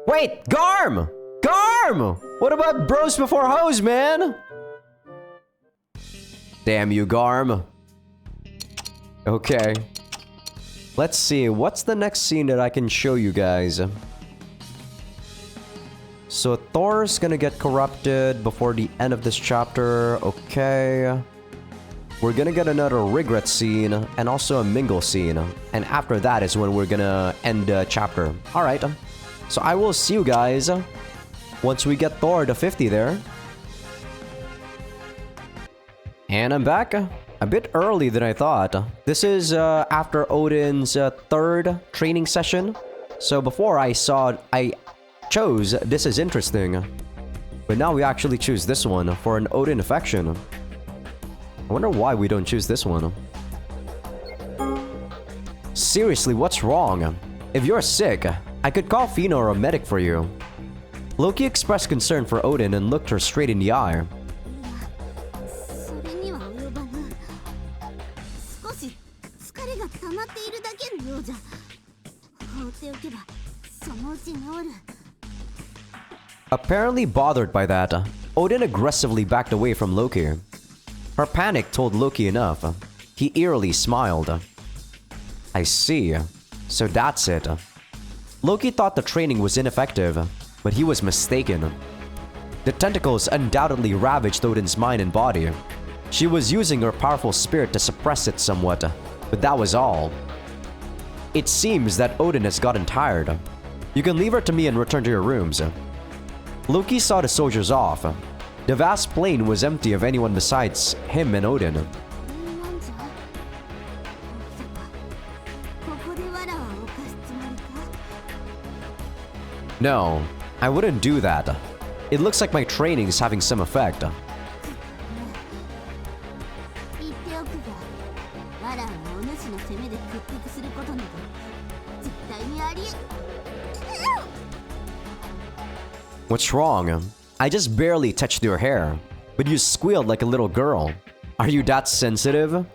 Wait! Garm! Garm! What about bros before hoes, man? Damn you, Garm. Okay. Let's see, what's the next scene that I can show you guys? So Thor's gonna get corrupted before the end of this chapter. Okay. We're gonna get another regret scene and also a mingle scene. And after that is when we're gonna end the chapter. Alright. So I will see you guys once we get Thor to 50 there. And I'm back. A bit early than I thought. This is after Odin's third training session. So before I chose this is interesting. But now we actually choose this one for an Odin affection. I wonder why we don't choose this one. Seriously, what's wrong? If you're sick, I could call Fina or a medic for you. Loki expressed concern for Odin and looked her straight in the eye. それには及ばぬ。少し疲れが溜まっているだけのようじゃ。放っておけばそのうち治る。 Apparently bothered by that, Odin aggressively backed away from Loki. Her panic told Loki enough. He eerily smiled. I see. So that's it. Loki thought the training was ineffective, but he was mistaken. The tentacles undoubtedly ravaged Odin's mind and body. She was using her powerful spirit to suppress it somewhat, but that was all. It seems that Odin has gotten tired. You can leave her to me and return to your rooms. Loki saw the soldiers off. The vast plain was empty of anyone besides him and Odin. なんじゃ。ここで藁は犯すつもりか。 No, I wouldn't do that. It looks like my training is having some effect. 言っておくが、藁はお主の攻めで屈服することなど絶対にありえ。 What's wrong? I just barely touched your hair, but you squealed like a little girl. Are you that sensitive?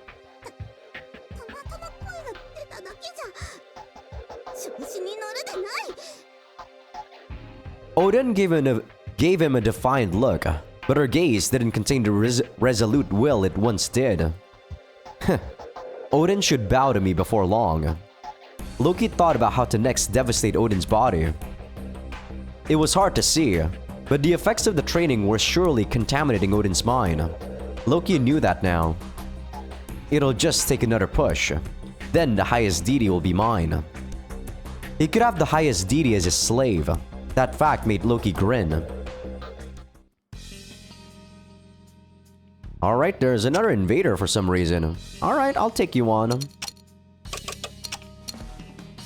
Odin gave him a defiant look, but her gaze didn't contain the resolute will it once did. Odin should bow to me before long. Loki thought about how to next devastate Odin's body. It was hard to see, but the effects of the training were surely contaminating Odin's mind. Loki knew that now. It'll just take another push. Then the highest deity will be mine. He could have the highest deity as his slave. That fact made Loki grin. Alright, there's another invader for some reason. Alright, I'll take you on.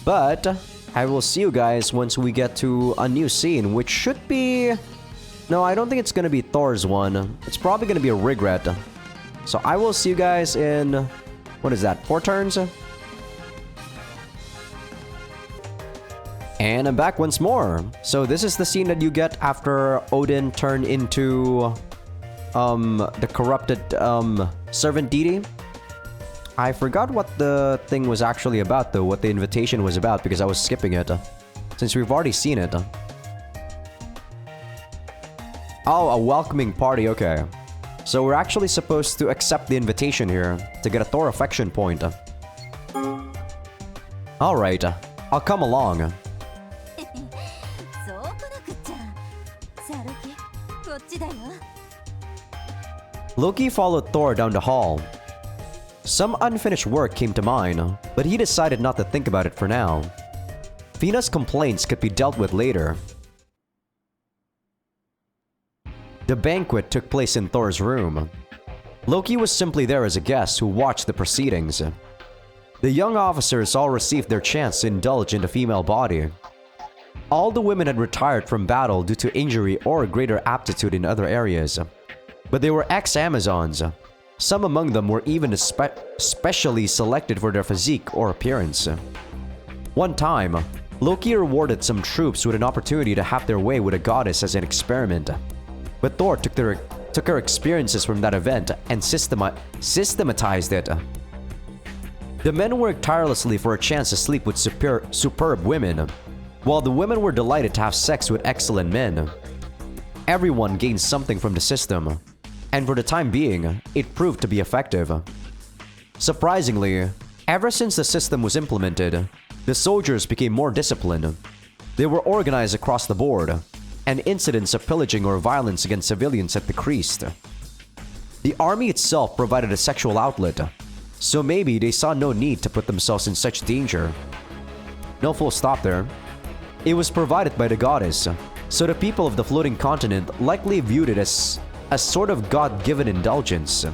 But I will see you guys once we get to a new scene, which should be... No, I don't think it's gonna be Thor's one. It's probably gonna be a regret. So I will see you guys in... What is that? 4 turns? And I'm back once more. So this is the scene that you get after Odin turned into... the corrupted, servant deity. I forgot what the thing was actually about though, what the invitation was about, because I was skipping it. Since we've already seen it. Oh, a welcoming party, okay. So we're actually supposed to accept the invitation here, to get a Thor affection point. Alright, I'll come along. Loki followed Thor down the hall. Some unfinished work came to mind, but he decided not to think about it for now. Venus' complaints could be dealt with later. The banquet took place in Thor's room. Loki was simply there as a guest who watched the proceedings. The young officers all received their chance to indulge in the female body. All the women had retired from battle due to injury or greater aptitude in other areas. But they were ex-Amazons. Some among them were even specially selected for their physique or appearance. One time, Loki rewarded some troops with an opportunity to have their way with a goddess as an experiment. But Thor took her experiences from that event and systematized it. The men worked tirelessly for a chance to sleep with superb women, while the women were delighted to have sex with excellent men. Everyone gained something from the system, and for the time being, it proved to be effective. Surprisingly, ever since the system was implemented, the soldiers became more disciplined. They were organized across the board, and incidents of pillaging or violence against civilians had decreased. The army itself provided a sexual outlet, so maybe they saw no need to put themselves in such danger. No full stop there. It was provided by the goddess, so the people of the floating continent likely viewed it as a sort of God-given indulgence.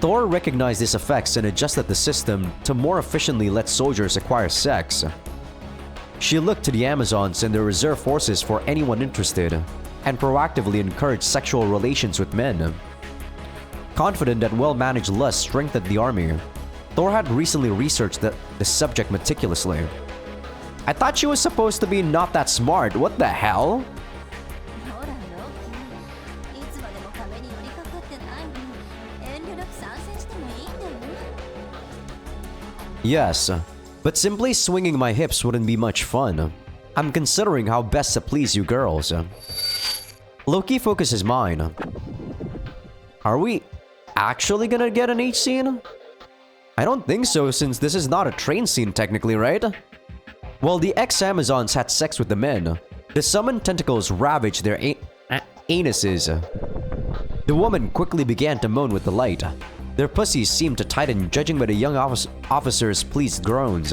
Thor recognized these effects and adjusted the system to more efficiently let soldiers acquire sex. She looked to the Amazons and their reserve forces for anyone interested, and proactively encouraged sexual relations with men. Confident that well-managed lust strengthened the army, Thor had recently researched the subject meticulously. I thought she was supposed to be not that smart, what the hell? Yes, but simply swinging my hips wouldn't be much fun. I'm considering how best to please you girls. Loki focused his mind. Are we actually gonna get an H scene? I don't think so, since this is not a train scene technically, right? While the ex-Amazons had sex with the men, the summoned tentacles ravaged their anuses. The woman quickly began to moan with delight. Their pussies seemed to tighten, judging by the young officers' pleased groans.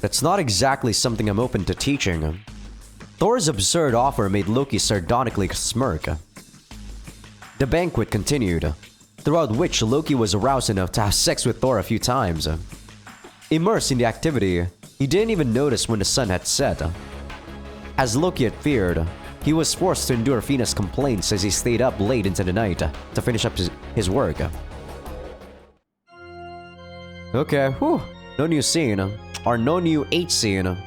That's not exactly something I'm open to teaching. Thor's absurd offer made Loki sardonically smirk. The banquet continued, throughout which Loki was aroused enough to have sex with Thor a few times. Immersed in the activity, he didn't even notice when the sun had set. As Loki had feared, he was forced to endure Venus' complaints as he stayed up late into the night to finish up his work. Okay, whew. No new scene. Or no new H scene.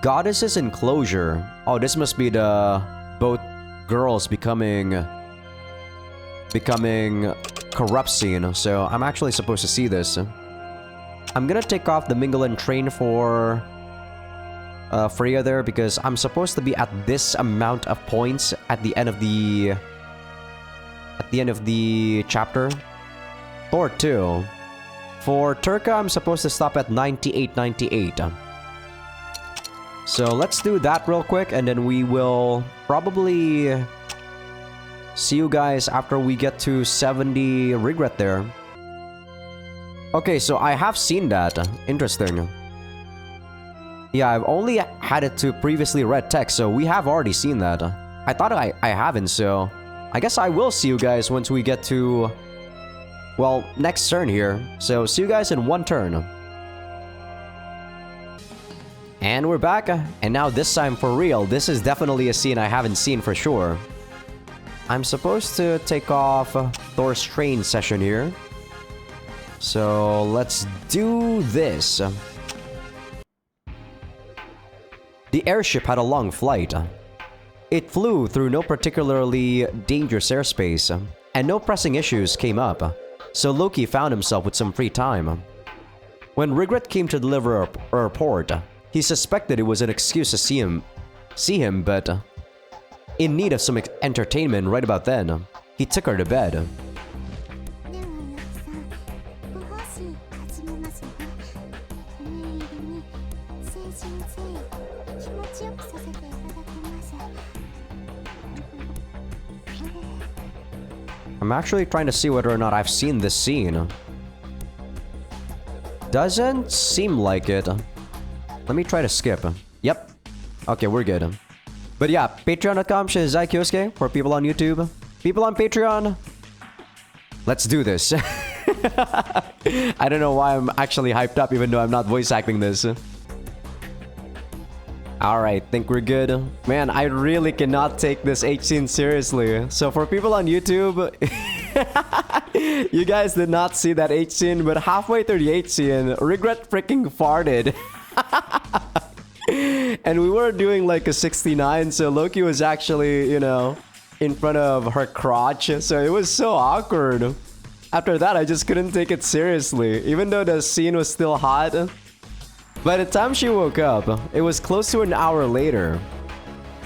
Goddesses enclosure. Oh, this must be the both girls becoming corrupt scene. So I'm actually supposed to see this. I'm gonna take off the mingle and train for Freya there because I'm supposed to be at this amount of points at the end of the chapter. Thor 2. For Turka, I'm supposed to stop at 98. So let's do that real quick and then we will probably see you guys after we get to 70 regret there. Okay, so I have seen that. Interesting. Yeah, I've only had it to previously read text, so we have already seen that. I thought I haven't, so I guess I will see you guys once we get to, well, next turn here. So see you guys in one turn. And we're back, and now this time for real. This is definitely a scene I haven't seen for sure. I'm supposed to take off Thor's train session here. So let's do this. The airship had a long flight. It flew through no particularly dangerous airspace, and no pressing issues came up, so Loki found himself with some free time. When Regret came to deliver a report, he suspected it was an excuse to see him, but in need of some entertainment right about then, he took her to bed. ではよくさんご奉仕始めますが念入りに誠心誠意気持ちよくさせていただきます。 I'm actually trying to see whether or not I've seen this scene. Doesn't seem like it. Let me try to skip. Yep. Okay, we're good. But yeah, patreon.com/Azaikyousuke for people on YouTube. People on Patreon, let's do this. I don't know why I'm actually hyped up even though I'm not voice acting this. Alright, think we're good. Man, I really cannot take this H scene seriously. So for people on YouTube, you guys did not see that H scene, but halfway through the H scene, Regret freaking farted. And we were doing like a 69, so Loki was actually, you know, in front of her crotch, so it was so awkward. After that, I just couldn't take it seriously, even though the scene was still hot. By the time she woke up, it was close to an hour later.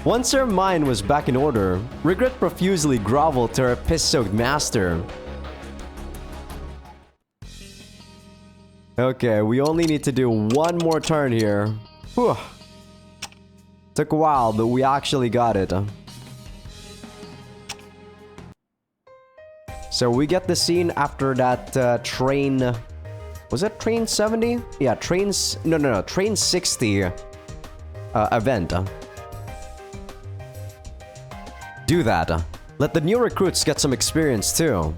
Once her mind was back in order, Regret profusely groveled to her piss-soaked master. Okay, we only need to do one more turn here. Whew. Took a while, but we actually got it. So we get the scene after that train... Was it train 70? Yeah, train 60 event. Do that. Let the new recruits get some experience too.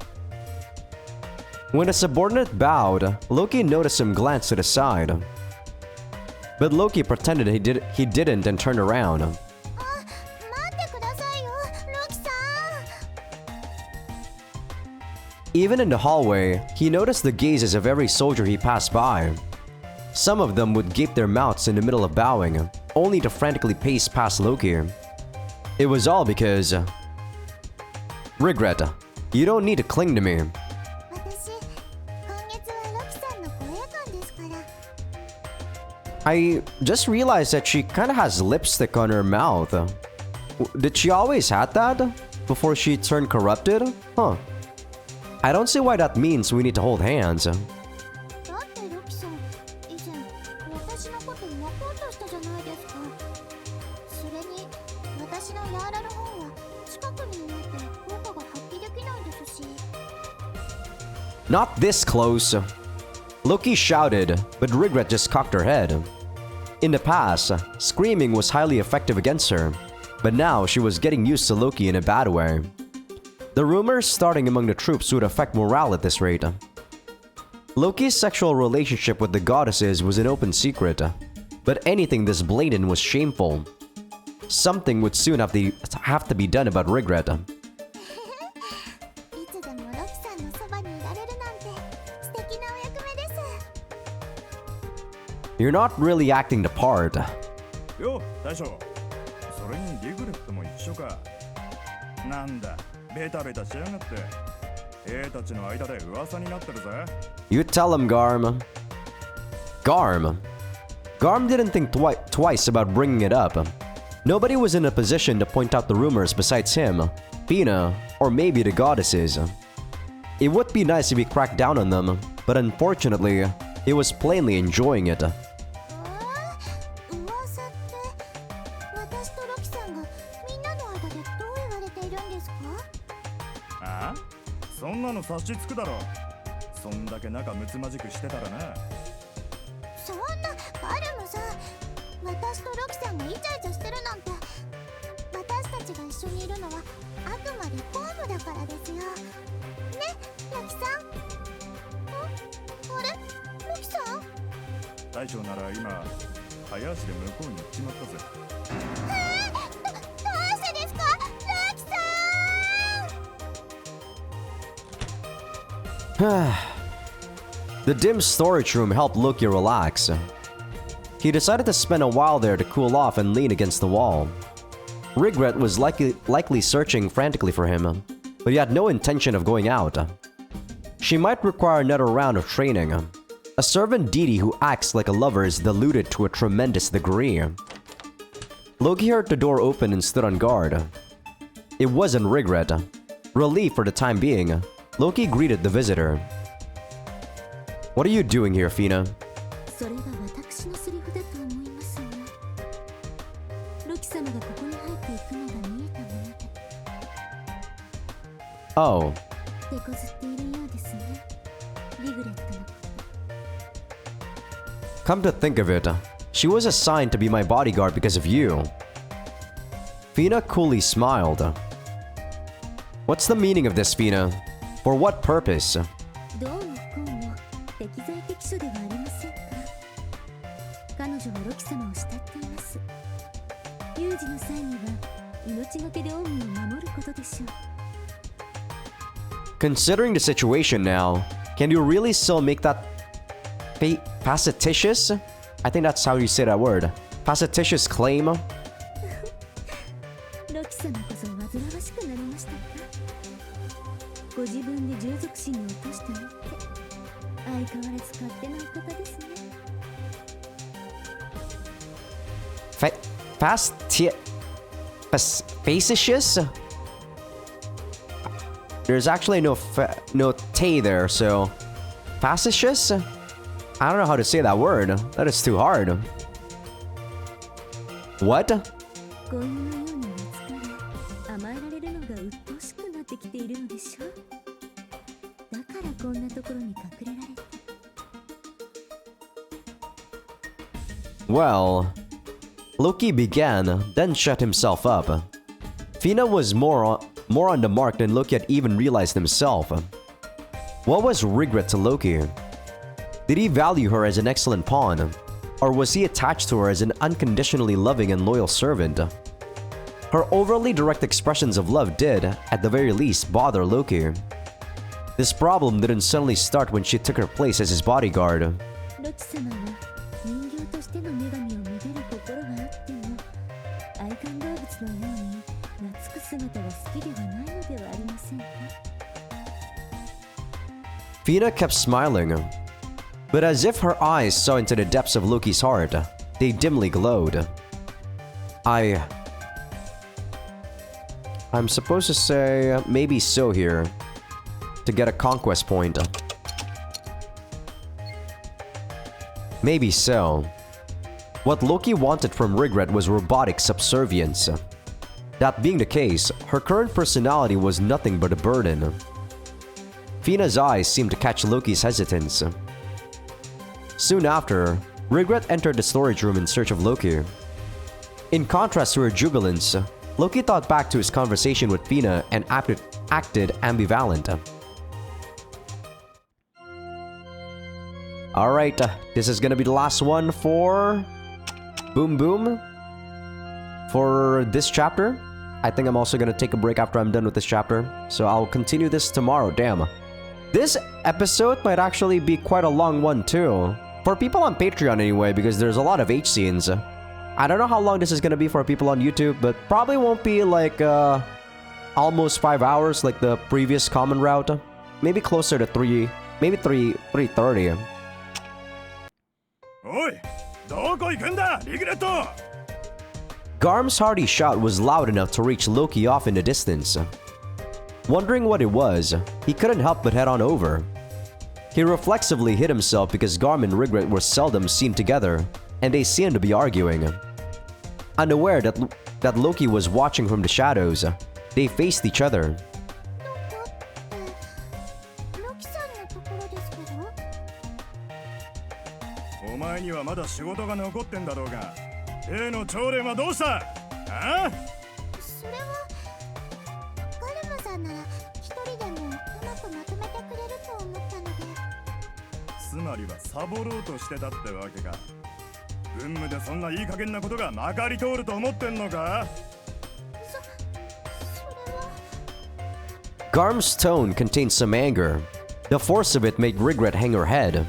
When a subordinate bowed, Loki noticed him glance to the side. But Loki pretended he didn't and turned around. 待ってくださいよ、ロキさん。 Even in the hallway, he noticed the gazes of every soldier he passed by. Some of them would gape their mouths in the middle of bowing, only to frantically pace past Loki. It was all because... Regret, you don't need to cling to me. 私、今月はロキさんの護衛官ですから。 I just realized that she kind of has lipstick on her mouth. Did she always have that? Before she turned corrupted? Huh. I don't see why that means we need to hold hands. だってロキさん、以前私のこと巻こうとしたじゃないですか。それに、私のヤーラの方は近くにいないと効果が発揮できないですし。 Not this close. Loki shouted, but Regret just cocked her head. In the past, screaming was highly effective against her, but now she was getting used to Loki in a bad way. The rumors starting among the troops would affect morale at this rate. Loki's sexual relationship with the goddesses was an open secret, but anything this blatant was shameful. Something would soon have to be done about Regret. いつでもロキさんのそばにいられるなんて素敵なお役目 You're not really acting the part. よ大将、それにリグレットも一緒か。なんだベタベタしやがって。兵たちの間で噂になってるぜ。 You tell him, Garm. Garm? Garm didn't think twice about bringing it up. Nobody was in a position to point out the rumors besides him, Fina, or maybe the goddesses. It would be nice if he cracked down on them, but unfortunately, he was plainly enjoying it. 噂って私とロキさんがみんなの間でどう言われているんですか？ああ、そんなの察しつくだろ。そんだけ仲睦まじくしてたらな。そんなガルムさん、私とロキさんがイチャイチャしてるなんて。私たちが一緒にいるのはあくまで公務だからですよ。ね、ロキさん。あれ、ロキさん？大将なら今早足で向こうに行っちまったぜ。どうしてですか、ロキさんThe dim storage room helped Loki relax. He decided to spend a while there to cool off and lean against the wall. Regret was likely searching frantically for him, but he had no intention of going out. She might require another round of training. A servant deity who acts like a lover is deluded to a tremendous degree. Loki heard the door open and stood on guard. It wasn't Regret. Relieved for the time being, Loki greeted the visitor. What are you doing here, Fina? それは私のセリフだと思いますが、ロキ様がここに入っていくのが見えたもので。Oh. 手こずっているようですね、リグレットの。 Come to think of it, she was assigned to be my bodyguard because of you. Fina coolly smiled. What's the meaning of this, Fina? For what purpose? どうもこうも適材適所ではありませんか。彼女はロキ様を慕っています。有事の際には命がけで恩義を守ることでしょう。 Considering the situation now, can you really still make that facetitious? I think that's how you say that word. Facetitious claim? ロキ様こそ煩わしくなりましたか。ご自分で従属心を落としてみて、相変わらず勝手なお方ですね。Facetious? There's actually no T there, so... Facetious? I don't know how to say that word. That is too hard. What? 子犬のように懐かれ、甘えられるのが鬱陶しくなってきているのでしょう。だからこんなところに隠れられて。Well... Loki began, then shut himself up. Fina was more on the mark than Loki had even realized himself. What was Regret to Loki? Did he value her as an excellent pawn? Or was he attached to her as an unconditionally loving and loyal servant? Her overly direct expressions of love did, at the very least, bother Loki. This problem didn't suddenly start when she took her place as his bodyguard. ロキ様は人形としての女神をめでる心があっても、愛玩動物のように懐く姿が好きではないのではありませんか。 Fina kept smiling, but as if her eyes saw into the depths of Loki's heart, they dimly glowed. I'm supposed to say maybe so here, to get a conquest point. Maybe so. What Loki wanted from Regret was robotic subservience. That being the case, her current personality was nothing but a burden. Fina's eyes seemed to catch Loki's hesitance. Soon after, Regret entered the storage room in search of Loki. In contrast to her jubilance, Loki thought back to his conversation with Fina and acted ambivalent. Alright, this is gonna be the last one for... Boom Boom. For this chapter. I think I'm also gonna take a break after I'm done with this chapter. So I'll continue this tomorrow, damn. This episode might actually be quite a long one too. For people on Patreon anyway, because there's a lot of H scenes. I don't know how long this is gonna be for people on YouTube, but probably won't be like almost 5 hours like the previous common route. Maybe closer to 3, maybe 3:30. おいどこ行くんだリグレット Garm's hearty shout was loud enough to reach Loki off in the distance. Wondering what it was, he couldn't help but head on over. He reflexively hid himself because Garm and Regret were seldom seen together, and they seemed to be arguing. Unaware that Loki was watching from the shadows, they faced each other. ロキさんのところですけど。お前にはまだ仕事が残ってんだろうが A の朝礼はどうしたああそれはガルマさんなら一人でもうまくまとめてくれると思ったので。つまりはサボろうとしてたってわけか軍務でそんないい加減なことがまかり通ると思ってんのか Garm's tone contained some anger. The force of it made Regret hang her head.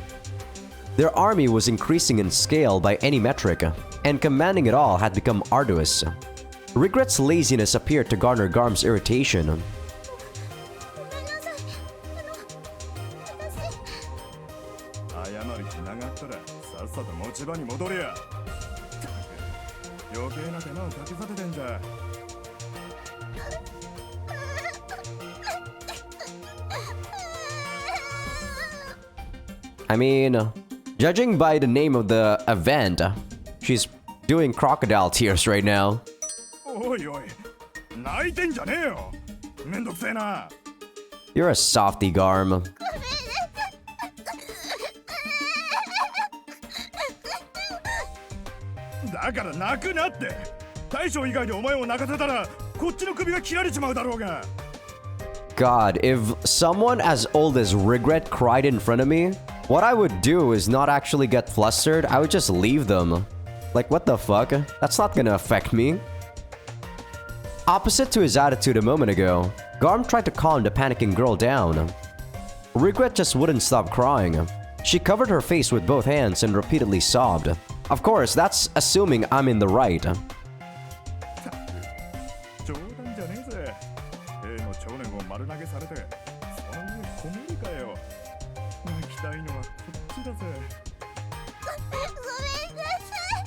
Their army was increasing in scale by any metric, and commanding it all had become arduous. Regret's laziness appeared to garner Garm's irritation. ごめんなさい。私。謝る気ながったらさっさと持ち場に戻れや余計な手間をかけさせてんじゃ I mean, judging by the name of the event, she's doing crocodile tears right now. おいおい泣いてんじゃねえよめんどくせえな You're a softy, Garm. だから泣くなって大将以外でお前を泣かせたらこっちの首が切られちまうだろうが God, if someone as old as Regret cried in front of me, what I would do is not actually get flustered, I would just leave them. Like, what the fuck? That's not gonna affect me. Opposite to his attitude a moment ago, Garm tried to calm the panicking girl down. Regret just wouldn't stop crying. She covered her face with both hands and repeatedly sobbed. Of course, that's assuming I'm in the right. 冗談じゃねえぜ A の少年を丸投げされてその上こもりかよ泣きたいのはこっちだぜごめんなさい。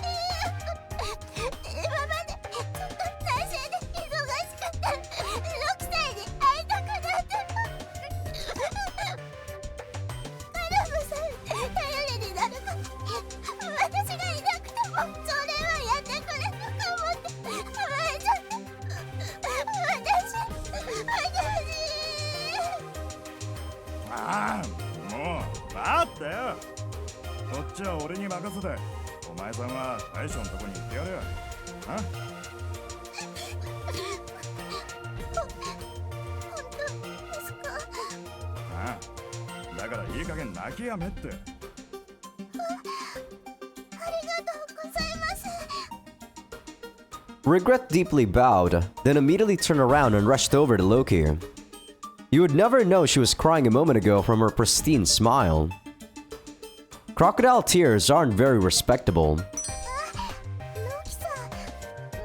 今までちょっと内政で忙しかった6歳に会いたくなってガルムさん頼りになるか私がいなくてもそれはやってくれると思って甘えちゃったああもう待ってよこっちは俺に任せてお前さんは大将のとこに行ってやれよあ本当ですかああだからいい加減泣きやめってありがとうございます Regret deeply bowed, then immediately turned around and rushed over to Loki. You would never know she was crying a moment ago from her pristine smile. Crocodile tears aren't very respectable. ロキさん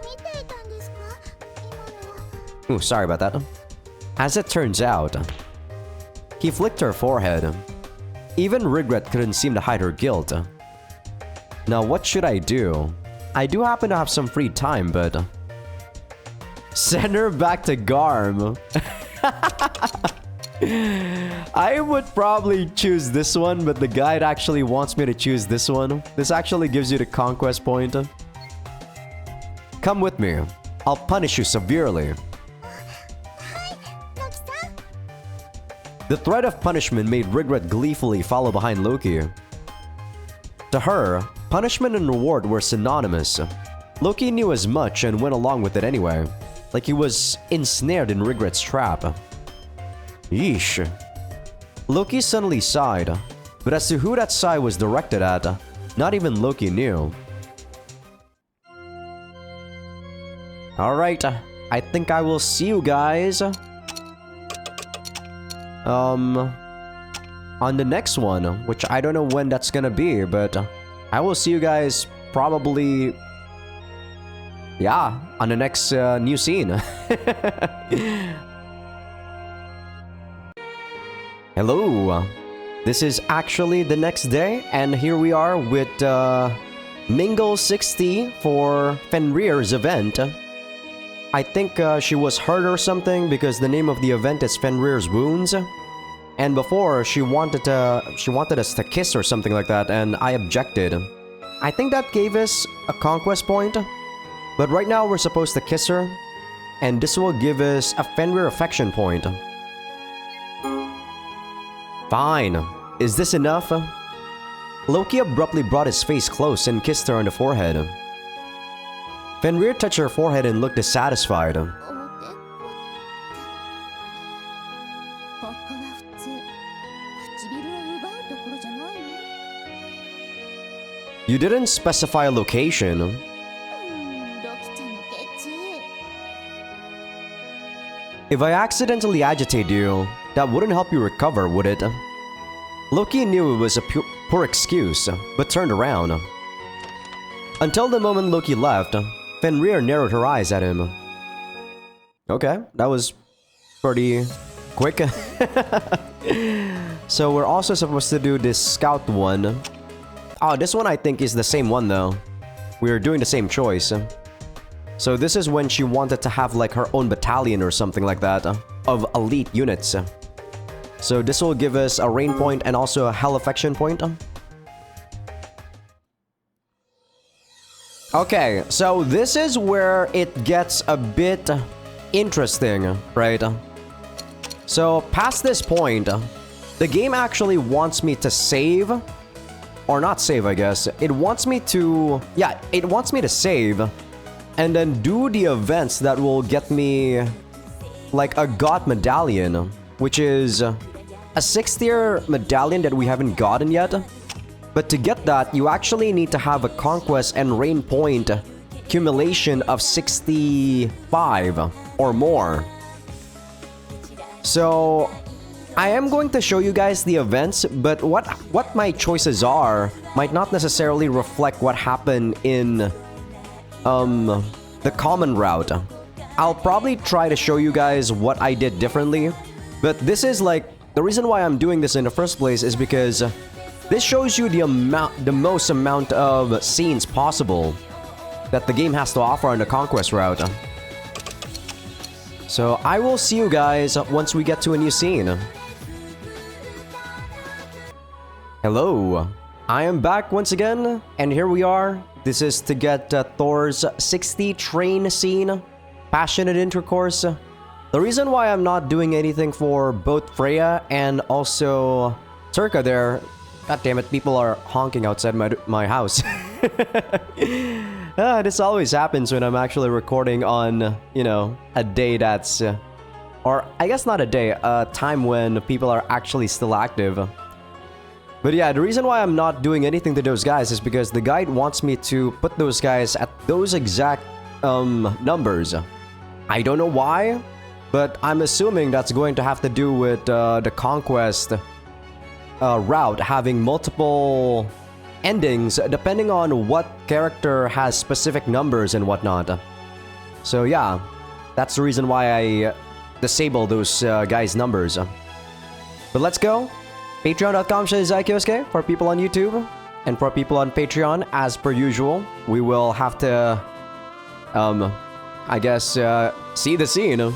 見ていたんですか今の Ooh, sorry about that. As it turns out, he flicked her forehead. Even Regret couldn't seem to hide her guilt. Now what should I do? I do happen to have some free time, but... Send her back to Garm. I would probably choose this one, but the guide actually wants me to choose this one. This actually gives you the conquest point. Come with me. I'll punish you severely. はいロキさん The threat of punishment made Regret gleefully follow behind Loki. To her, punishment and reward were synonymous. Loki knew as much and went along with it anyway, like he was ensnared in Regret's trap. Yeesh. Loki suddenly sighed, but as to who that sigh was directed at, not even Loki knew. Alright, I think I will see you guys. on the next one, which I don't know when that's gonna be, but I will see you guys probably, yeah, on the next new scene. Hello, this is actually the next day, and here we are with Mingle 60 for Fenrir's event. I think she was hurt or something because the name of the event is Fenrir's Wounds. And before, she wanted us to kiss or something like that, and I objected. I think that gave us a conquest point. But right now we're supposed to kiss her, and this will give us a Fenrir affection point. Fine. Is this enough? Loki abruptly brought his face close and kissed her on the forehead. Fenrir touched her forehead and looked dissatisfied. You didn't specify a location. If I accidentally agitate you, that wouldn't help you recover, would it? Loki knew it was a poor excuse, but turned around. Until the moment Loki left, Fenrir narrowed her eyes at him. Okay, that was pretty quick. So we're also supposed to do this scout one. Oh, this one I think is the same one though. We're doing the same choice. So this is when she wanted to have like her own battalion or something like that of elite units. So this will give us a rain point and also a hell affection point. Okay, so this is where it gets a bit interesting, right? So past this point, the game actually wants me to save. Or not save, I guess. It wants me to... Yeah, it wants me to save. And then do the events that will get me... like a god medallion. Which is... a 6th-tier medallion that we haven't gotten yet. But to get that, you actually need to have a conquest and rain point accumulation of 65 or more. So... I am going to show you guys the events, but what my choices are might not necessarily reflect what happened in the common route. I'll probably try to show you guys what I did differently, but this is like the reason why I'm doing this in the first place is because this shows you the most amount of scenes possible that the game has to offer on the conquest route. So I will see you guys once we get to a new scene. Hello, I am back once again, and here we are. This is to get Thor's 60 train scene, passionate intercourse. The reason why I'm not doing anything for both Freya and also Turka there, god damn it, people are honking outside my house. This always happens when I'm actually recording on, you know, a day that's, or I guess not a day, a time when people are actually still active. But yeah, the reason why I'm not doing anything to those guys is because the guide wants me to put those guys at those exact numbers. I don't know why, but I'm assuming that's going to have to do with the conquest route having multiple endings depending on what character has specific numbers and whatnot. So yeah, that's the reason why I disable those guys' numbers. But let's go. Patreon.com/Azaikyousuke for people on YouTube, and for people on Patreon, as per usual, we will have to, I guess, see the scene.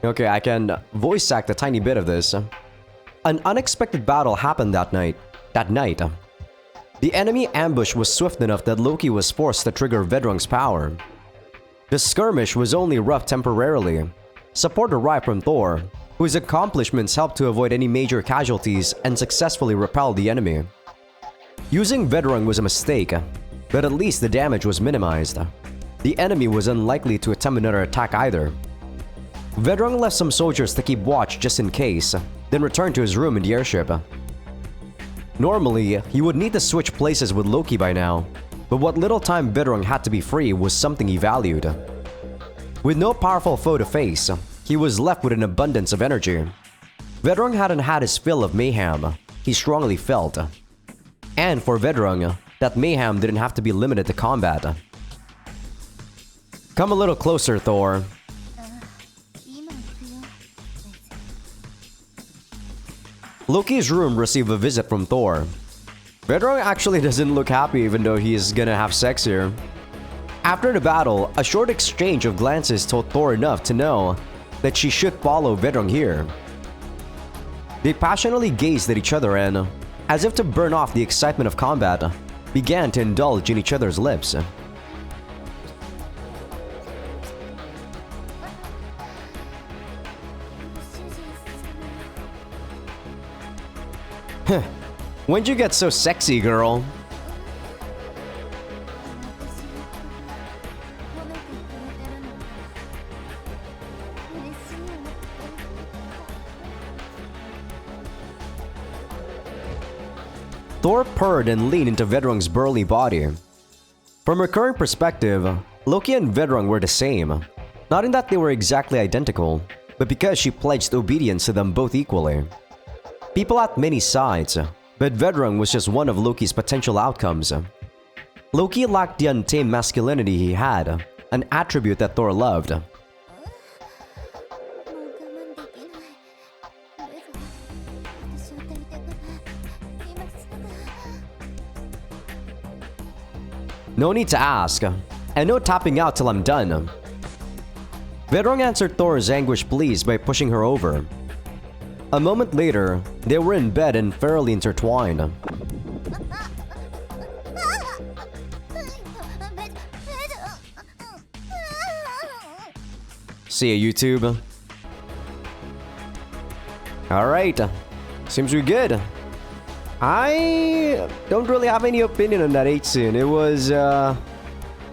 Okay, I can voice act a tiny bit of this. An unexpected battle happened that night. The enemy ambush was swift enough that Loki was forced to trigger Vedrung's power. The skirmish was only rough temporarily. Support arrived from Thor, whose accomplishments helped to avoid any major casualties and successfully repel the enemy. Using Vedrung was a mistake, but at least the damage was minimized. The enemy was unlikely to attempt another attack either. Vedrung left some soldiers to keep watch just in case, then returned to his room in the airship. Normally, he would need to switch places with Loki by now, but what little time Vedrung had to be free was something he valued. With no powerful foe to face, he was left with an abundance of energy. Vedrung hadn't had his fill of mayhem, he strongly felt. And for Vedrung, that mayhem didn't have to be limited to combat. Come a little closer, Thor. Loki's room received a visit from Thor. Vedrung actually doesn't look happy even though he's gonna have sex here. After the battle, a short exchange of glances told Thor enough to know that she should follow Vedrung here. They passionately gazed at each other and, as if to burn off the excitement of combat, began to indulge in each other's lips. When'd you get so sexy, girl? Thor purred and leaned into Vedrung's burly body. From her current perspective, Loki and Vedrung were the same. Not in that they were exactly identical, but because she pledged obedience to them both equally. People had many sides, but Vedrung was just one of Loki's potential outcomes. Loki lacked the untamed masculinity he had, an attribute that Thor loved. No need to ask, and no tapping out till I'm done. Vedrung answered Thor's anguished pleas by pushing her over. A moment later, they were in bed and fairly intertwined. See ya, YouTube. Alright, seems we're good. I don't really have any opinion on that 8 scene. It was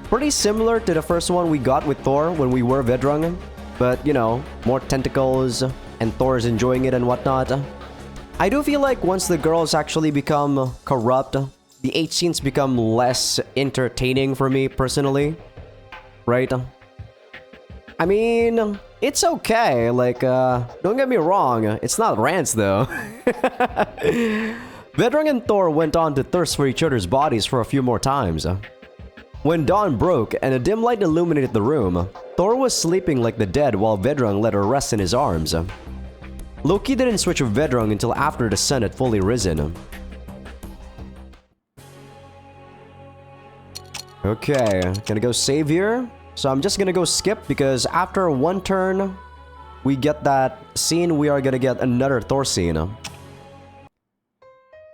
pretty similar to the first one we got with Thor when we were Vedrung. But, you know, more tentacles and Thor's enjoying it and whatnot. I do feel like once the girls actually become corrupt, the 8 scenes become less entertaining for me personally. Right? I mean, it's okay. Like, don't get me wrong. It's not rants though. Vedrung and Thor went on to thirst for each other's bodies for a few more times. When dawn broke and a dim light illuminated the room, Thor was sleeping like the dead while Vedrung let her rest in his arms. Loki didn't switch with Vedrung until after the sun had fully risen. Okay, gonna go save here. So I'm just gonna go skip because after one turn, we get that scene, we are gonna get another Thor scene.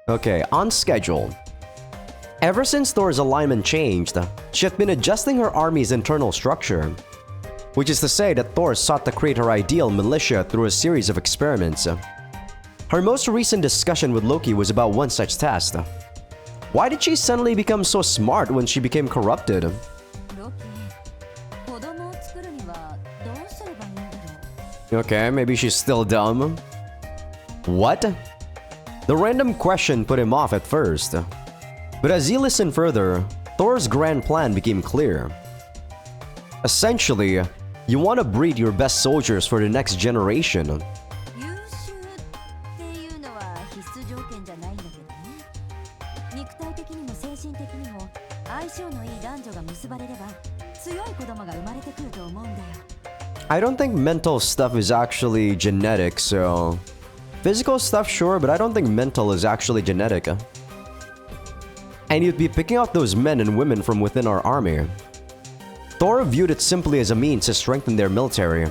Okay, on schedule. Ever since Thor's alignment changed, she had been adjusting her army's internal structure. Which is to say that Thor sought to create her ideal militia through a series of experiments. Her most recent discussion with Loki was about one such test. Why did she suddenly become so smart when she became corrupted? Okay, maybe she's still dumb. What? The random question put him off at first. But as he listened further, Thor's grand plan became clear. Essentially, you want to breed your best soldiers for the next generation. I don't think mental stuff is actually genetic, so... Physical stuff, sure, but I don't think mental is actually genetic. And you'd be picking out those men and women from within our army. Thor viewed it simply as a means to strengthen their military.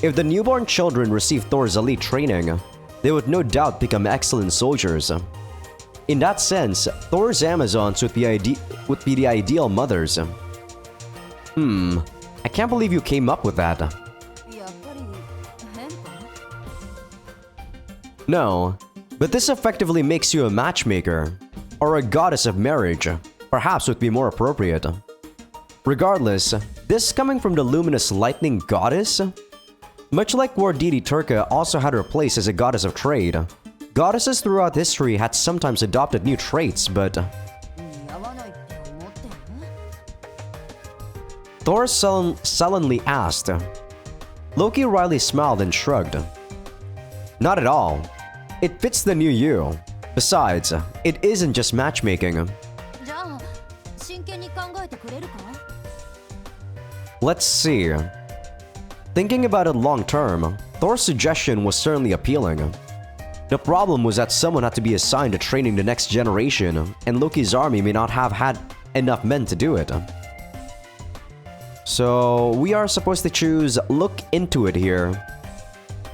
If the newborn children received Thor's elite training, they would no doubt become excellent soldiers. In that sense, Thor's Amazons would be the ideal mothers. I can't believe you came up with that. No, but this effectively makes you a matchmaker, or a goddess of marriage, perhaps would be more appropriate. Regardless, this coming from the luminous lightning goddess? Much like War Deity Turka also had her place as a goddess of trade, goddesses throughout history had sometimes adopted new traits, but... Thor sullenly asked. Loki wryly smiled and shrugged. Not at all. it fits the new you. Besides, it isn't just matchmaking. じゃあ真剣に考えてくれるか？ Let's see. Thinking about it long term, Thor's suggestion was certainly appealing. The problem was that someone had to be assigned to training the next generation, and Loki's army may not have had enough men to do it. So we are supposed to choose look into it here.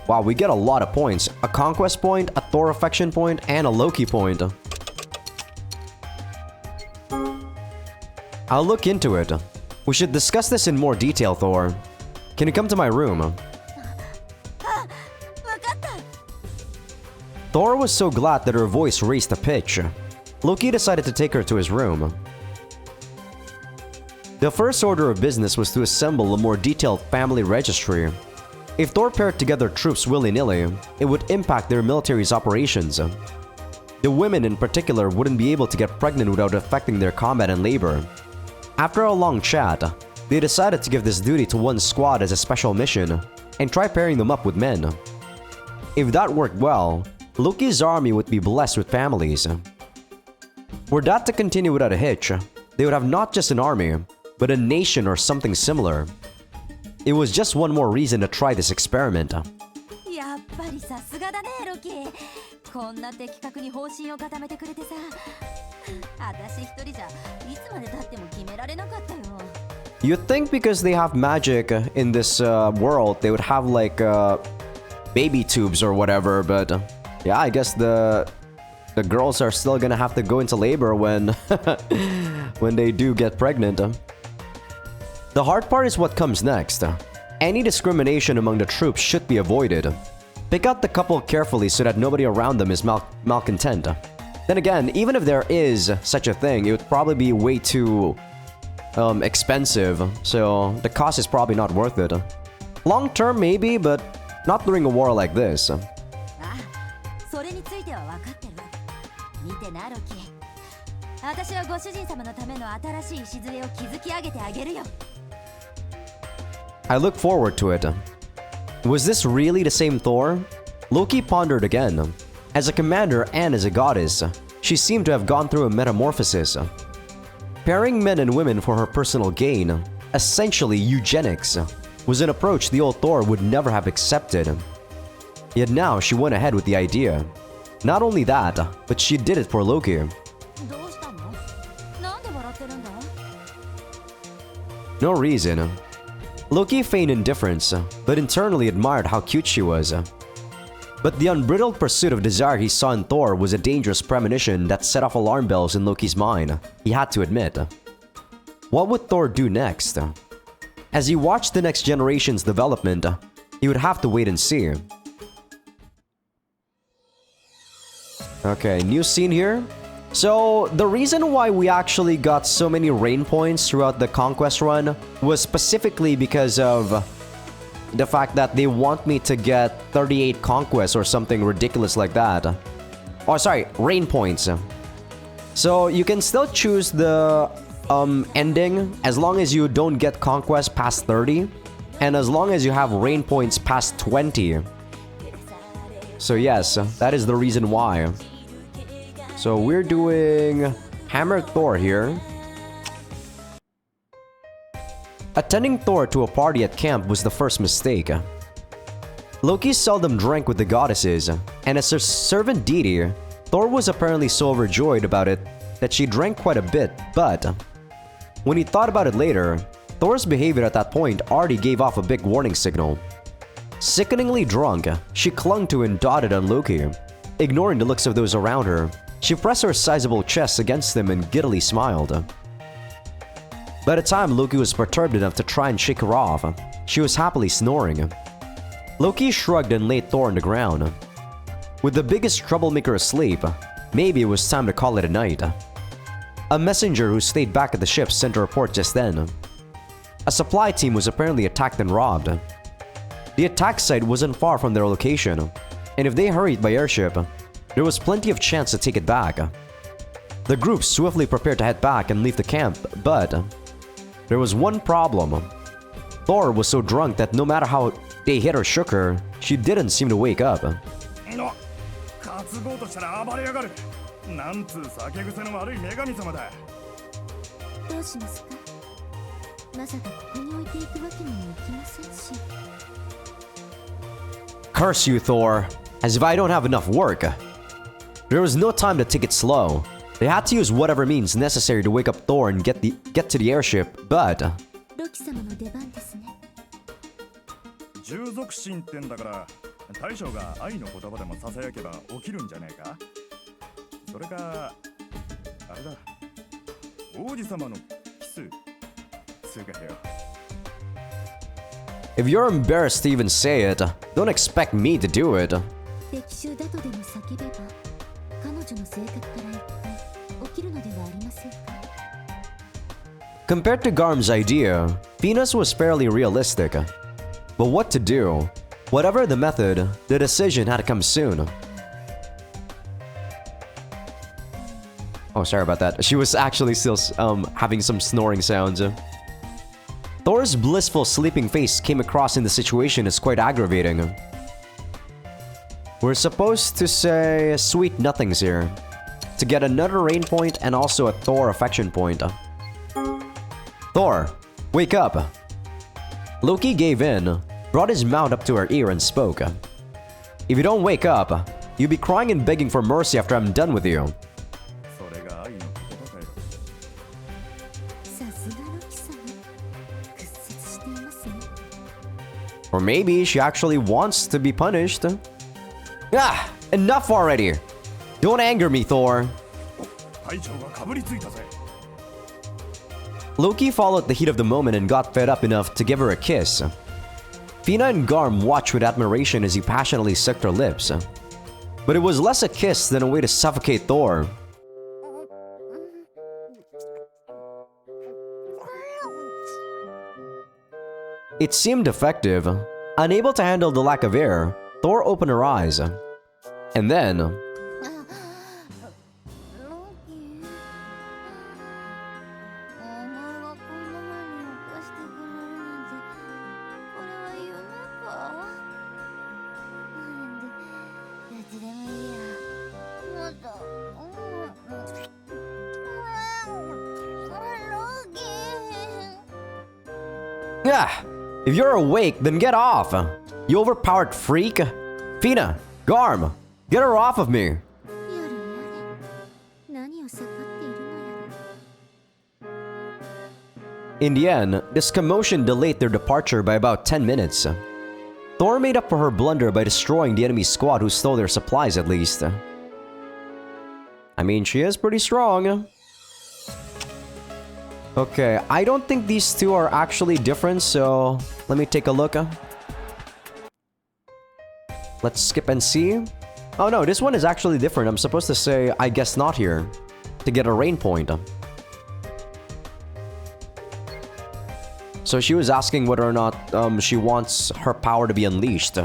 Wow, we get a lot of points. A conquest point, a Thor affection point, and a Loki point. I'll look into it. We should discuss this in more detail, Thor. Can you come to my room? わかった。 Thor was so glad that her voice raised a pitch. Loki decided to take her to his room. The first order of business was to assemble a more detailed family registry. If Thor paired together troops willy-nilly, it would impact their military's operations. The women in particular wouldn't be able to get pregnant without affecting their combat and labor. After a long chat, they decided to give this duty to one squad as a special mission, and try pairing them up with men. If that worked well, Loki's army would be blessed with families. Were that to continue without a hitch, they would have not just an army, but a nation or something similar. It was just one more reason to try this experiment. やっぱりさすがだねロキ。こんな的確に方針を固めてくれてさ。私一人じゃいつまで経っても決められなかったよ。 You'd think because they have magic in this world, they would have like baby tubes or whatever, but yeah, I guess the girls are still gonna have to go into labor when when they do get pregnant. The hard part is what comes next. Any discrimination among the troops should be avoided. Pick out the couple carefully so that nobody around them is malcontent. Then again, even if there is such a thing, it would probably be way too expensive, so the cost is probably not worth it. Long term maybe, but not during a war like this. あ、それについては分かってる。見てなロキ。私はご主人様のための新しい礎を築き上げてあげるよ。 I look forward to it. Was this really the same Thor? Loki pondered again. As a commander and as a goddess, she seemed to have gone through a metamorphosis. Pairing men and women for her personal gain, essentially eugenics, was an approach the old Thor would never have accepted. Yet now she went ahead with the idea. Not only that, but she did it for Loki. どうしたの？なんで笑ってるんだ？ No reason. Loki feigned indifference, but internally admired how cute she was. But the unbridled pursuit of desire he saw in Thor was a dangerous premonition that set off alarm bells in Loki's mind, he had to admit. What would Thor do next? As he watched the next generation's development, he would have to wait and see. Okay, new scene here. So, the reason why we actually got so many rain points throughout the conquest run was specifically because of the fact that they want me to get 38 conquests or something ridiculous like that. Oh, sorry, rain points. So, you can still choose the ending as long as you don't get conquest past 30 and as long as you have rain points past 20. So yes, that is the reason why. So we're doing Hammered Thor here. Attending Thor to a party at camp was the first mistake. Loki seldom drank with the goddesses, and as her servant deity, Thor was apparently so overjoyed about it that she drank quite a bit, but when he thought about it later, Thor's behavior at that point already gave off a big warning signal. Sickeningly drunk, she clung to and dotted on Loki. Ignoring the looks of those around her, she pressed her sizable chest against him and giddily smiled. By the time Loki was perturbed enough to try and shake her off, she was happily snoring. Loki shrugged and laid Thor on the ground. With the biggest troublemaker asleep, maybe it was time to call it a night. A messenger who stayed back at the ship sent a report just then. A supply team was apparently attacked and robbed. The attack site wasn't far from their location, and if they hurried by airship, there was plenty of chance to take it back. The group swiftly prepared to head back and leave the camp, but there was one problem. Thor was so drunk that no matter how they hit or shook her, she didn't seem to wake up. の勝継ごうとしたら暴れやがる。なんつう酒癖の悪い女神様だ。どうしますか？まさかここに置いていくわけにもいきませんし。 Curse you, Thor. As if I don't have enough work. There was no time to take it slow. They had to use whatever means necessary to wake up Thor and get to the airship, but... ロキ様の出番ですね。従属心ってんだから、大将が愛の言葉でもささやけば起きるんじゃねえか。それか、あれだ、王子様のキス、つうかよ。If you're embarrassed to even say it, don't expect me to do it. 歴史だとでも叫べば、彼女の性格から言って起きるのではありませんか。 Compared to Garm's idea, Venus was fairly realistic. But what to do? Whatever the method, the decision had to come soon. Oh, sorry about that. She was actually still having some snoring sounds. Thor's blissful sleeping face came across in the situation as quite aggravating. We're supposed to say sweet nothings here, to get another rain point and also a Thor affection point. Thor, wake up! Loki gave in, brought his mouth up to her ear and spoke. If you don't wake up, you'll be crying and begging for mercy after I'm done with you. それが愛の言葉かよ。さすがロキ様、屈折していますね。 Or maybe she actually wants to be punished. Ah! Enough already! Don't anger me, Thor! 隊長がかぶりついたぜ。 Loki followed the heat of the moment and got fed up enough to give her a kiss. Fina and Garm watched with admiration as he passionately sucked her lips. But it was less a kiss than a way to suffocate Thor. It seemed effective. Unable to handle the lack of air, Thor opened her eyes. And then... Ah! If you're awake, then get off! You overpowered freak! Fina! Garm! Get her off of me! 何を盛っているのやら。 In the end, this commotion delayed their departure by about 10 minutes. Thor made up for her blunder by destroying the enemy squad who stole their supplies at least. I mean, she is pretty strong. Okay, I don't think these two are actually different, so let me take a look. Let's skip and see. Oh no, this one is actually different. I'm supposed to say, I guess not here, to get a rain point. So she was asking whether or not she wants her power to be unleashed.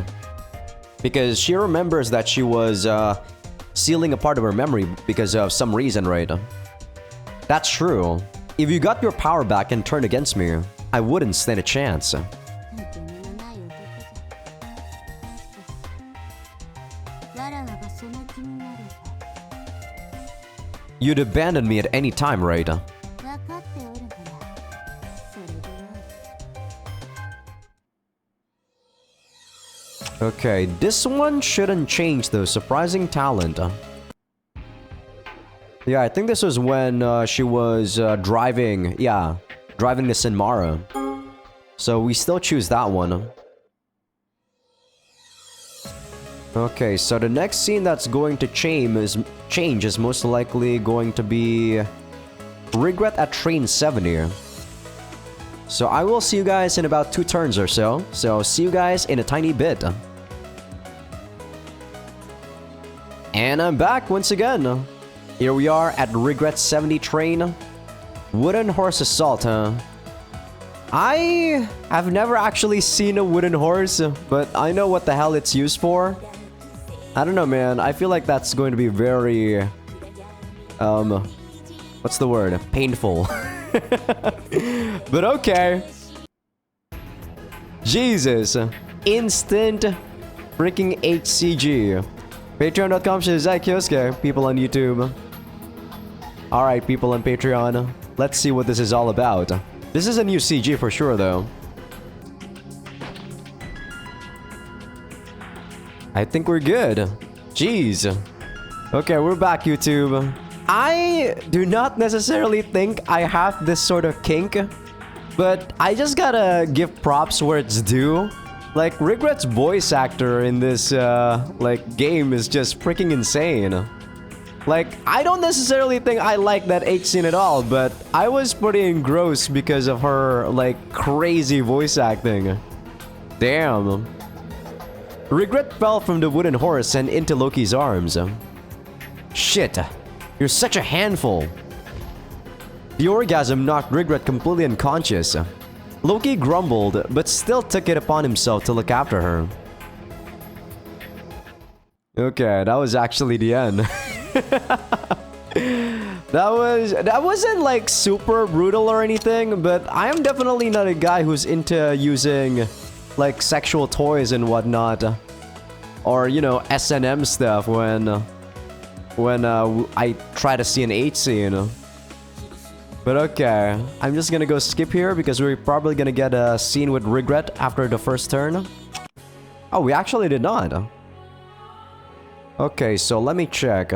Because she remembers that she was sealing a part of her memory because of some reason, right? That's true. If you got your power back and turned against me, I wouldn't stand a chance. You'd abandon me at any time, right? Okay, this one shouldn't change though. Surprising talent. Yeah, I think this was when she was driving. Yeah, driving the Sinmara. So we still choose that one. Okay, so the next scene that's going to change is most likely going to be Regret at Train 70. So I will see you guys in about 2 turns or so. So see you guys in a tiny bit. And I'm back once again. Here we are at Regret 70 Train. Wooden horse assault, huh? I have never actually seen a wooden horse, but I know what the hell it's used for. I don't know, man. I feel like that's going to be very... what's the word? Painful. But okay. Jesus. Instant freaking HCG. Patreon.com/Azaikyousuke, people on YouTube. Alright, people on Patreon. Let's see what this is all about. This is a new CG for sure, though. I think we're good. Jeez. Okay, we're back, YouTube. I do not necessarily think I have this sort of kink, but I just gotta give props where it's due. Like, Regret's voice actor in this, game is just freaking insane. Like, I don't necessarily think I like that H scene at all, but I was pretty engrossed because of her, like, crazy voice acting. Damn. Regret fell from the wooden horse and into Loki's arms. Shit, you're such a handful. The orgasm knocked Regret completely unconscious. Loki grumbled, but still took it upon himself to look after her. Okay, that was actually the end. That wasn't like super brutal or anything, but I am definitely not a guy who's into using like sexual toys and whatnot, or you know, S&M stuff when I try to see an H scene. But okay, I'm just gonna go skip here because we're probably gonna get a scene with Regret after the first turn. Oh, we actually did not. Okay, so let me check.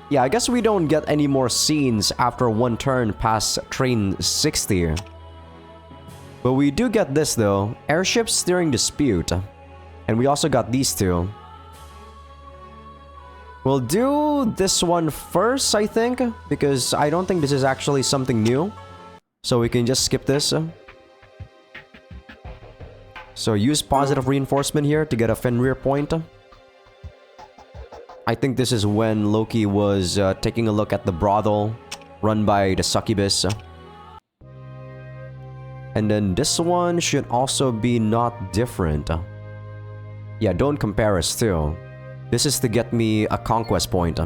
Yeah, I guess we don't get any more scenes after one turn past train 60. But we do get this though, airship steering dispute. And we also got these two. We'll do this one first, I think, because I don't think this is actually something new. So we can just skip this. So use positive reinforcement here to get a Fenrir point. I think this is when Loki was taking a look at the brothel run by the succubus. And then this one should also be not different. Yeah, don't compare us too. This is to get me a conquest point.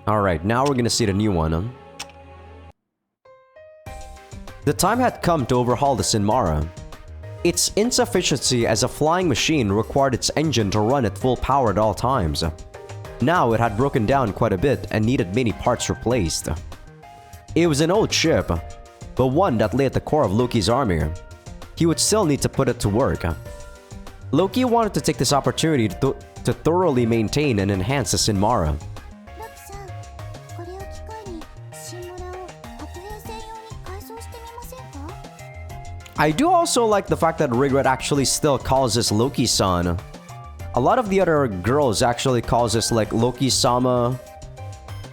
Alright, now we're gonna see the new one. The time had come to overhaul the Sinmara. Its insufficiency as a flying machine required its engine to run at full power at all times. Now it had broken down quite a bit and needed many parts replaced. It was an old ship, but one that lay at the core of Loki's army. He would still need to put it to work. Loki wanted to take this opportunity to thoroughly maintain and enhance the Sinmara. I do also like the fact that Regret actually still calls this Loki-san. A lot of the other girls actually calls this like Loki-sama.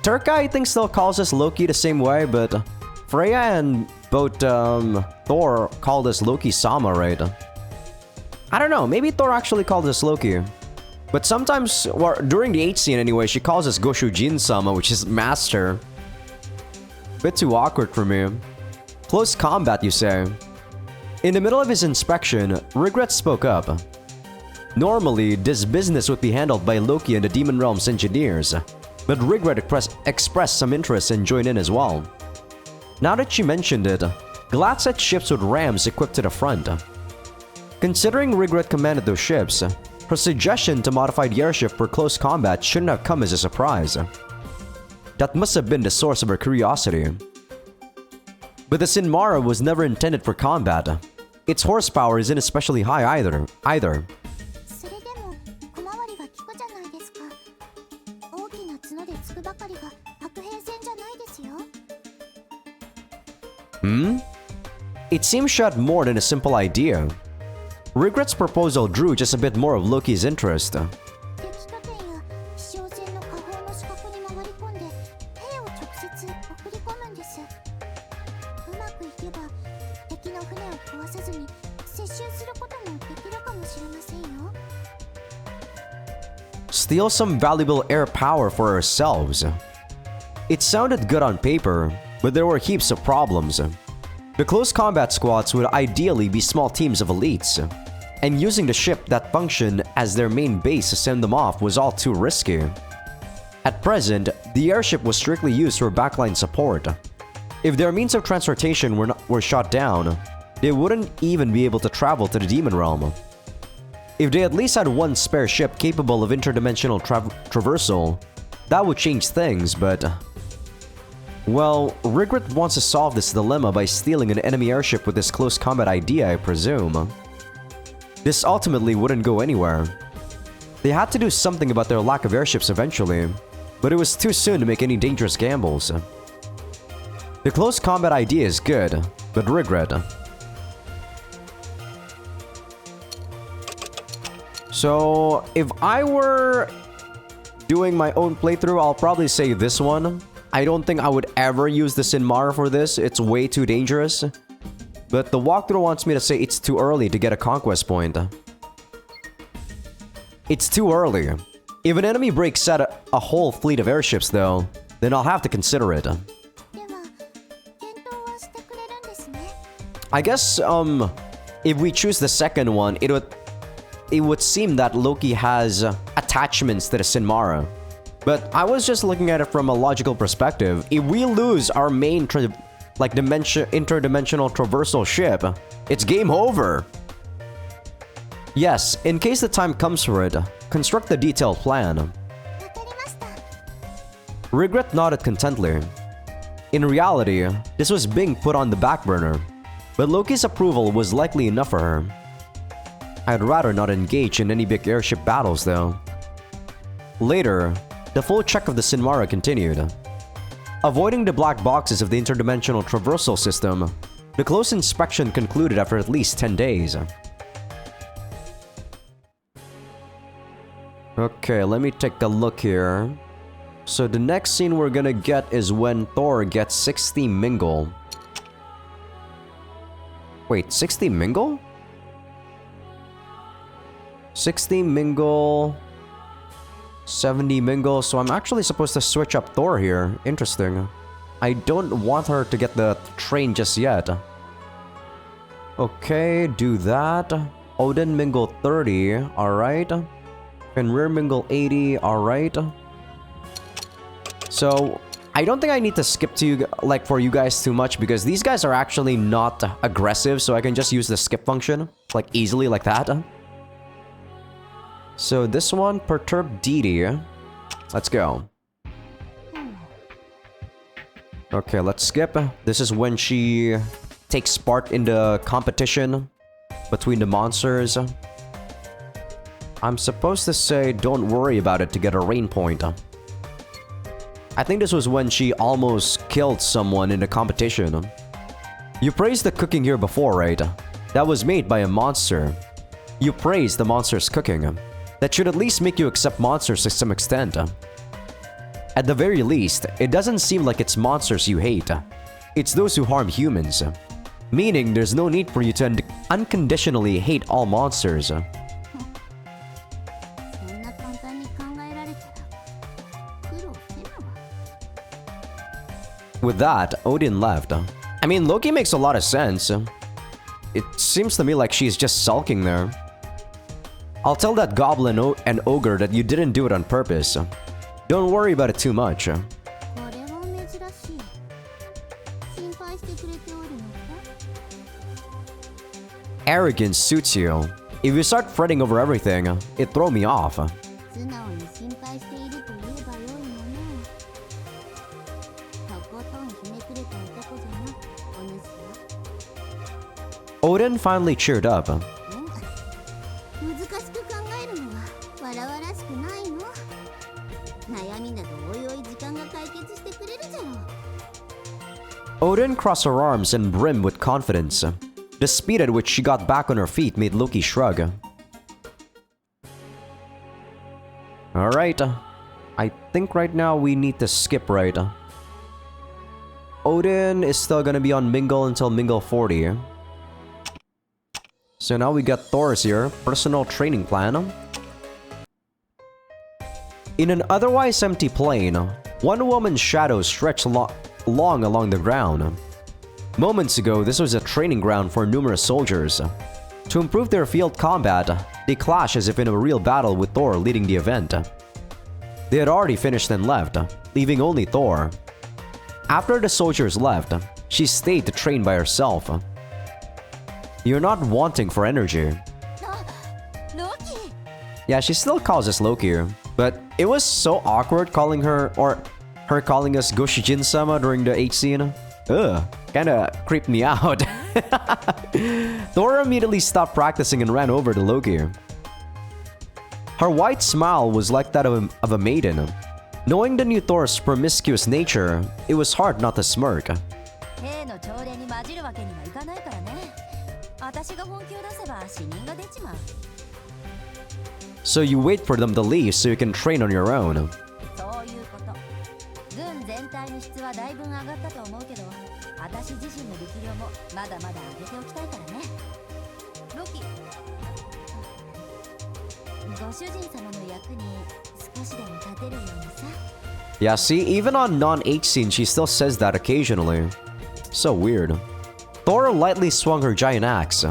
Turka, I think, still calls this Loki the same way, but Freya and both Thor call this Loki-sama, right? I don't know, maybe Thor actually called this Loki. But sometimes, or during the H scene anyway, she calls this Goshujin-sama, which is master. Bit too awkward for me. Close combat, you say? In the middle of his inspection, Regret spoke up. Normally, this business would be handled by Loki and the Demon Realm's engineers, but Regret expressed some interest and joined in as well. Now that she mentioned it, Glatt set ships with rams equipped to the front. Considering Regret commanded those ships, her suggestion to modify the airship for close combat shouldn't have come as a surprise. That must have been the source of her curiosity. But the Sinmara was never intended for combat. Its horsepower isn't especially high either. It seems she had more than a simple idea. Regret's proposal drew just a bit more of Loki's interest. Steal some valuable air power for ourselves. It sounded good on paper, but there were heaps of problems. The close combat squads would ideally be small teams of elites, and using the ship that functioned as their main base to send them off was all too risky. At present, the airship was strictly used for backline support. If their means of transportation were shot down, they wouldn't even be able to travel to the Demon Realm. If they at least had one spare ship capable of interdimensional traversal, that would change things, but... Well, Regret wants to solve this dilemma by stealing an enemy airship with this close combat idea, I presume. This ultimately wouldn't go anywhere. They had to do something about their lack of airships eventually, but it was too soon to make any dangerous gambles. The close combat idea is good, but Regret. So, if I were doing my own playthrough, I'll probably say this one. I don't think I would ever use the Sinmara for this, it's way too dangerous. But the walkthrough wants me to say it's too early to get a conquest point. It's too early. If an enemy breaks out a whole fleet of airships though, then I'll have to consider it. I guess, if we choose the second one, it would seem that Loki has attachments to the Sinmara. But I was just looking at it from a logical perspective. If we lose our main interdimensional traversal ship, it's game over. Yes, in case the time comes for it, construct the detailed plan. Regret nodded contently. In reality, this was being put on the back burner, but Loki's approval was likely enough for her. I'd rather not engage in any big airship battles though. Later, the full check of the Sinmara continued. Avoiding the black boxes of the interdimensional traversal system, the close inspection concluded after at least 10 days. Okay, let me take a look here. So the next scene we're gonna get is when Thor gets 60 Mingle. Wait, 60 Mingle? 60 Mingle... 70 Mingle, so I'm actually supposed to switch up Thor here. Interesting. I don't want her to get the train just yet. Okay, do that. Odin Mingle 30, alright. Fenrir Mingle 80, alright. So, I don't think I need to skip to you, for you guys too much because these guys are actually not aggressive, so I can just use the skip function, easily like that. So this one, Perturb Didi. Let's go. Okay, let's skip. This is when she takes part in the competition between the monsters. I'm supposed to say don't worry about it to get a rain point. I think this was when she almost killed someone in the competition. You praised the cooking here before, right? That was made by a monster. You praised the monster's cooking. That should at least make you accept monsters to some extent. At the very least, it doesn't seem like it's monsters you hate. It's those who harm humans. Meaning, there's no need for you to unconditionally hate all monsters. With that, Odin left. I mean, Loki makes a lot of sense. It seems to me like she's just sulking there. I'll tell that goblin and ogre that you didn't do it on purpose. Don't worry about it too much. Arrogance suits you. If you start fretting over everything, it throws me off. Odin finally cheered up. Odin crossed her arms and brimmed with confidence. The speed at which she got back on her feet made Loki shrug. Alright, I think right now we need to skip right. Odin is still gonna be on Mingle until Mingle 40. So now we got Thor's here, personal training plan. In an otherwise empty plain, one woman's shadow stretched long along the ground. Moments ago, this was a training ground for numerous soldiers. To improve their field combat, they clash as if in a real battle with Thor leading the event. They had already finished and left, leaving only Thor. After the soldiers left, she stayed to train by herself. You're not wanting for energy. Loki! Yeah, she still calls us Loki. But it was so awkward calling her, or her calling us Goshijin-sama during the H scene. Ugh, kinda creeped me out. Thor immediately stopped practicing and ran over to Loki. Her white smile was like that of a maiden. Knowing the new Thor's promiscuous nature, it was hard not to smirk. So you wait for them to leave so you can train on your own. Yeah, see, even on non-H scenes, she still says that occasionally. So weird. Thor lightly swung her giant axe.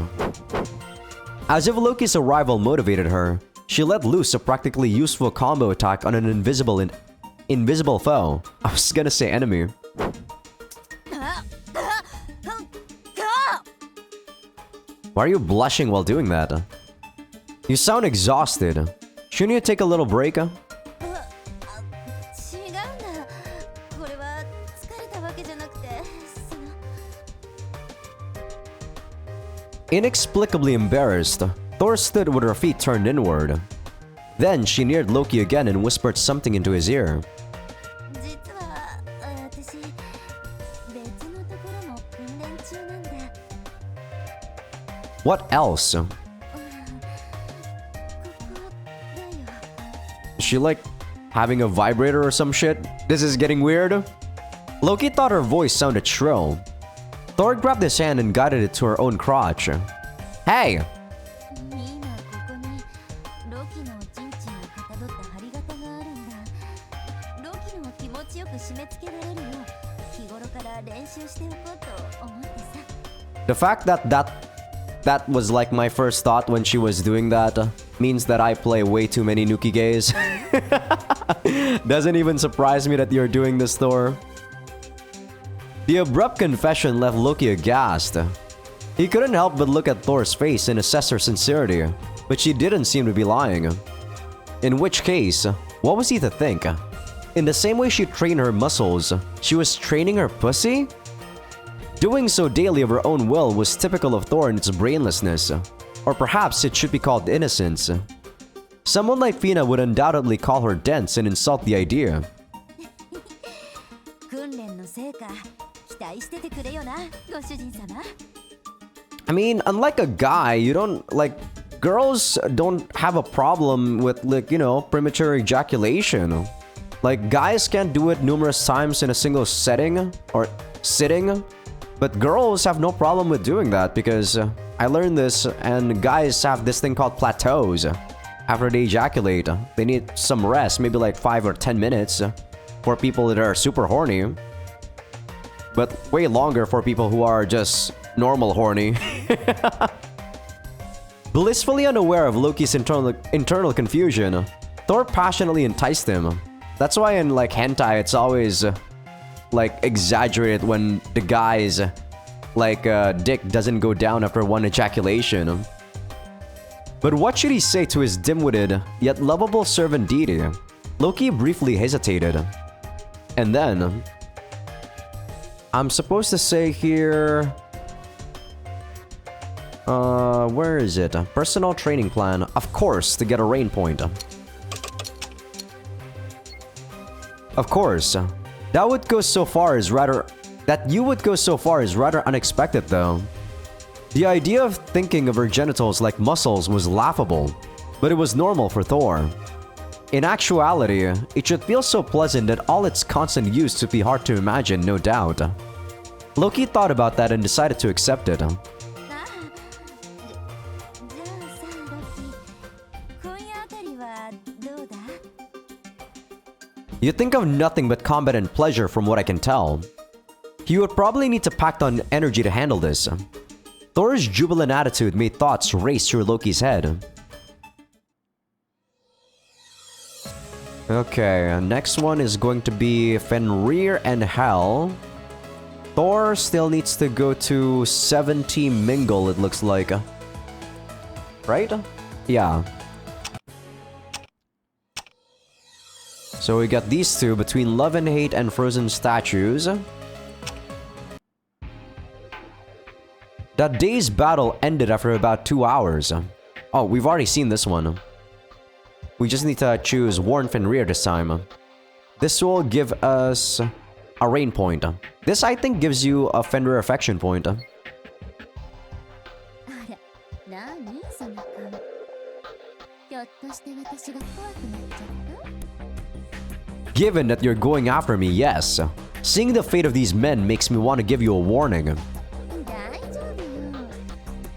As if Loki's arrival motivated her, she let loose a practically useful combo attack on an invisible foe. I was gonna say enemy. Why are you blushing while doing that? You sound exhausted. Shouldn't you take a little break? Inexplicably embarrassed, Thor stood with her feet turned inward. Then she neared Loki again and whispered something into his ear. What else? Is she like having a vibrator or some shit? This is getting weird. Loki thought her voice sounded shrill. Thor grabbed his hand and guided it to her own crotch. Hey! The fact that was like my first thought when she was doing that means that I play way too many Nuki gays. Doesn't even surprise me that you're doing this, Thor. The abrupt confession left Loki aghast. He couldn't help but look at Thor's face and assess her sincerity, but she didn't seem to be lying. In which case, what was he to think? In the same way she trained her muscles, she was training her pussy? Doing so daily of her own will was typical of Thor in its brainlessness, or perhaps it should be called innocence. Someone like Fina would undoubtedly call her dense and insult the idea. I mean, unlike a guy, you don't, like, girls don't have a problem with, like, you know, premature ejaculation. Like, guys can't do it numerous times in a single setting, or sitting. But girls have no problem with doing that because I learned this, and guys have this thing called plateaus. After they ejaculate, they need some rest, maybe like 5 or 10 minutes for people that are super horny. But way longer for people who are just normal horny. Blissfully unaware of Loki's internal confusion, Thor passionately enticed him. That's why in like hentai it's always like exaggerated when the guy's like dick doesn't go down after one ejaculation. But what should he say to his dim-witted yet lovable servant deity? Loki briefly hesitated. And then I'm supposed to say here, where is it? Personal training plan, of course, to get a rain point. Of course. That you would go so far is rather unexpected though. The idea of thinking of her genitals like muscles was laughable, but it was normal for Thor. In actuality, it should feel so pleasant that all its constant use would be hard to imagine, no doubt. Loki thought about that and decided to accept it. You think of nothing but combat and pleasure from what I can tell. You would probably need to pack on energy to handle this. Thor's jubilant attitude made thoughts race through Loki's head. Okay, next one is going to be Fenrir and Hel. Thor still needs to go to 70 Mingle, it looks like. Right? Yeah. So we got these two between Love and Hate and Frozen Statues. That day's battle ended after about 2 hours. Oh, we've already seen this one. We just need to choose Warren Fenrir this time. This will give us a rain point. This, I think, gives you a Fenrir affection point. あら、なにその顔。ひょっとして私が怖くなっちゃった？ Given that you're going after me, yes. Seeing the fate of these men makes me want to give you a warning. 大丈夫よ。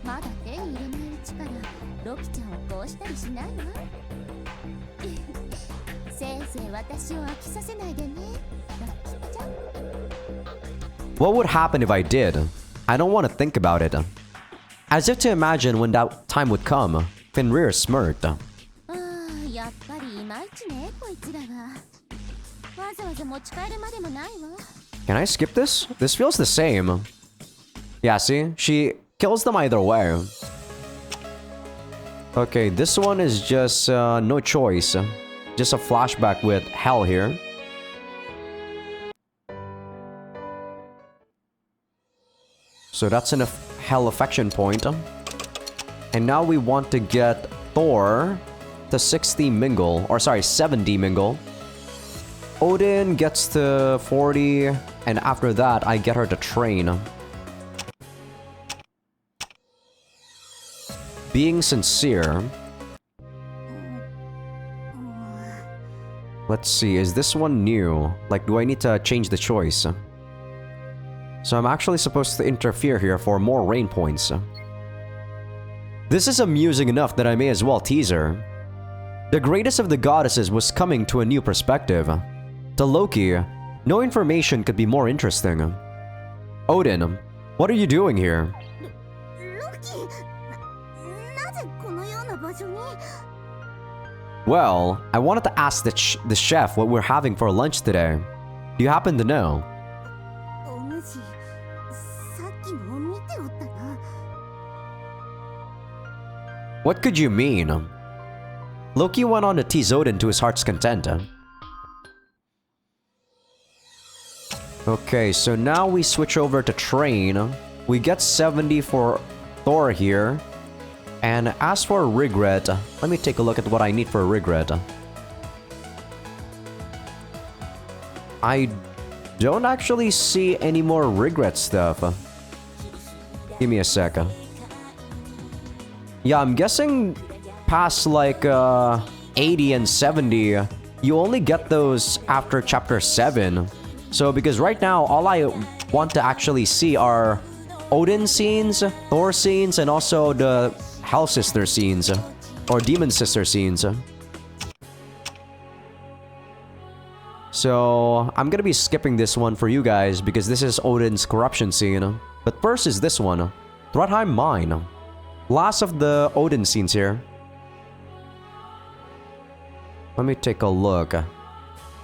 まだ手に入れないうちからロキちゃんをこうしたりしないわ。せいぜい私を飽きさせないでね、ロキちゃん。 What would happen if I did? I don't want to think about it. As if to imagine when that time would come, Fenrir smirked. ああ、やっぱりいまいちね、こいつらは。わざわざ持ち帰るまでもないわ。 Can I skip this? This feels the same. Yeah, see? She kills them either way. Okay, this one is just no choice. Just a flashback with Hell here. So that's an Hell affection point. And now we want to get Thor to 60 mingle. Or sorry, 70 mingle. Odin gets to 40. And after that, I get her to train. Being sincere. Let's see, is this one new? Like, do I need to change the choice? So I'm actually supposed to interfere here for more rain points. This is amusing enough that I may as well tease her. The greatest of the goddesses was coming to a new perspective. To Loki, no information could be more interesting. Odin, what are you doing here? ロキ、なぜこのような場所に？ Well, I wanted to ask the chef what we're having for lunch today. Do you happen to know? お主、さっきも見ておったな。 What could you mean? Loki went on to tease Odin to his heart's content. Okay, so now we switch over to train. We get 70 for Thor here. And as for regret, let me take a look at what I need for regret. I don't actually see any more regret stuff. Give me a sec. Yeah, I'm guessing past like 80 and 70, you only get those after chapter 7. So because right now, all I want to actually see are Odin scenes, Thor scenes, and also the Hell Sister scenes. Or Demon Sister scenes. So I'm gonna be skipping this one for you guys because this is Odin's corruption scene. But first is this one. Thrudheim Mine. Last of the Odin scenes here. Let me take a look.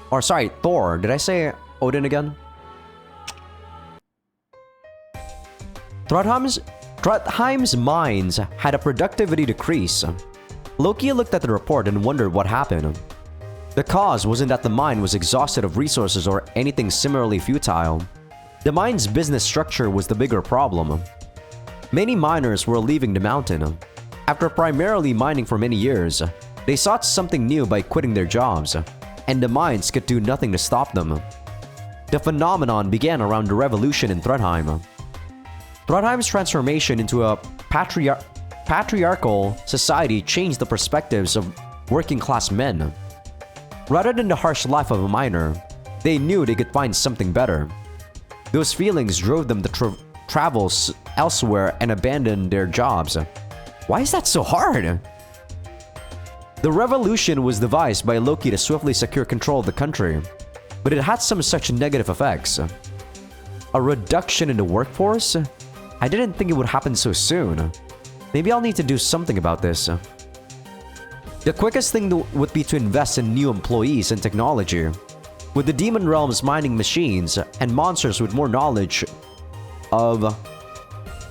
Or sorry, Thor. Did I say Odin again? Thrudheim's mines had a productivity decrease. Loki looked at the report and wondered what happened. The cause wasn't that the mine was exhausted of resources or anything similarly futile. The mine's business structure was the bigger problem. Many miners were leaving the mountain. After primarily mining for many years, they sought something new by quitting their jobs, and the mines could do nothing to stop them. The phenomenon began around the revolution in Thrudheim. Thrudheim's transformation into a patriarchal society changed the perspectives of working-class men. Rather than the harsh life of a miner, they knew they could find something better. Those feelings drove them to travel elsewhere and abandon their jobs. Why is that so hard? The revolution was devised by Loki to swiftly secure control of the country, but it had some such negative effects. A reduction in the workforce? I didn't think it would happen so soon. Maybe I'll need to do something about this. The quickest thing would be to invest in new employees and technology. With the demon realms mining machines and monsters with more knowledge of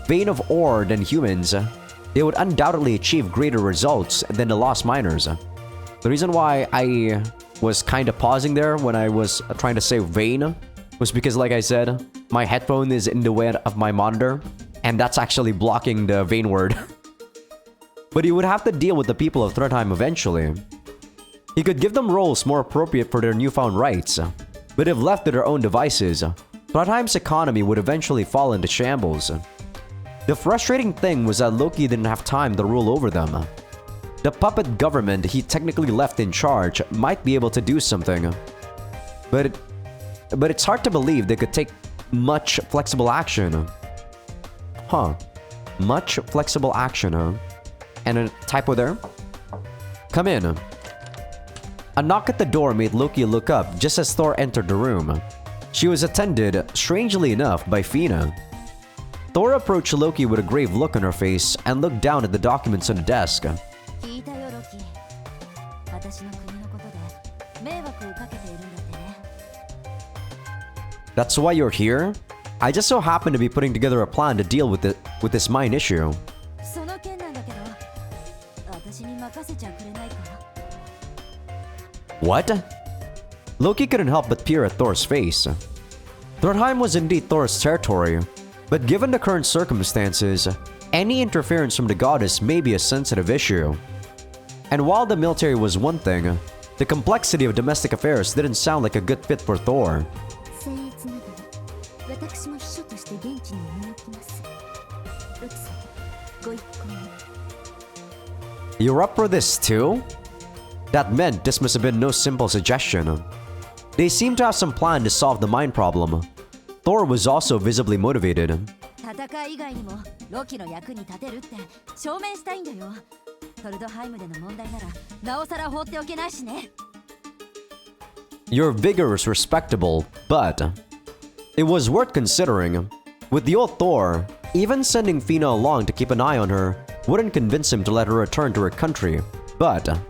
Vein of Ore than humans, they would undoubtedly achieve greater results than the lost miners. The reason why I was kind of pausing there when I was trying to say vein was because, like I said, my headphone is in the way of my monitor, and that's actually blocking the vein word. But he would have to deal with the people of Thrudheim eventually. He could give them roles more appropriate for their newfound rights, but if left to their own devices, Thrudheim's economy would eventually fall into shambles. The frustrating thing was that Loki didn't have time to rule over them. The puppet government he technically left in charge might be able to do something, but it's hard to believe they could take much flexible action. Much flexible action, huh? And a typo there? Come in. A knock at the door made Loki look up just as Thor entered the room. She was attended, strangely enough, by Fina. Thor approached Loki with a grave look on her face and looked down at the documents on the desk. That's why you're here? I just so happen to be putting together a plan to deal with this mine issue. What? Loki couldn't help but peer at Thor's face. Thrudheim was indeed Thor's territory, but given the current circumstances, any interference from the goddess may be a sensitive issue. And while the military was one thing, the complexity of domestic affairs didn't sound like a good fit for Thor. You're up for this too? That meant this must have been no simple suggestion. They seemed to have some plan to solve the mine problem. Thor was also visibly motivated. Your vigor is respectable, but it was worth considering. With the old Thor, even sending Fina along to keep an eye on her wouldn't convince him to let her return to her country, but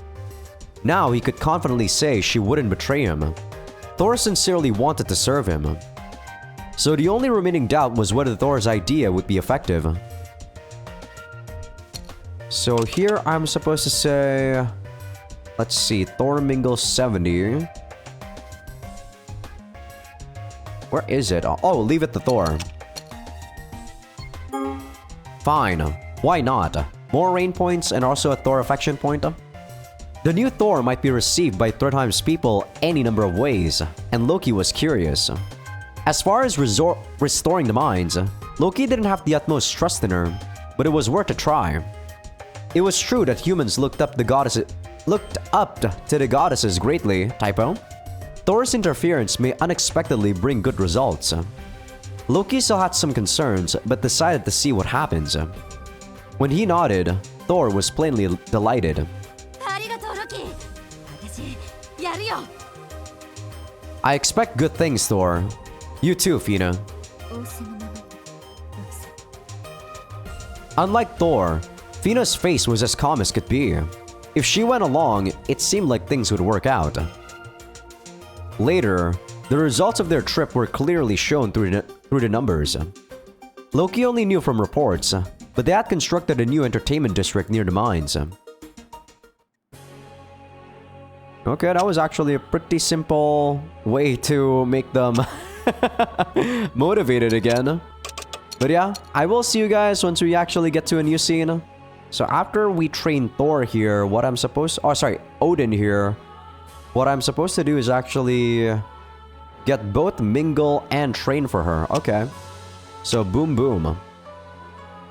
now he could confidently say she wouldn't betray him. Thor sincerely wanted to serve him. So the only remaining doubt was whether Thor's idea would be effective. So here I'm supposed to say, let's see, Thor Mingle 70. Where is it? Oh, leave it to Thor. Fine. Why not? More rain points and also a Thor affection point. The new Thor might be received by Thrudheim's people any number of ways, and Loki was curious. As far as restoring the mines, Loki didn't have the utmost trust in her, but it was worth a try. It was true that humans looked up to the goddesses greatly, typo. Thor's interference may unexpectedly bring good results. Loki still had some concerns, but decided to see what happens. When he nodded, Thor was plainly delighted. I expect good things, Thor. You too, Fina. Unlike Thor, Fina's face was as calm as could be. If she went along, it seemed like things would work out. Later, the results of their trip were clearly shown through the numbers. Loki only knew from reports, but they had constructed a new entertainment district near the mines. Okay, that was actually a pretty simple way to make them motivated again. But yeah, I will see you guys once we actually get to a new scene. So after we train Thor here, Odin here, what I'm supposed to do is actually get both Mingle and train for her. Okay. So boom boom.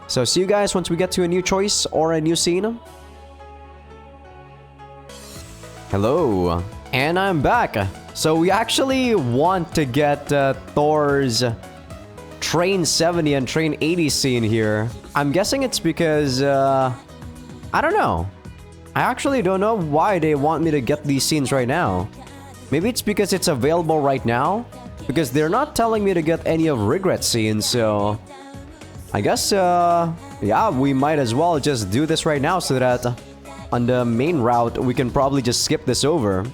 So see you guys once we get to a new choice or a new scene. Hello, and I'm back. So we actually want to get Thor's Train 70 and Train 80 scene here. I'm guessing it's because, I don't know. I actually don't know why they want me to get these scenes right now. Maybe it's because it's available right now? Because they're not telling me to get any of Regret scenes, so I guess, yeah, we might as well just do this right now so that on the main route, we can probably just skip this over.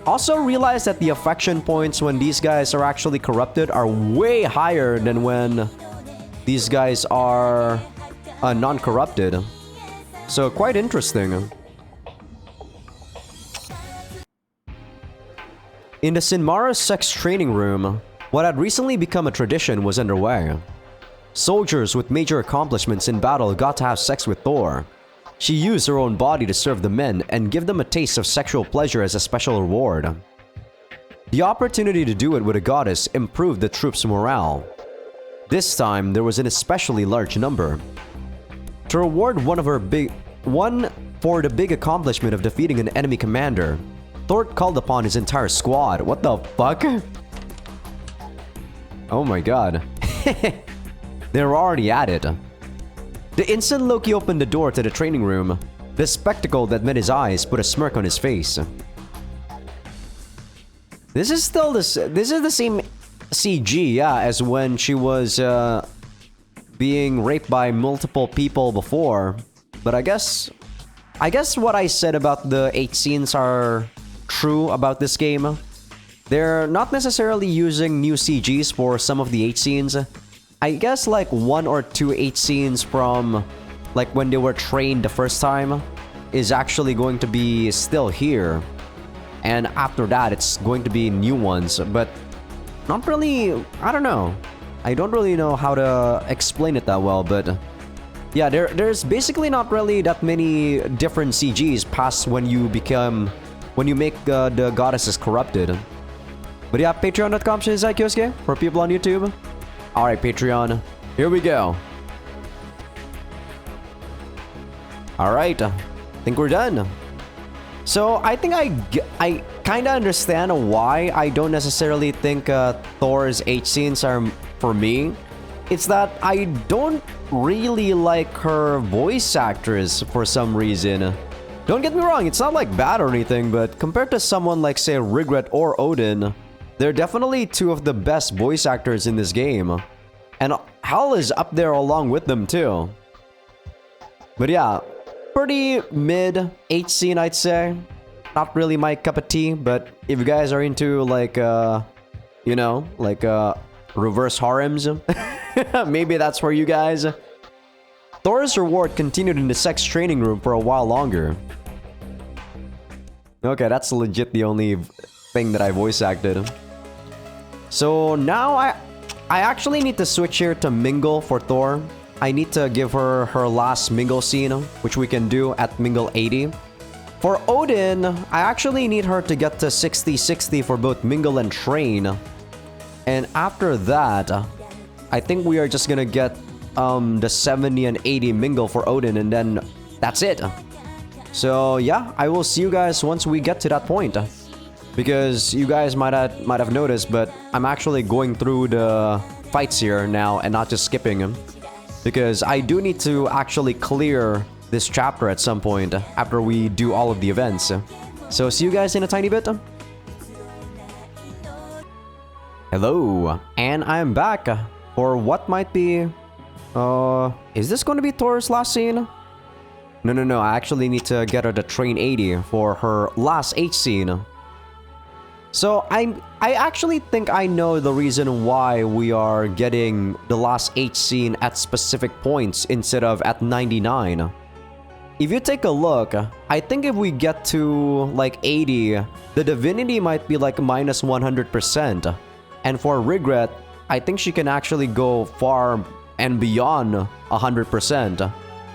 Also realize that the affection points when these guys are actually corrupted are way higher than when these guys are non-corrupted. So quite interesting. In the Sinmara sex training room, what had recently become a tradition was underway. Soldiers with major accomplishments in battle got to have sex with Thor. She used her own body to serve the men and give them a taste of sexual pleasure as a special reward. The opportunity to do it with a goddess improved the troops' morale. This time, there was an especially large number. To reward one for the big accomplishment of defeating an enemy commander, Thor called upon his entire squad. What the fuck? Oh my god. They're already at it. The instant Loki opened the door to the training room, the spectacle that met his eyes put a smirk on his face. This is the same CG, yeah, as when she was being raped by multiple people before. But I guess what I said about the 8 scenes are true about this game. They're not necessarily using new CGs for some of the 8 scenes. I guess like 1 or 2 8 scenes from like when they were trained the first time is actually going to be still here. And after that, it's going to be new ones, but not really, I don't know. I don't really know how to explain it that well, but yeah, there's basically not really that many different CGs past when you make the goddesses corrupted. But yeah, patreon.com/Azaikyousuke for people on YouTube. Alright, Patreon, here we go. Alright, I think we're done. So I think I kind of understand why I don't necessarily think Thor's 8 scenes are for me. It's that I don't really like her voice actress for some reason. Don't get me wrong, it's not like bad or anything, but compared to someone like say Regret or Odin, they're definitely 2 of the best voice actors in this game. And Hell is up there along with them too. But yeah, pretty mid 8 scene, I'd say. Not really my cup of tea, but if you guys are into like you know, like reverse harems, maybe that's for you guys. Thor's reward continued in the sex training room for a while longer. Okay, that's legit the only thing that I voice acted. So now I actually need to switch here to Mingle for Thor. I need to give her her last Mingle scene, which we can do at Mingle 80. For Odin, I actually need her to get to 60-60 for both Mingle and Train. And after that, I think we are just gonna get the 70 and 80 Mingle for Odin, and then that's it. So yeah, I will see you guys once we get to that point. Because you guys might have noticed, but I'm actually going through the fights here now and not just skipping them. Because I do need to actually clear this chapter at some point after we do all of the events. So see you guys in a tiny bit. Hello, and I'm back for what might be... is this going to be Thor's last scene? No, I actually need to get her to Train 80 for her last 8 scene. So I actually think I know the reason why we are getting the last 8 scene at specific points instead of at 99. If you take a look, I think if we get to like 80, the divinity might be like minus 100%. And for Regret, I think she can actually go far and beyond 100%.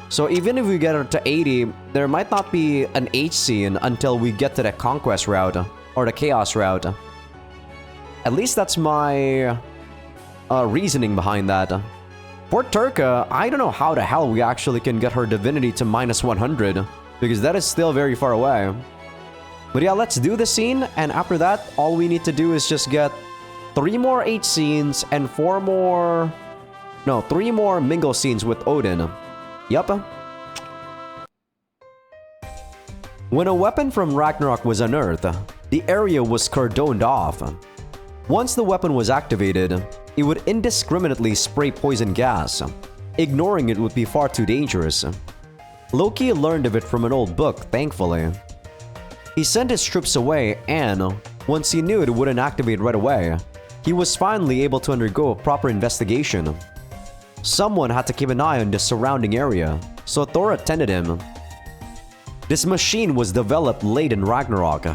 So even if we get her to 80, there might not be an 8 scene until we get to the Conquest route. Or the Chaos route. At least that's my reasoning behind that. For Turka, I don't know how the hell we actually can get her divinity to minus 100. Because that is still very far away. But yeah, let's do the scene. And after that, all we need to do is just get 3 more 8 scenes and 3 more Mingle scenes with Odin. Yup. When a weapon from Ragnarok was unearthed, the area was cordoned off. Once the weapon was activated, it would indiscriminately spray poison gas. Ignoring it would be far too dangerous. Loki learned of it from an old book, thankfully. He sent his troops away and, once he knew it wouldn't activate right away, he was finally able to undergo a proper investigation. Someone had to keep an eye on the surrounding area, so Thor attended him. This machine was developed late in Ragnarok.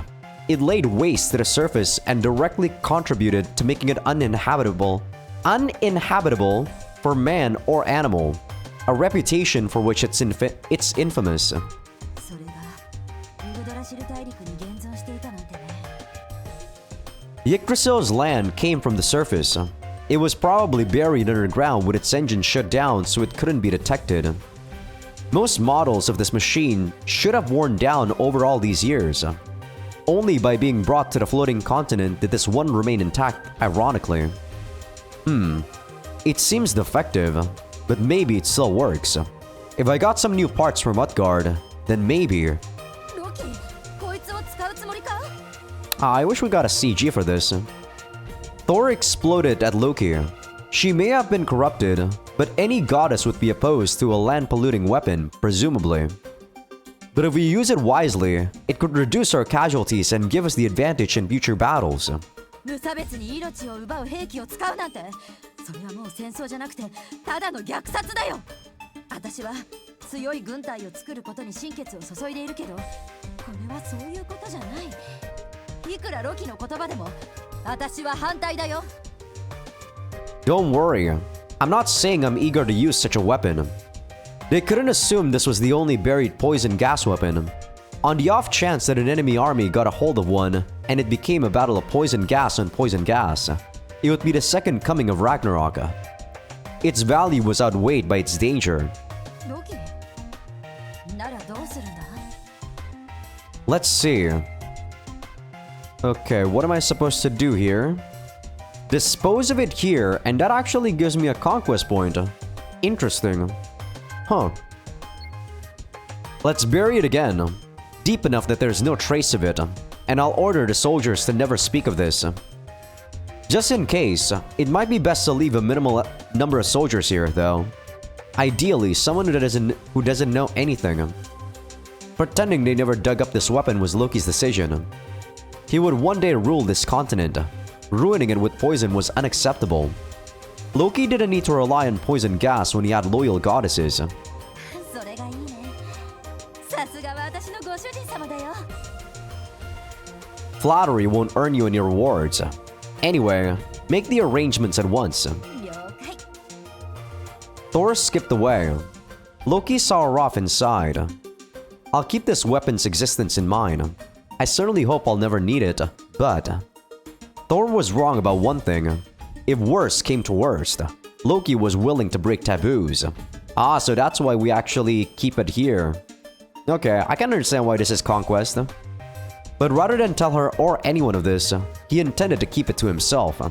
It laid waste to the surface and directly contributed to making it uninhabitable for man or animal, a reputation for which it's infamous. それがユグドラシル大陸に現存していたなんてね。 Yggdrasil's land came from the surface. It was probably buried underground with its engine shut down so it couldn't be detected. Most models of this machine should have worn down over all these years. Only by being brought to the floating continent did this one remain intact, ironically. It seems defective, but maybe it still works. If I got some new parts from Utgard, then maybe... ロキ、こいつを使うつもりか? I wish we got a CG for this. Thor exploded at Loki. She may have been corrupted, but any goddess would be opposed to a land-polluting weapon, presumably. But if we use it wisely, it could reduce our casualties and give us the advantage in future battles. 無差別に命を奪う兵器を使うなんて、それはもう戦争じゃなくてただの虐殺だよ。私は強い軍隊を作ることに心血を注いでいるけど、これはそういうことじゃない。いくらロキの言葉でも、私は反対だよ。Don't worry, I'm not saying I'm eager to use such a weapon. They couldn't assume this was the only buried poison gas weapon. On the off chance that an enemy army got a hold of one, and it became a battle of poison gas on poison gas, it would be the second coming of Ragnarok. Its value was outweighed by its danger. ロキ、ならどうするんだ? Let's see. Okay, what am I supposed to do here? Dispose of it here, and that actually gives me a conquest point. Interesting. Huh. Let's bury it again. Deep enough that there's no trace of it. And I'll order the soldiers to never speak of this. Just in case, it might be best to leave a minimal number of soldiers here, though. Ideally, someone who doesn't know anything. Pretending they never dug up this weapon was Loki's decision. He would one day rule this continent. Ruining it with poison was unacceptable. Loki didn't need to rely on poison gas when he had loyal goddesses. それがいいね。さすがは私のご主人様だよ。 Flattery won't earn you any rewards. Anyway, make the arrangements at once. 了解。 Thor skipped away. Loki saw her off inside. I'll keep this weapon's existence in mind. I certainly hope I'll never need it, but... Thor was wrong about one thing. If worst came to worst, Loki was willing to break taboos. Ah, so that's why we actually keep it here. Okay, I can understand why this is conquest. But rather than tell her or anyone of this, he intended to keep it to himself.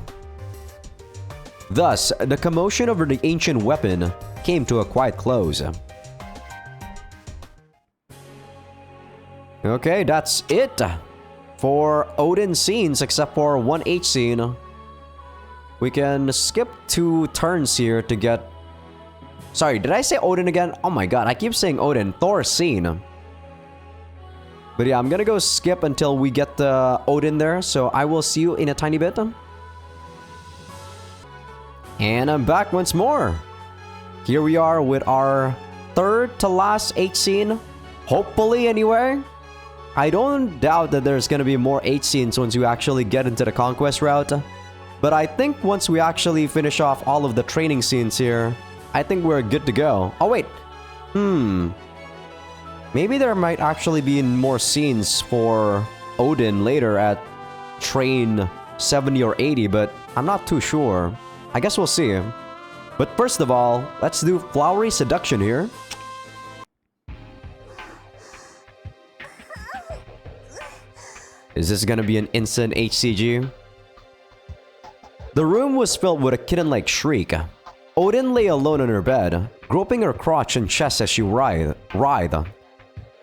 Thus, the commotion over the ancient weapon came to a quiet close. Okay, that's it for Odin scenes, except for one H scene. We can skip 2 turns here to get... Sorry, did I say Odin again? Oh my god, I keep saying Odin. Thor scene. But yeah, I'm gonna go skip until we get the Odin there, so I will see you in a tiny bit. And I'm back once more. Here we are with our third to last H scene. Hopefully, anyway. I don't doubt that there's gonna be more H scenes once you actually get into the conquest route. But I think once we actually finish off all of the training scenes here, I think we're good to go. Oh wait. Maybe there might actually be more scenes for Odin later at train 70 or 80, but I'm not too sure. I guess we'll see. But first of all, let's do Flowery Seduction here. Is this gonna be an instant HCG? The room was filled with a kitten-like shriek. Odin lay alone on her bed, groping her crotch and chest as she writhed.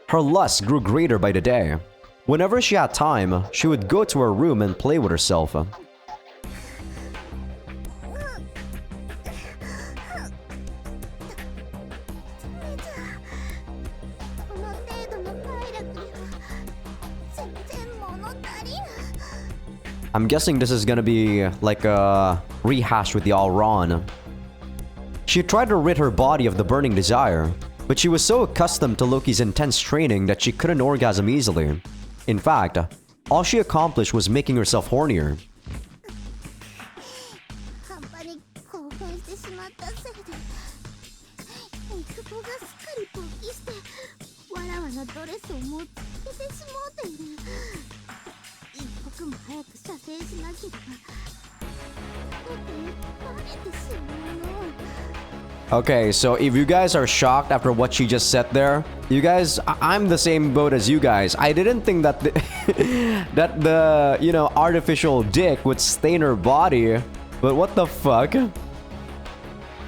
Her lust grew greater by the day. Whenever she had time, she would go to her room and play with herself. I'm guessing this is gonna be like a rehash with the Alron. She tried to rid her body of the burning desire, but she was so accustomed to Loki's intense training that she couldn't orgasm easily. In fact, All she accomplished was making herself hornier. 半端に興奮してしまったせいで肉子がすっかり勃起してわらわのドレスを持ちつけてしもうている。一刻も早く射精しなければバレてしまうの。 Okay, so if you guys are shocked after what she just said there, you guys, I'm the same boat as you guys. I didn't think that that the, you know, artificial dick would stain her body, but what the fuck?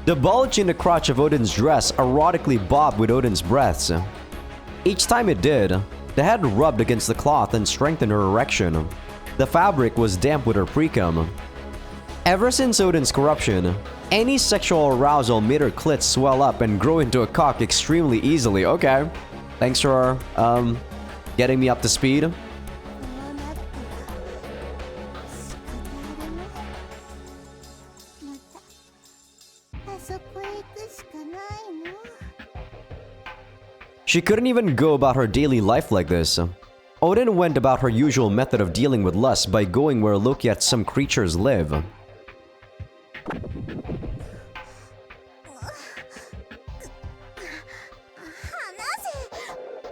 The bulge in the crotch of Odin's dress erotically bobbed with Odin's breaths. Each time it did, the head rubbed against the cloth and strengthened her erection. The fabric was damp with her precum. Ever since Odin's corruption, any sexual arousal made her clit swell up and grow into a cock extremely easily. Okay. Thanks for, getting me up to speed. こうなったら仕方あるまい。またあそこへ行くしかないの。 She couldn't even go about her daily life like this. Odin went about her usual method of dealing with lust by going where Loki at some creatures live.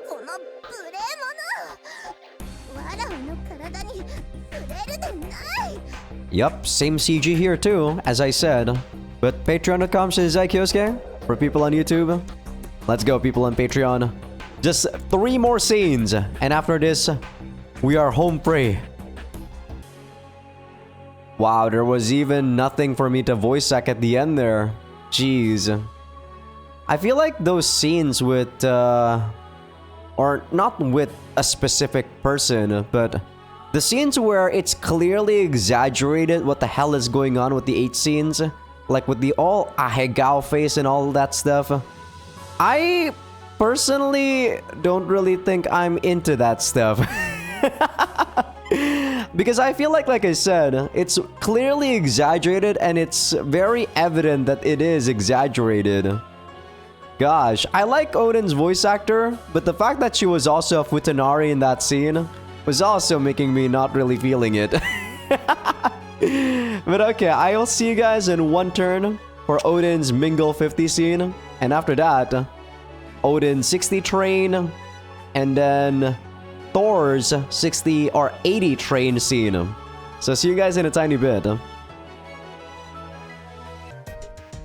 この無礼者。わらわの体に触れるでない。 Yup, same CG here too, as I said. But patreon.com/Azaikyousuke for people on YouTube. Let's go, people on Patreon. Just 3 more scenes, and after this, we are home free. Wow, there was even nothing for me to voice act at the end there. Jeez. I feel like those scenes with, or not with a specific person, but the scenes where it's clearly exaggerated what the hell is going on with the 8 scenes, like with the all ahegao face and all that stuff. I personally don't really think I'm into that stuff. Because I feel like I said, it's clearly exaggerated and it's very evident that it is exaggerated. Gosh, I like Odin's voice actor, but the fact that she was also a Futanari in that scene was also making me not really feeling it. But okay, I'll see you guys in one turn for Odin's Mingle 50 scene. And after that, Odin's 60 train, and then Thor's 60 or 80 train scene. So see you guys in a tiny bit.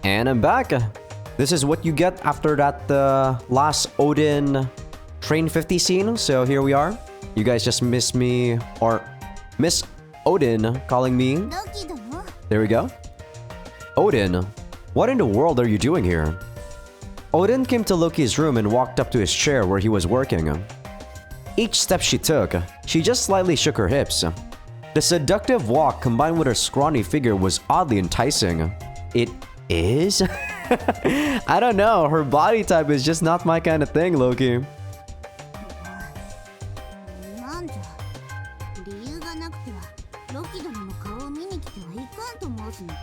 And I'm back. This is what you get after that last Odin train 50 scene. So here we are. You guys just miss me, or miss Odin calling me. ロキ殿。 There we go. Odin, what in the world are you doing here? Odin came to Loki's room and walked up to his chair where he was working. Each step she took, she just slightly shook her hips. The seductive walk combined with her scrawny figure was oddly enticing. It is? I don't know, her body type is just not my kind of thing, Loki. なんじゃ。理由がなくてはロキ殿の顔を見に来てはいかんと申すのか。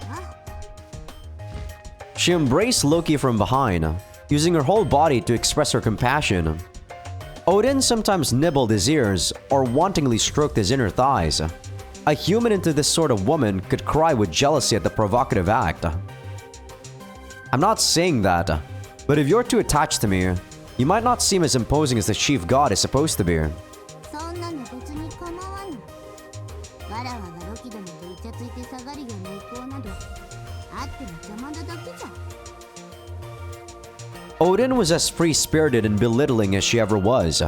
She embraced Loki from behind, using her whole body to express her compassion. Odin sometimes nibbled his ears or wantonly stroked his inner thighs. A human into this sort of woman could cry with jealousy at the provocative act. I'm not saying that, but if you're too attached to me, you might not seem as imposing as the chief god is supposed to be. そんなの別に構わぬ。わらわがロキ殿とイチャついて下がるような意向などあっての邪魔なだけじゃ。 Odin was as free-spirited and belittling as she ever was,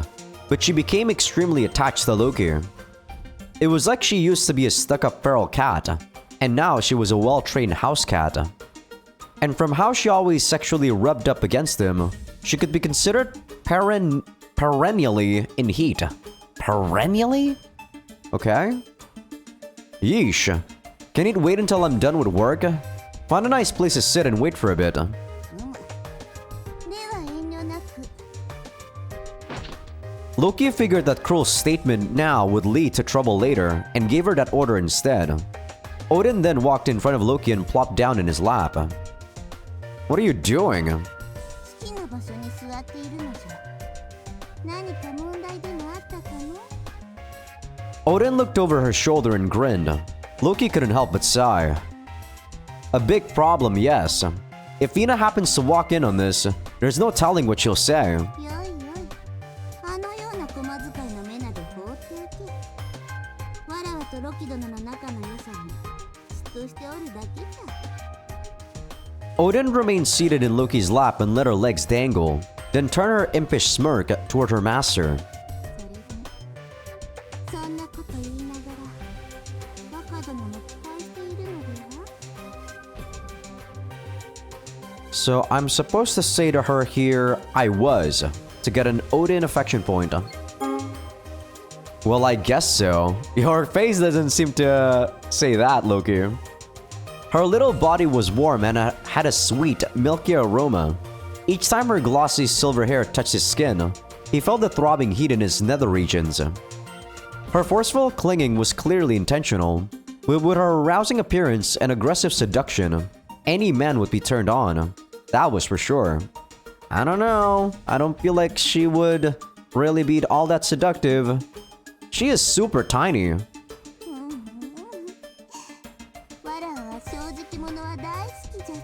but she became extremely attached to Loki. It was like she used to be a stuck-up feral cat, and now she was a well-trained house cat. And from how she always sexually rubbed up against him, she could be considered perennially in heat. Perennially? Okay. Yeesh. Can it wait until I'm done with work? Find a nice place to sit and wait for a bit. では遠慮なく。 Loki figured that Krull's statement now would lead to trouble later and gave her that order instead. Odin then walked in front of Loki and plopped down in his lap. What are you doing? 好きな場所に座っているのじゃ。何か問題でもあったかの？ Odin looked over her shoulder and grinned. Loki couldn't help but sigh. A big problem, yes. If Ina happens to walk in on this, there's no telling what she'll say. よいよいあのような小間遣いの目など放っておけわらわとロキ殿の仲の良さに嫉妬しておるだけじゃ Odin remained seated in Loki's lap and let her legs dangle, then turned her impish smirk toward her master. それでそんなこと言いながら若殿も期待しているのでは So I'm supposed to say to her here, I was, to get an Odin affection point. Well, I guess so. Your face doesn't seem to say that, Loki. Her little body was warm and had a sweet, milky aroma. Each time her glossy silver hair touched his skin, he felt the throbbing heat in his nether regions. Her forceful clinging was clearly intentional. With her arousing appearance and aggressive seduction, any man would be turned on. That was for sure. I don't know. I don't feel like she would really be all that seductive. She is super tiny. わらわは正直者は大好きじゃぞ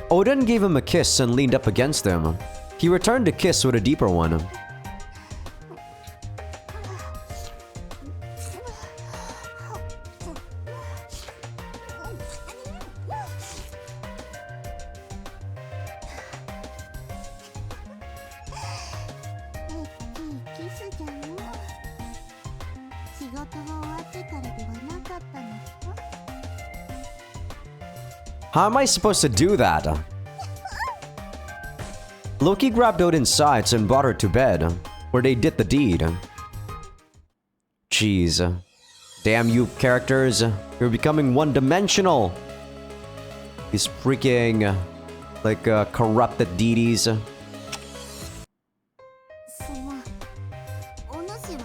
Odin gave him a kiss and leaned up against him. He returned the kiss with a deeper one. How am I supposed to do that? Loki grabbed Odin's sides and brought her to bed, where they did the deed. Jeez. Damn you characters, you're becoming one-dimensional. These freaking, like, corrupted deities. そのお主は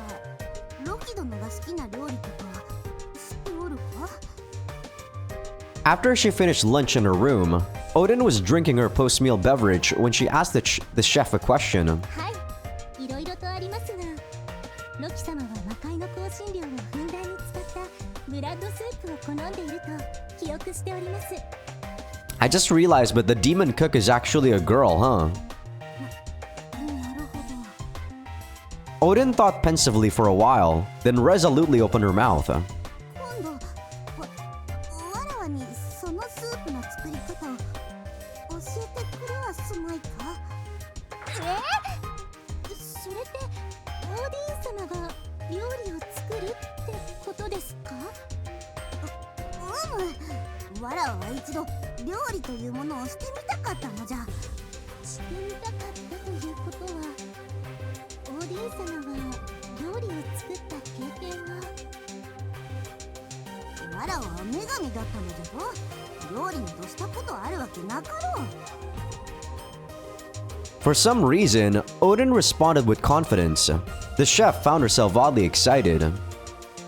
ロキ殿が好きな料理とか知っておるか After she finished lunch in her room, Odin was drinking her post-meal beverage when she asked the chef a question. はいいろいろとありますがロキ様は魔界の香辛料をふんだんに使ったブラッドスープを好んでいると記憶しております I just realized, but the demon cook is actually a girl, huh? なるほど Odin thought pensively for a while, then resolutely opened her mouth. 今度わらわにそのスープの作り方を教えてくれはすまいかそれってオーディン様が料理を作るってことですかわらわは一度料理というものをしてみたかったのじゃしてみたかったということはオーディン様が料理を作った経験はわらわは女神だったのじゃぞ料理などしたことあるわけなかろう For some reason, Odin responded with confidence. The chef found herself oddly excited.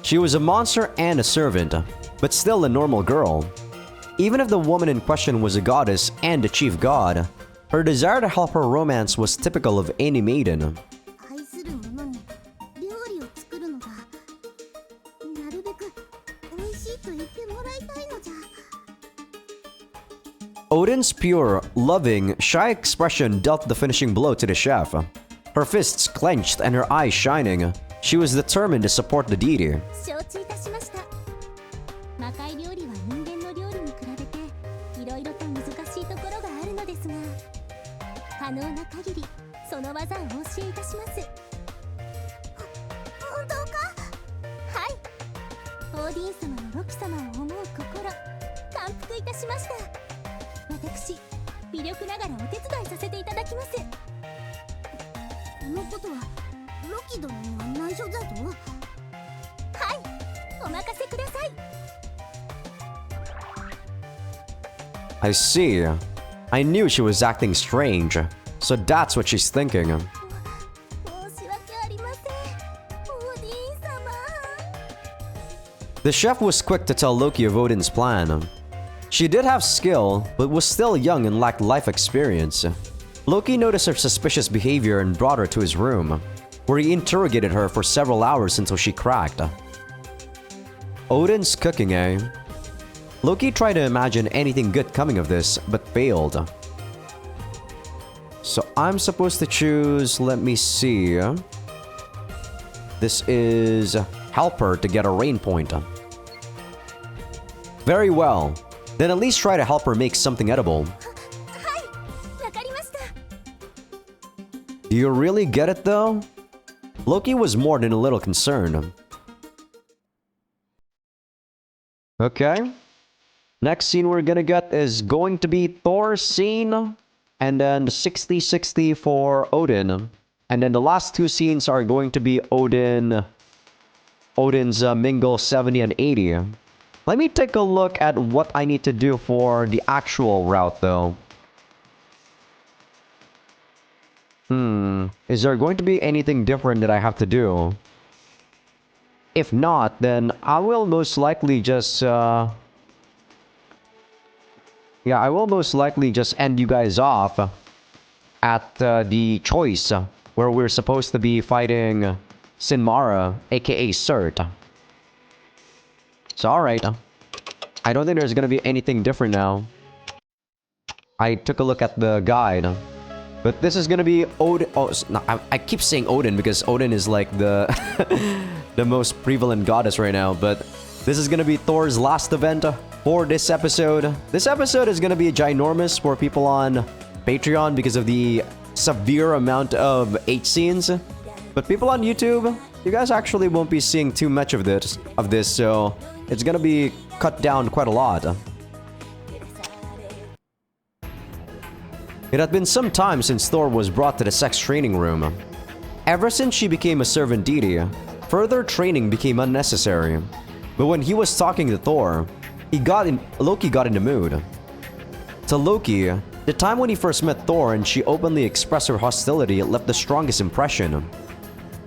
She was a monster and a servant, but still a normal girl. Even if the woman in question was a goddess and the chief god, her desire to help her romance was typical of any maiden. 愛する者に料理を作るのだなるべく美味しいと言ってもらいたいのじゃ Odin's pure, loving, shy expression dealt the finishing blow to the chef. Her fists clenched and her eyes shining. She was determined to support the deity. 承知いたしました魔界料理は人間の料理に比べていろいろと難しいところがあるのですが可能な限りその技をお教えいたします本当かはいオーディン様のロキ様を思う心感服いたしました私微力ながらお手伝いさせていただきますこのことはロキ殿には内緒だぞはいお任せください I see. I knew she was acting strange, so that's what she's thinking. 申し訳ありませんオーディン様 The chef was quick to tell Loki of Odin's plan. She did have skill, but was still young and lacked life experience. Loki noticed her suspicious behavior and brought her to his room, where he interrogated her for several hours until she cracked. Odin's cooking, eh? Loki tried to imagine anything good coming of this, but failed. So I'm supposed to choose, let me see. This is helper to get a rain point. Very well. Then at least try to help her make something edible. Do you really get it though? Loki was more than a little concerned. Okay. Next scene we're gonna get is going to be Thor's scene. And then 60-60 for Odin. And then the last two scenes are going to be Odin's mingle 70 and 80. Let me take a look at what I need to do for the actual route though. Is there going to be anything different that I have to do? If not, then I will most likely just I will most likely just end you guys off at the choice where we're supposed to be fighting Sinmara, aka Surt. So alright. I don't think there's gonna be anything different now. I took a look at the guide. But this is gonna be Odin. Oh, no, I keep saying Odin because Odin is like the the most prevalent goddess right now. But this is gonna be Thor's last event for this episode. This episode is gonna be ginormous for people on Patreon because of the severe amount of 8 scenes. But people on YouTube, you guys actually won't be seeing too much of this, so it's gonna be cut down quite a lot. It had been some time since Thor was brought to the sex training room. Ever since she became a servant deity, further training became unnecessary. But when he was talking to Thor, Loki got in the mood. To Loki, the time when he first met Thor and she openly expressed her hostility left the strongest impression.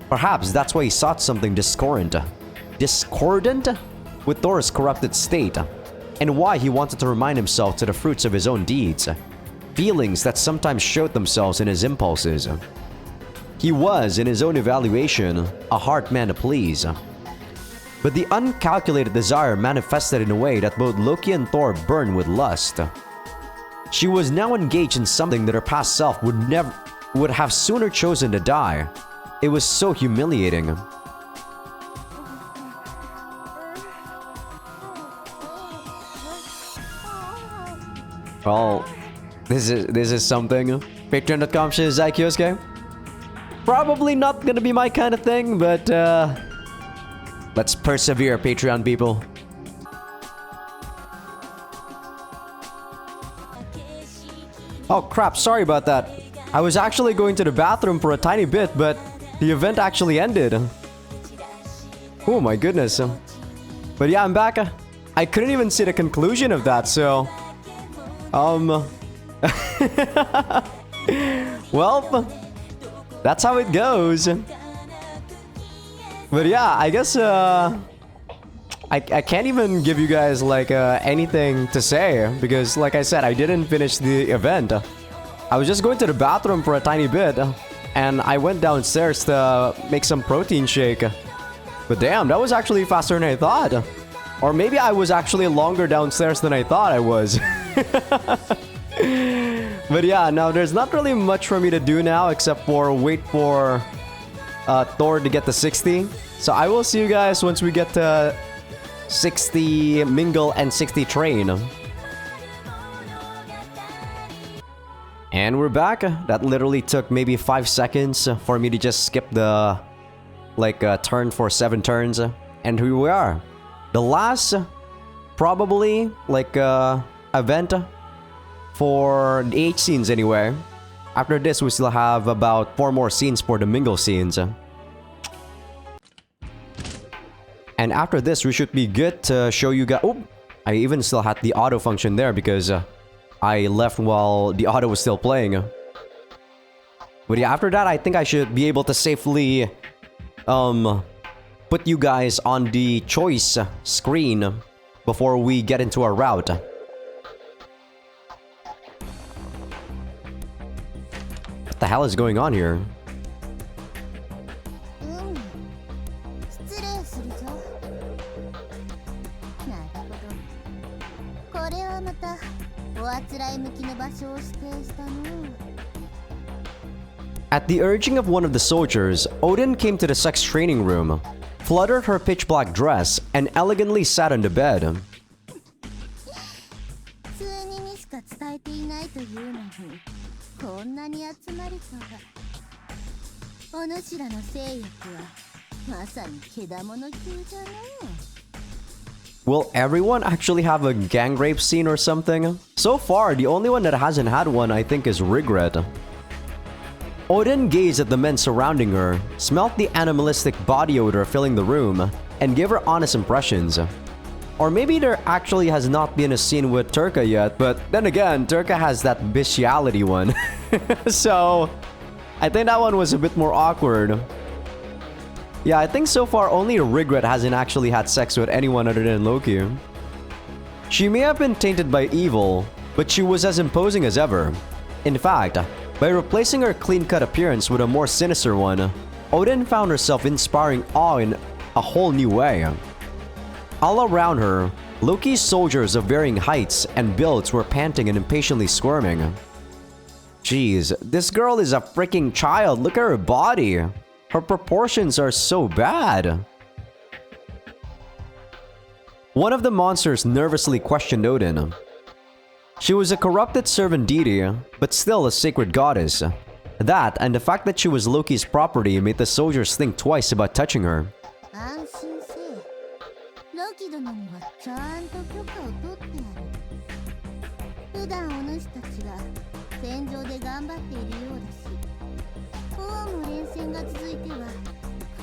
Perhaps that's why he sought something discordant with Thor's corrupted state, and why he wanted to remind himself to the fruits of his own deeds. Feelings that sometimes showed themselves in his impulses. He was, in his own evaluation, a hard man to please. But the uncalculated desire manifested in a way that both Loki and Thor burned with lust. She was now engaged in something that her past self would have sooner chosen to die. It was so humiliating. Well, this is something. Patreon.com Azaikyousuke. Probably not gonna be my kind of thing, but let's persevere, Patreon people. Oh crap, sorry about that. I was actually going to the bathroom for a tiny bit, but the event actually ended. Oh my goodness. But yeah, I'm back. I couldn't even see the conclusion of that, so well, that's how it goes. But yeah, I guess I can't even give you guys like anything to say because like I said, I didn't finish the event. I was just going to the bathroom for a tiny bit and I went downstairs to make some protein shake. But damn, that was actually faster than I thought. Or maybe I was actually longer downstairs than I thought I was. But yeah, now there's not really much for me to do now except for wait for Thor to get to 60. So I will see you guys once we get to 60 mingle and 60 train. And we're back. That literally took maybe 5 seconds for me to just skip the turn for 7 turns. And here we are. The last probably event for the 8 scenes anyway. After this, we still have about 4 more scenes for the mingle scenes. And after this, we should be good to show you guys. Oh, I even still had the auto function there because I left while the auto was still playing. But yeah, after that, I think I should be able to safely put you guys on the choice screen before we get into our route. the hell is going on here? 失礼するぞ。なるほど。これはまたおあつらい向きの場所を指定したの。 At the urging of one of the soldiers, Odin came to the sex training room, fluttered her pitch black dress, and elegantly sat on the bed. 普通ににしか伝えていないというのに、こんなに集まるとは。お主らの性欲はまさにけだもの級じゃの。 Will everyone actually have a gang rape scene or something? So far, the only one that hasn't had one, I think, is Regret. Odin gazed at the men surrounding her, smelt the animalistic body odor filling the room, and gave her honest impressions. Or maybe there actually has not been a scene with Turka yet, but then again, Turka has that bestiality one. So, I think that one was a bit more awkward. Yeah, I think so far only Regret hasn't actually had sex with anyone other than Loki. She may have been tainted by evil, but she was as imposing as ever. In fact, by replacing her clean-cut appearance with a more sinister one, Odin found herself inspiring awe in a whole new way. All around her, Loki's soldiers of varying heights and builds were panting and impatiently squirming. Jeez, this girl is a freaking child. Look at her body. Her proportions are so bad. One of the monsters nervously questioned Odin. She was a corrupted servant deity, but still a sacred goddess. That and the fact that she was Loki's property made the soldiers think twice about touching her. 安心せえ。ロキ殿にはちゃんと許可を取ってやる。普段お主たちは戦場で頑張っているようだし、こうも連戦が続いてはく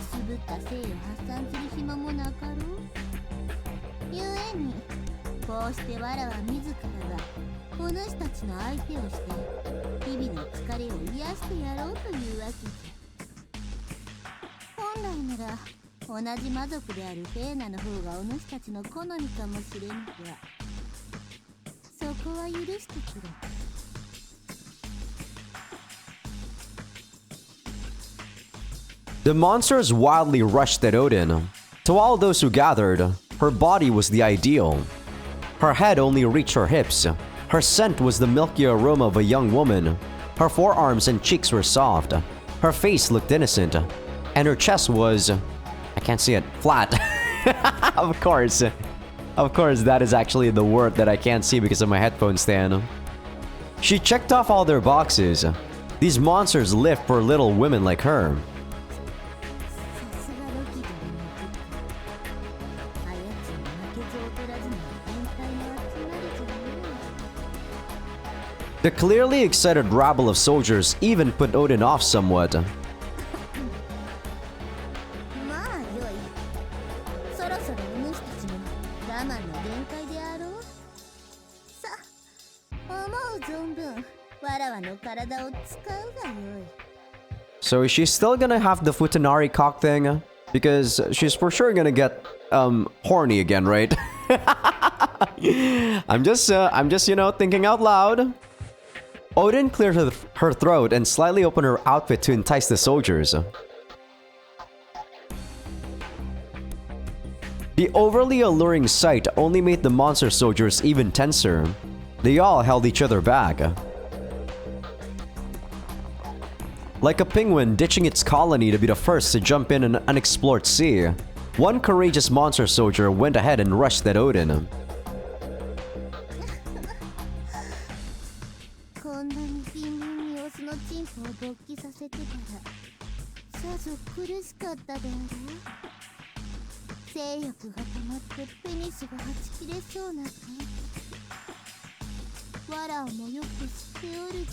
すぶった性を発散する暇もなかろう。ゆえにこうしてわらは自らがお主たちの相手をして日々の疲れを癒してやろうというわけじゃ。本来なら同じ魔族であるフェーナの方がお主たちの好みかもしれんが、そこは許してくれ。The monsters wildly rushed at Odin. To all those who gathered, her body was the ideal. Her head only reached her hips. Her scent was the milky aroma of a young woman. Her forearms and cheeks were soft. Her face looked innocent. And her chest was... I can't see it. Flat. Of course. Of course, that is actually the word that I can't see because of my headphone stand. She checked off all their boxes. These monsters lived for little women like her. さすがロキ殿の部下。あやつに負けず劣らずの変態の集まりじゃねえ。 The clearly excited rabble of soldiers even put Odin off somewhat. まあよい。そろそろお主たちも我慢の限界であろう。さあ、思う存分わらわの体を使うがよい。 So is she still gonna have the Futanari cock thing? Because she's for sure gonna get horny again, right? I'm just you know, thinking out loud. Odin cleared her throat and slightly opened her outfit to entice the soldiers. The overly alluring sight only made the monster soldiers even tenser. They all held each other back. Like a penguin ditching its colony to be the first to jump in an unexplored sea, one courageous monster soldier went ahead and rushed at Odin. こんなに貧民にオスのチンポを勃起させてたらさぞ苦しかったであろう。性欲が溜まってペニスがはち切れそうな感じ。わらをもよく知っておるぞ。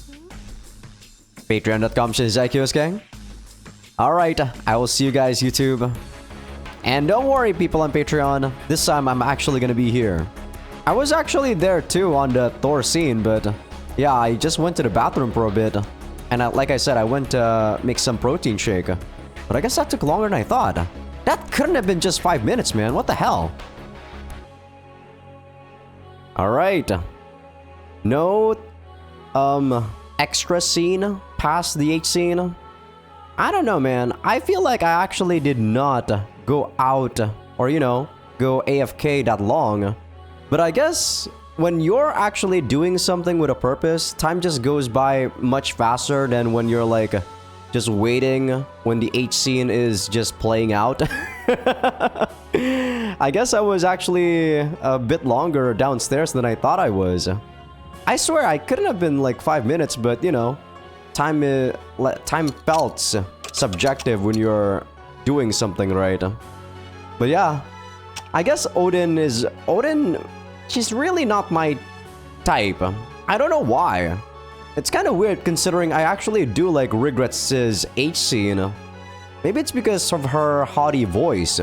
Patreon.com/Azaikyousuke. Alright, I will see you guys, YouTube. And don't worry, people on Patreon, this time I'm actually gonna be here. I was actually there too on the Thor scene, but yeah, I just went to the bathroom for a bit. And like I said, I went to make some protein shake. But I guess that took longer than I thought. That couldn't have been just 5 minutes, man. What the hell? Alright. No, extra scene past the H scene? I don't know, man. I feel like I actually did not go out or, go AFK that long. But I guess when you're actually doing something with a purpose, time just goes by much faster than when you're like just waiting when the H scene is just playing out. I guess I was actually a bit longer downstairs than I thought I was. I swear I couldn't have been like 5 minutes, but time felt subjective when you're doing something, right? But yeah, I guess Odin, she's really not my type. I don't know why. It's kind of weird considering I actually do like Regrets' H scene. Maybe it's because of her haughty voice,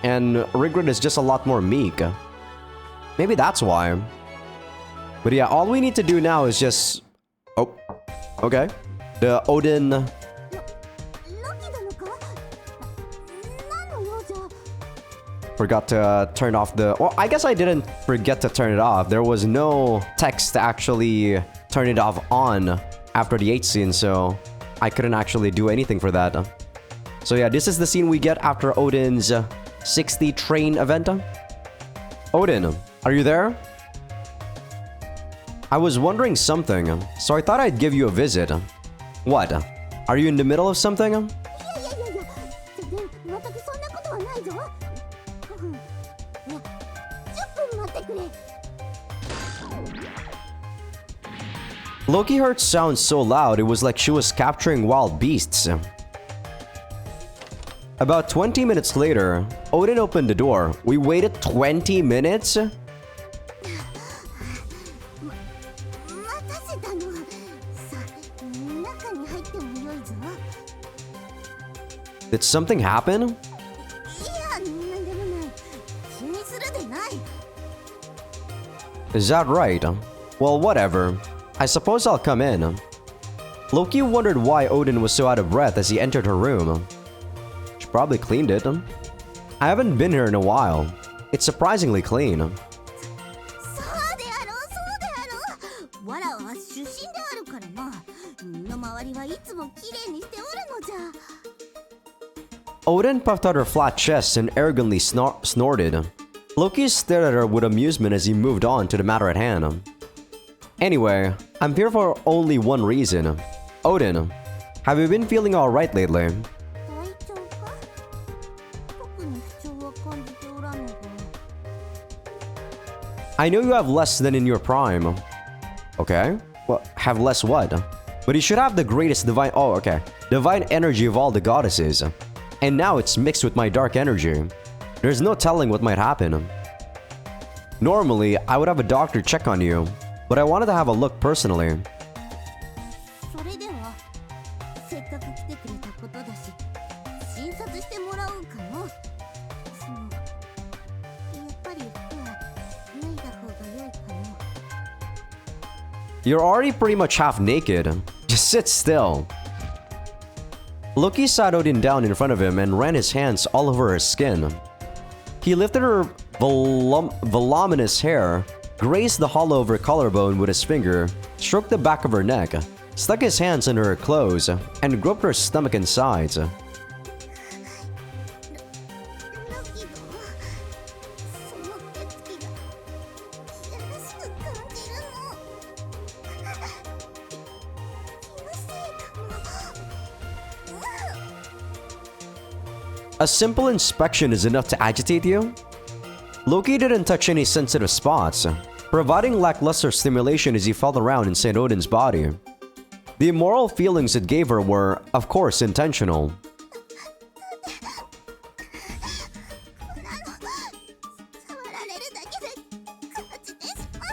and Regret is just a lot more meek. Maybe that's why. But yeah, all we need to do now is just... Oh, okay. The Odin... ラキなのか？何の用じゃ？ Forgot to turn off the... Well, I guess I didn't forget to turn it off. There was no text to actually turn it off on after the H scene, so I couldn't actually do anything for that. So yeah, this is the scene we get after Odin's 60 train event. Odin, are you there? I was wondering something, so I thought I'd give you a visit. What? Are you in the middle of something? いや全然全くそんなことはないぞ。いや10分待ってくれ。 Loki heard sounds so loud it was like she was capturing wild beasts. About 20 minutes later, Odin opened the door. We waited 20 minutes? 待たせたの。さあ中に入ってもよいぞ。 Did something happen? いやなんでもない。気にするでない。 Is that right? Well, whatever. I suppose I'll come in. Loki wondered why Odin was so out of breath as he entered her room. She probably cleaned it. I haven't been here in a while. It's surprisingly clean. そうであろうそうであろう。わらわは出身であるからな。身の回りはいつもきれいにしておるのじゃ。 Odin puffed out her flat chest and arrogantly snorted. Loki stared at her with amusement as he moved on to the matter at hand. Anyway, I'm here for only one reason. Odin, have you been feeling alright lately? 体調か？特に不調は感じておらぬが。 I know you have less than in your prime. Okay. Well, have less what? But you should have the greatest divine... Oh, okay. Divine energy of all the goddesses. And now it's mixed with my dark energy. There's no telling what might happen. Normally, I would have a doctor check on you, but I wanted to have a look personally. それではせっかく来てくれたことだし診察してもらおうかの。そのやっぱり服は脱いだ方が良いかの。 You're already pretty much half naked. Just sit still. Loki sat Odin down in front of him and ran his hands all over her skin. He lifted her voluminous hair, grazed the hollow of her collarbone with his finger, stroked the back of her neck, stuck his hands under her clothes, and groped her stomach and sides. ラキドその手つきがいやらしく感じるの。気のせいかも。 A simple inspection is enough to agitate you? Loki didn't touch any sensitive spots, providing lackluster stimulation as he felt around in St. Odin's body. The immoral feelings it gave her were, of course, intentional. 触られるだけで感じてしま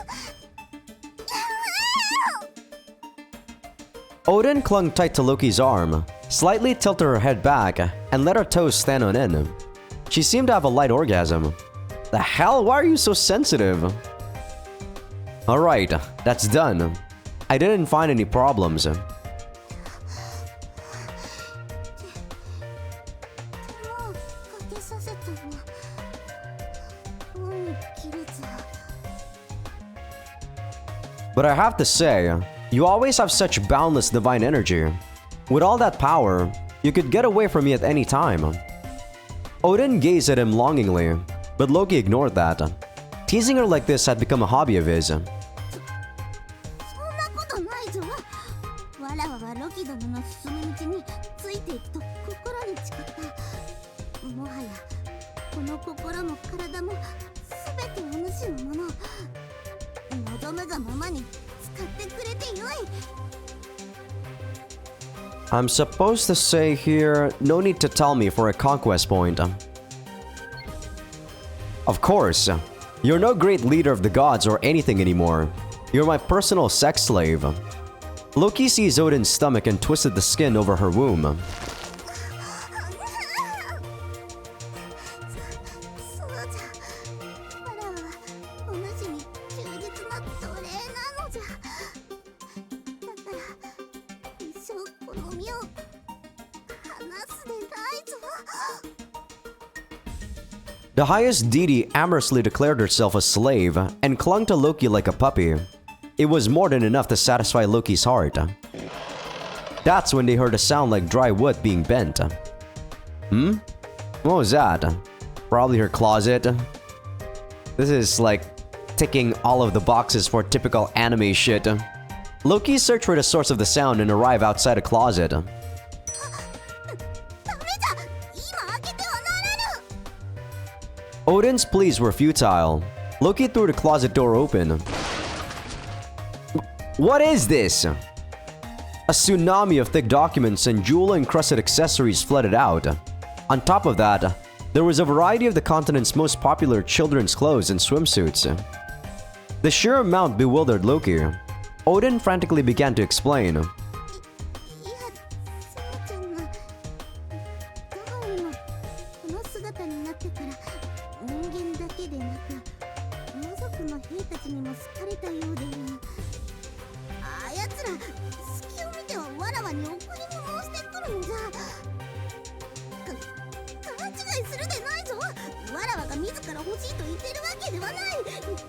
う。 Odin clung tight to Loki's arm, slightly tilted her head back, and let her toes stand on end. She seemed to have a light orgasm. The hell? Why are you so sensitive? Alright, that's done. I didn't find any problems. 手をかけさせたの。恩に切れず。 But I have to say, You always have such boundless divine energy. With all that power, you could get away from me at any time. Odin gazed at him longingly, but Loki ignored that. Teasing her like this had become a hobby of his. そんなことないぞ。わらわはロキ殿の進む道についていくと心に誓った。もはやこの心も体も全てお主のもの。望むがままに使ってくれてよい。 I'm supposed to say here, no need to tell me for a conquest point. Of course, you're no great leader of the gods or anything anymore. You're my personal sex slave. Loki seized Odin's stomach and twisted the skin over her womb. そうじゃ。わらわはお主に忠実な奴隷なのじゃ。だから一生この身を離すでないぞ。 The highest deity amorously declared herself a slave and clung to Loki like a puppy. It was more than enough to satisfy Loki's heart. That's when they heard a sound like dry wood being bent. What was that? Probably her closet. This is like ticking all of the boxes for typical anime shit. Loki searched for the source of the sound and arrived outside a closet. ダメじゃ。今開けてはならぬ。 Odin's pleas were futile. Loki threw the closet door open. What is this? A tsunami of thick documents and jewel-encrusted accessories flooded out. On top of that, there was a variety of the continent's most popular children's clothes and swimsuits. The sheer amount bewildered Loki. Odin frantically began to explain. いや、そうちゃんが母にもこの姿になってから人間だけでなく魔族の兵たちにも好かれたようでよ。あやつら隙を見てはわらわに贈り物をしてくるんじゃ。勘違いするでないぞ。わらわが自ら欲しいと言ってるわけではない。ただせっか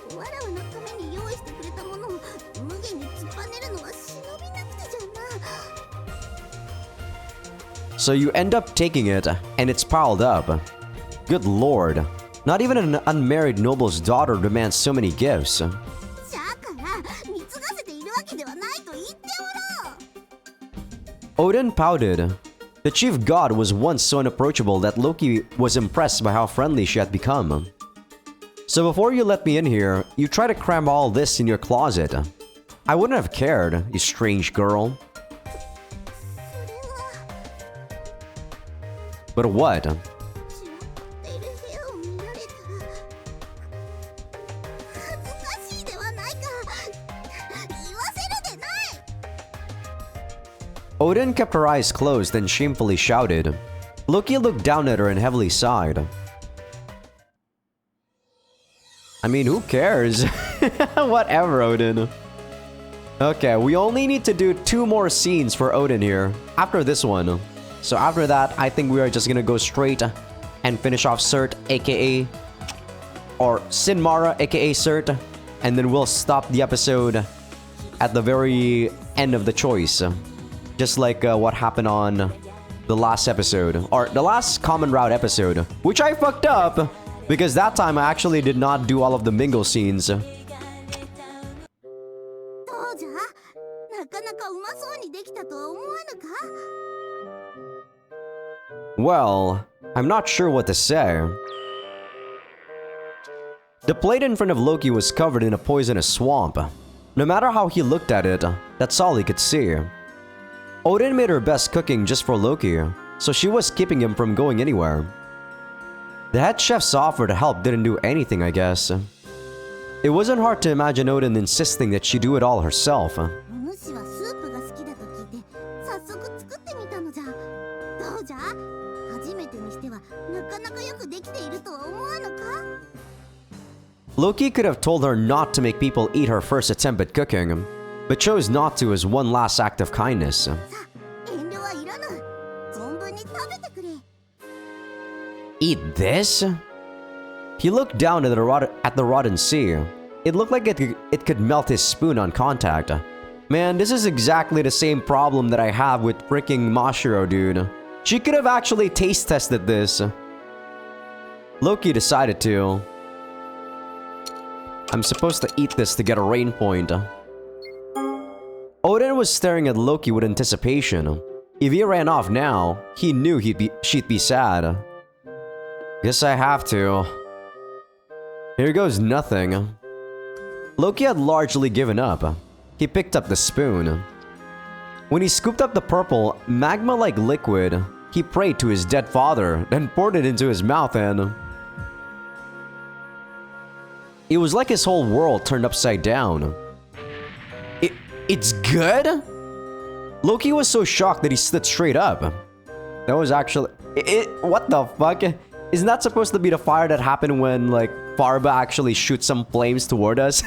くわらわのために用意してくれたものを無限に突っぱねるのは忍びなくてじゃな。 So you end up taking it, and it's piled up. Good lord. Not even an unmarried noble's daughter demands so many gifts. じゃから貢がせているわけではないと言っておろう。 Odin pouted. The chief god was once so unapproachable that Loki was impressed by how friendly she had become. So before you let me in here, you try to cram all this in your closet. I wouldn't have cared, you strange girl. それは But what? 散らっている部屋を見られたら恥ずかしいではないか。言わせるでない。 Odin kept her eyes closed and shamefully shouted. Loki looked down at her and heavily sighed. I mean, who cares? Whatever, Odin. Okay, we only need to do 2 more scenes for Odin here after this one. So after that, I think we are just gonna go straight and finish off Cert, aka or Sinmara, aka Cert, and then we'll stop the episode at the very end of the choice. Just like what happened on the last episode, or the last Common Route episode, which I fucked up because that time I actually did not do all of the mingle scenes. どうじゃ。なかなかうまそうにできたとは思わぬか。 Well, I'm not sure what to say. The plate in front of Loki was covered in a poisonous swamp. No matter how he looked at it, that's all he could see. Odin made her best cooking just for Loki, so she was keeping him from going anywhere. The head chef's offer to help didn't do anything, I guess. It wasn't hard to imagine Odin insisting that she do it all herself. お主はスープが好きだと聞いて早速作ってみたのじゃ。どうじゃ。初めてにしてはなかなかよくできているとは思わぬか。 Loki could have told her not to make people eat her first attempt at cooking, but chose not to as one last act of kindness. さあ遠慮はいらぬ。存分に食べてくれ。 Eat this? He looked down at the rotten sea. It looked like it could melt his spoon on contact. Man, this is exactly the same problem that I have with freaking Mashiro, dude. She could have actually taste tested this. Loki decided to. I'm supposed to eat this to get a rain point. Odin was staring at Loki with anticipation. If he ran off now, he knew she'd be sad. Guess I have to. Here goes nothing. Loki had largely given up. He picked up the spoon. When he scooped up the purple, magma-like liquid, he prayed to his dead father, then poured it into his mouth and... It was like his whole world turned upside down. It's good? Loki was so shocked that he stood straight up. That was actually... what the fuck? Isn't that supposed to be the fire that happened when, like, Farba actually shoots some flames toward us?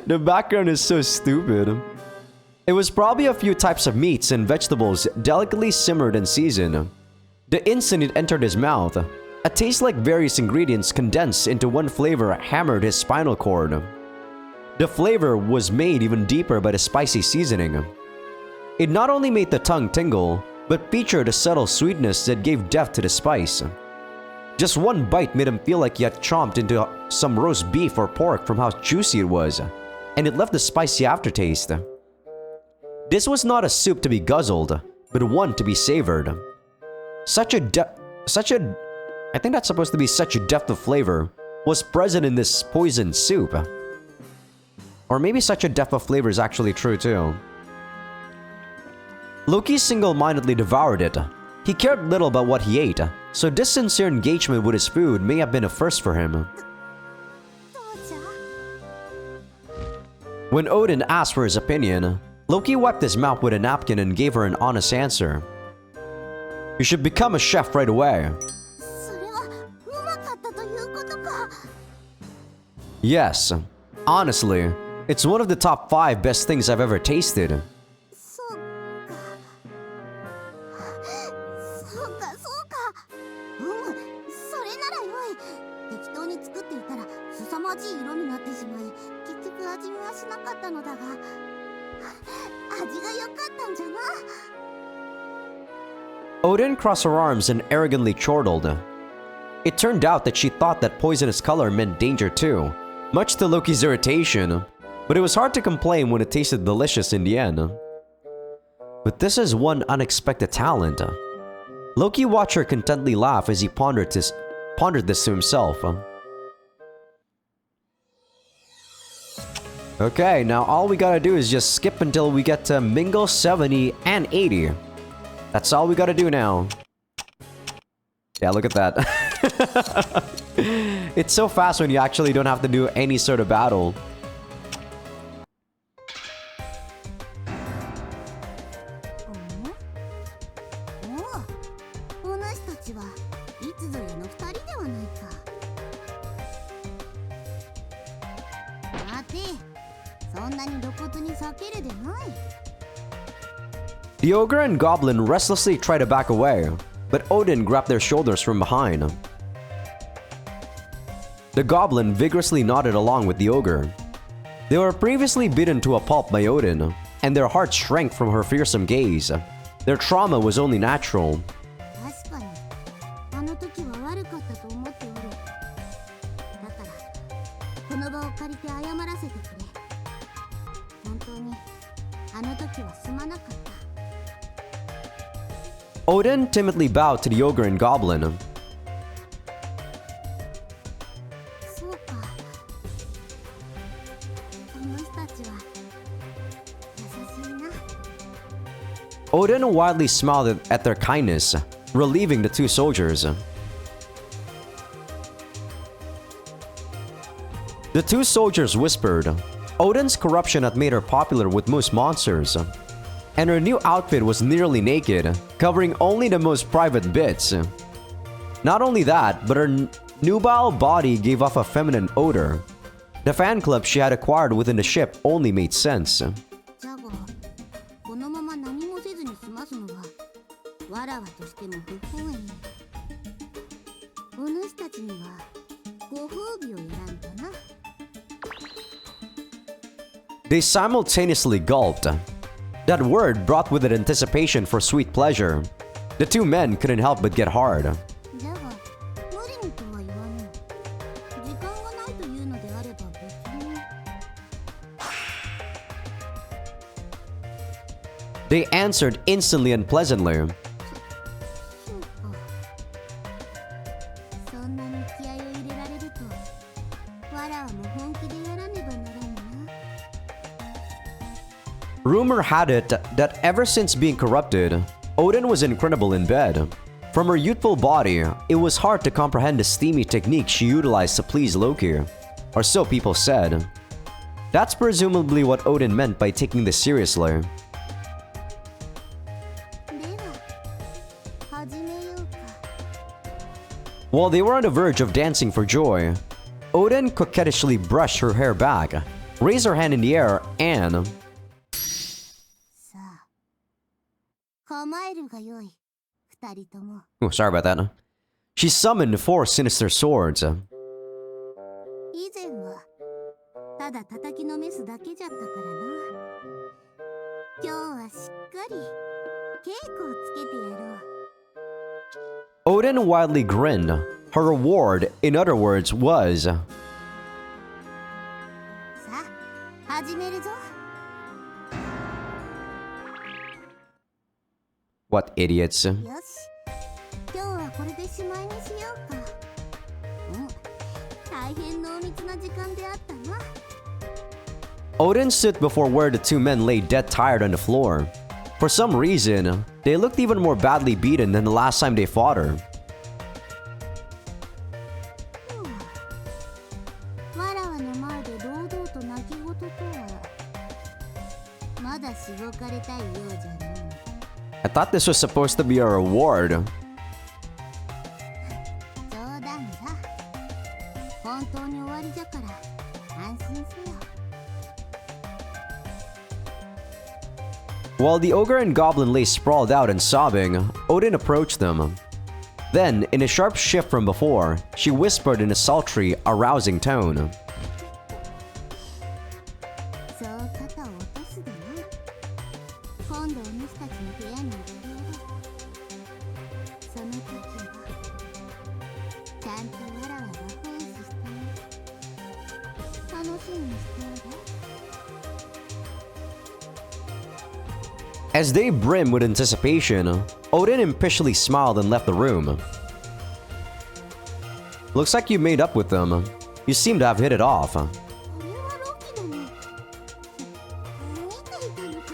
The background is so stupid. It was probably a few types of meats and vegetables delicately simmered and seasoned. The instant it entered his mouth, a taste like various ingredients condensed into one flavor hammered his spinal cord. The flavor was made even deeper by the spicy seasoning. It not only made the tongue tingle, but featured a subtle sweetness that gave depth to the spice. Just one bite made him feel like he had chomped into some roast beef or pork from how juicy it was, and it left a spicy aftertaste. This was not a soup to be guzzled, but one to be savored. I think that's supposed to be such a depth of flavor was present in this poisoned soup. Or maybe such a depth of flavor is actually true too. Loki single-mindedly devoured it. He cared little about what he ate, so this sincere engagement with his food may have been a first for him. When Odin asked for his opinion, Loki wiped his mouth with a napkin and gave her an honest answer. You should become a chef right away. Yes, honestly, it's one of the top 5 best things I've ever tasted. Odin crossed her arms and arrogantly chortled. It turned out that she thought that poisonous color meant danger too, much to Loki's irritation, but it was hard to complain when it tasted delicious in the end. But this is one unexpected talent. Loki watched her contentedly laugh as he pondered this to himself. Okay, now all we gotta do is just skip until we get to Mingle 70 and 80. That's all we gotta do now. Yeah, look at that. It's so fast when you actually don't have to do any sort of battle. The ogre and goblin restlessly try to back away, but Odin grabbed their shoulders from behind. The goblin vigorously nodded along with the ogre. They were previously beaten to a pulp by Odin, and their hearts shrank from her fearsome gaze. Their trauma was only natural. Odin timidly bowed to the ogre and goblin. Odin wildly smiled at their kindness, relieving the two soldiers. The two soldiers whispered. Odin's corruption had made her popular with most monsters, and her new outfit was nearly naked, covering only the most private bits. Not only that, but her nubile body gave off a feminine odor. The fan club she had acquired within the ship only made sense. They simultaneously gulped. That word brought with it anticipation for sweet pleasure. The two men couldn't help but get hard. だが無理にとは言わぬ。時間がないというのであれば別に。 They answered instantly and pleasantly. そうか。そんなに気合を入れられると、わらわも本気でやらねばならぬな。 Rumor had it that ever since being corrupted, Odin was incredible in bed. From her youthful body, it was hard to comprehend the steamy technique she utilized to please Loki, or so people said. That's presumably what Odin meant by taking this seriously. では、始めようか。 While they were on the verge of dancing for joy, Odin coquettishly brushed her hair back, raised her hand in the air, and さあ、構えるがよい。二人とも。 oh, sorry about that. She summoned 4 sinister swords. 以前はただ叩きのめすだけじゃったからな。今日はしっかり稽古をつけてやろう。 Odin wildly grinned. Her reward, in other words, was さあ、始めるぞ。 what idiots. よし、今日はこれでしまいにしようか。大変濃密な時間であったな。 Odin stood before where the two men lay dead tired on the floor. For some reason, they looked even more badly beaten than the last time they fought her. わらわの前で堂々と泣き言とは、まだしごかれたいようじゃのう。 I thought this was supposed to be a reward. 冗談だ。本当に終わりじゃから安心せよ。 While the ogre and goblin lay sprawled out and sobbing, Odin approached them. Then, in a sharp shift from before, she whispered in a sultry, arousing tone. そう肩を落とすでな。今度お主たちの部屋に入れよう。その時はちゃんとわらわが奉仕して楽しみにしておれ。 As they brimmed with anticipation, Odin impishly smiled and left the room. Looks like you made up with them. You seem to have hit it off. これはロキ殿。見ていたのか。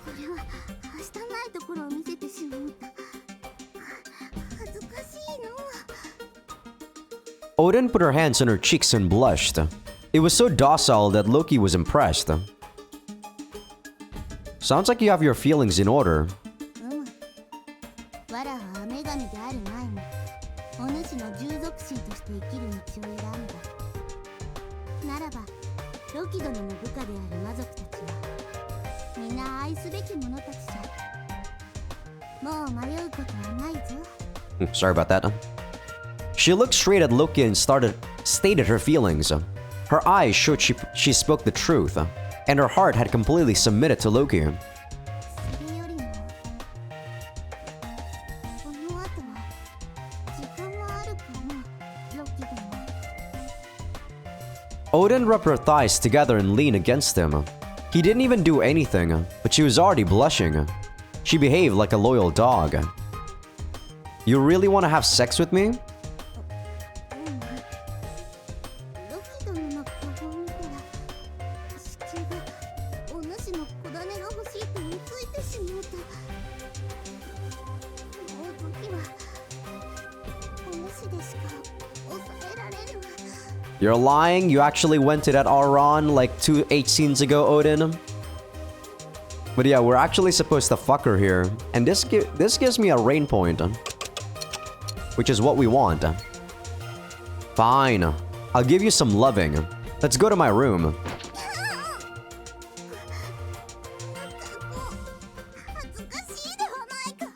これははしたないところを見せてしまった。恥ずかしいの。 Odin put her hands on her cheeks and blushed. It was so docile that Loki was impressed. Sounds like you have your feelings in order. わらは女神である前にお主の従属心として生きる道を選んだ。ならばロキ殿の部下である魔族たちは皆愛すべき者たちじゃ。もう迷うことはないぞ。 Sorry about that. She looked straight at Loki and stated her feelings. Her eyes showed she spoke the truth, and her heart had completely submitted to Loki. それよりもこの後は時間もあるかな、ロキ殿。 Odin rubbed her thighs together and leaned against him. He didn't even do anything, but she was already blushing. She behaved like a loyal dog. You really want to have sex with me? ロキ殿の顔を見たら子宮がお主の子種が欲しいと見ついてしまった。もう時はお主でしか抑えられる。 You're lying? You actually went to that Auron like 8 scenes ago, Odin? But yeah, we're actually supposed to fuck her here. And this gives me a rain point. Which is what we want. Fine. I'll give you some loving. Let's go to my room. 恥ずかしいではないか。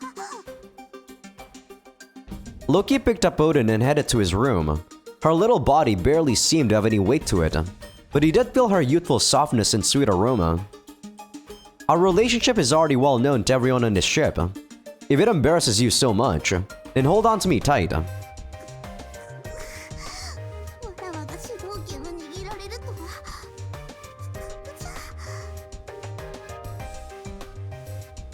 Loki picked up Odin and headed to his room. Her little body barely seemed to have any weight to it. but he did feel her youthful softness and sweet aroma. Our relationship is already well known to everyone on this ship. If it embarrasses you so much, then hold on to me tight. わらわが主導権を握られるとは不覚じゃ。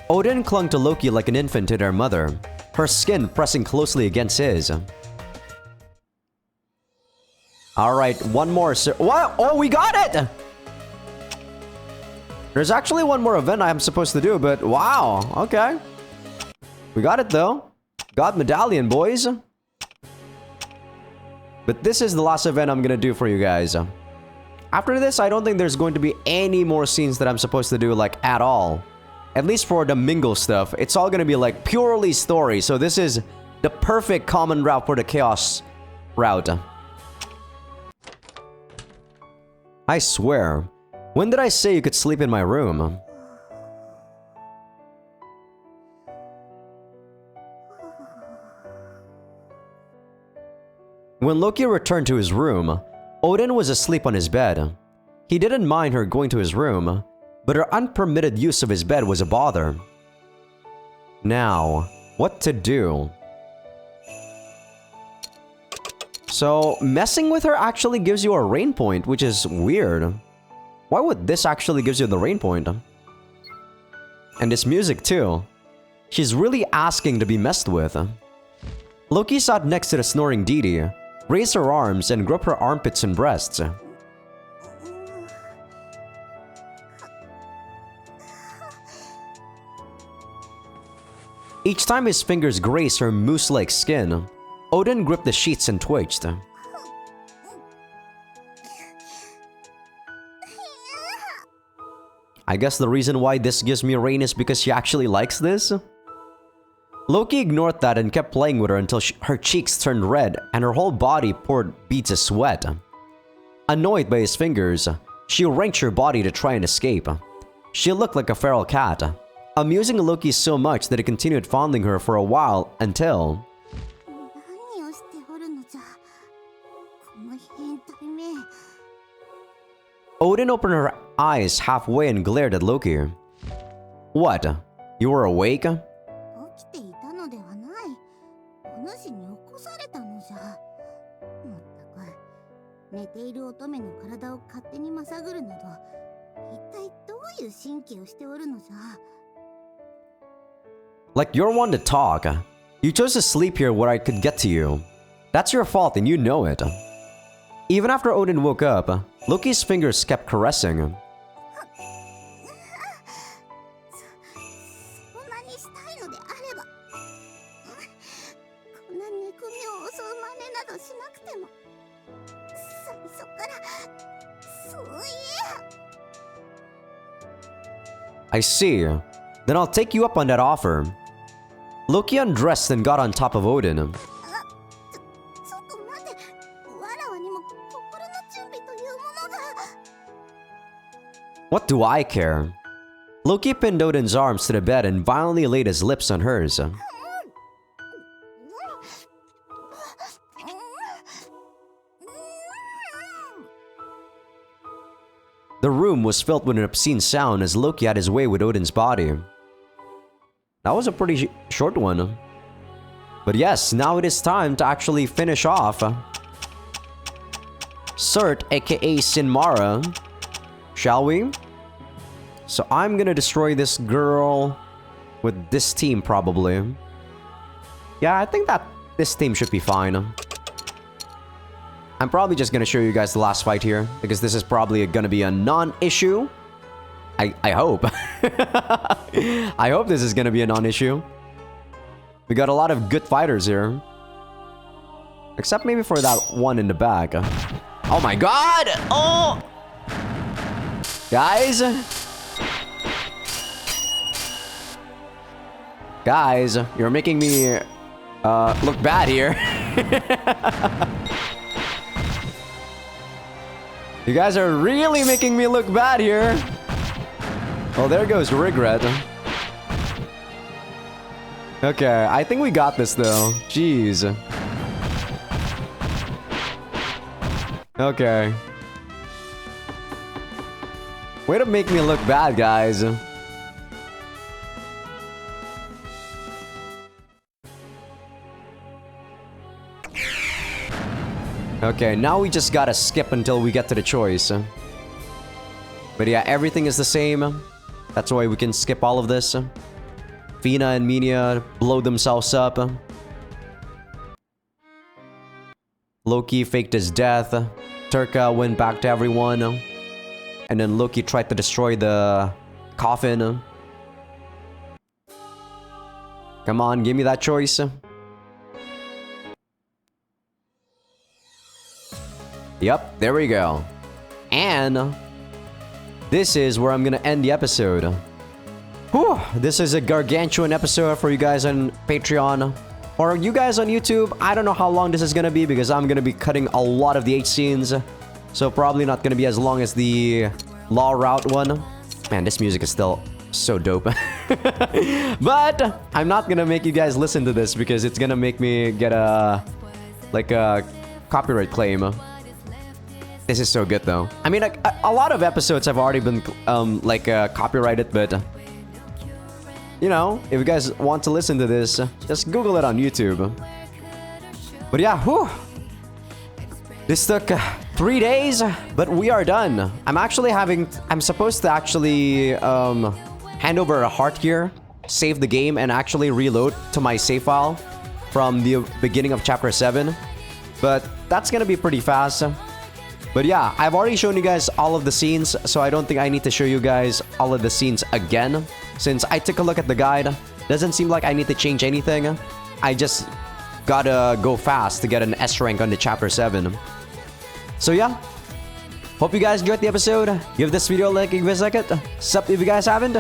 Odin clung to Loki like an infant to their mother, her skin pressing closely against his. Alright, one more, sir. What? Oh, we got it! There's actually one more event I'm supposed to do, but wow, okay. We got it though. God medallion, boys. But this is the last event I'm gonna do for you guys. After this, I don't think there's going to be any more scenes that I'm supposed to do, like, at all. At least for the Mingle stuff. It's all gonna be, like, purely story. So this is the perfect common route for the Chaos route. I swear. When did I say you could sleep in my room? When Loki returned to his room, Odin was asleep on his bed. He didn't mind her going to his room, but her unpermitted use of his bed was a bother. Now, what to do? So, messing with her actually gives you a rain point, which is weird. Why would this actually gives you the rain point? And this music too. She's really asking to be messed with. Loki sat next to the snoring Didi, raised her arms and gripped her armpits and breasts. Each time his fingers grazed her moose-like skin, Odin gripped the sheets and twitched. I guess the reason why this gives me rain is because she actually likes this? Loki ignored that and kept playing with her until her cheeks turned red and her whole body poured beads of sweat. Annoyed by his fingers, she wrenched her body to try and escape. She looked like a feral cat, amusing Loki so much that he continued fondling her for a while until... 何をしておるのじゃ。この変態め。 Odin opened her eyes halfway and glared at Loki. What? You were awake? 起きていたのではない。お主に起こされたのじゃ。まったく、寝ている乙女の体を勝手にまさぐるなど、一体どういう神経をしておるのじゃ。 Like you're one to talk. You chose to sleep here where I could get to you. That's your fault and you know it. Even after Odin woke up, Loki's fingers kept caressing him. そんなにしたいのであれば、こんな憎みを襲う真似などしなくても、最初からそういえ。 I see. Then I'll take you up on that offer. Loki undressed and got on top of Odin. ちょっと待って、わらわにも心の準備というものが。 What do I care? Loki pinned Odin's arms to the bed and violently laid his lips on hers. The room was filled with an obscene sound as Loki had his way with Odin's body. That was a pretty short one. But yes, now it is time to actually finish off Surt, aka Sinmara. Shall we? So I'm gonna destroy this girl with this team probably. Yeah, I think that this team should be fine. I'm probably just gonna show you guys the last fight here because this is probably gonna be a non-issue. I hope. I hope this is gonna be a non-issue. We got a lot of good fighters here. Except maybe for that one in the back. Oh my god! Oh! Guys? Guys, you're making me look bad here. You guys are really making me look bad here. Oh, there goes regret. Okay, I think we got this though. Jeez. Okay. Way to make me look bad, guys. Okay, now we just gotta skip until we get to the choice. But yeah, everything is the same. That's why we can skip all of this. Fina and Minia blow themselves up. Loki faked his death. Turka went back to everyone. And then Loki tried to destroy the coffin. Come on, give me that choice. Yep, there we go. And this is where I'm gonna end the episode. Whew, this is a gargantuan episode for you guys on Patreon. Or you guys on YouTube. I don't know how long this is gonna be because I'm gonna be cutting a lot of the 8 scenes. So probably not gonna be as long as the Law Route one. Man, this music is still so dope. But I'm not gonna make you guys listen to this because it's gonna make me get a copyright claim. This is so good though. I mean, like, a lot of episodes have already been copyrighted, but you know, if you guys want to listen to this, just Google it on YouTube. But yeah, whew. This took 3 days, but we are done. I'm supposed to actually hand over a heart here, save the game, and actually reload to my save file from the beginning of chapter 7. But that's gonna be pretty fast. But yeah, I've already shown you guys all of the scenes, so I don't think I need to show you guys all of the scenes again. Since I took a look at the guide, doesn't seem like I need to change anything. I just gotta go fast to get an S rank on the chapter 7. So yeah, hope you guys enjoyed the episode. Give this video a like if you guys like it. Sub if you guys haven't.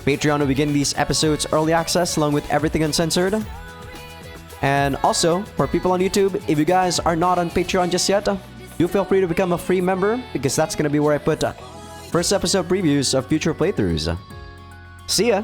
Patreon will begin these episodes early access along with everything uncensored. And also, for people on YouTube, if you guys are not on Patreon just yet, do feel free to become a free member because that's gonna be where I put first episode previews of future playthroughs. See ya!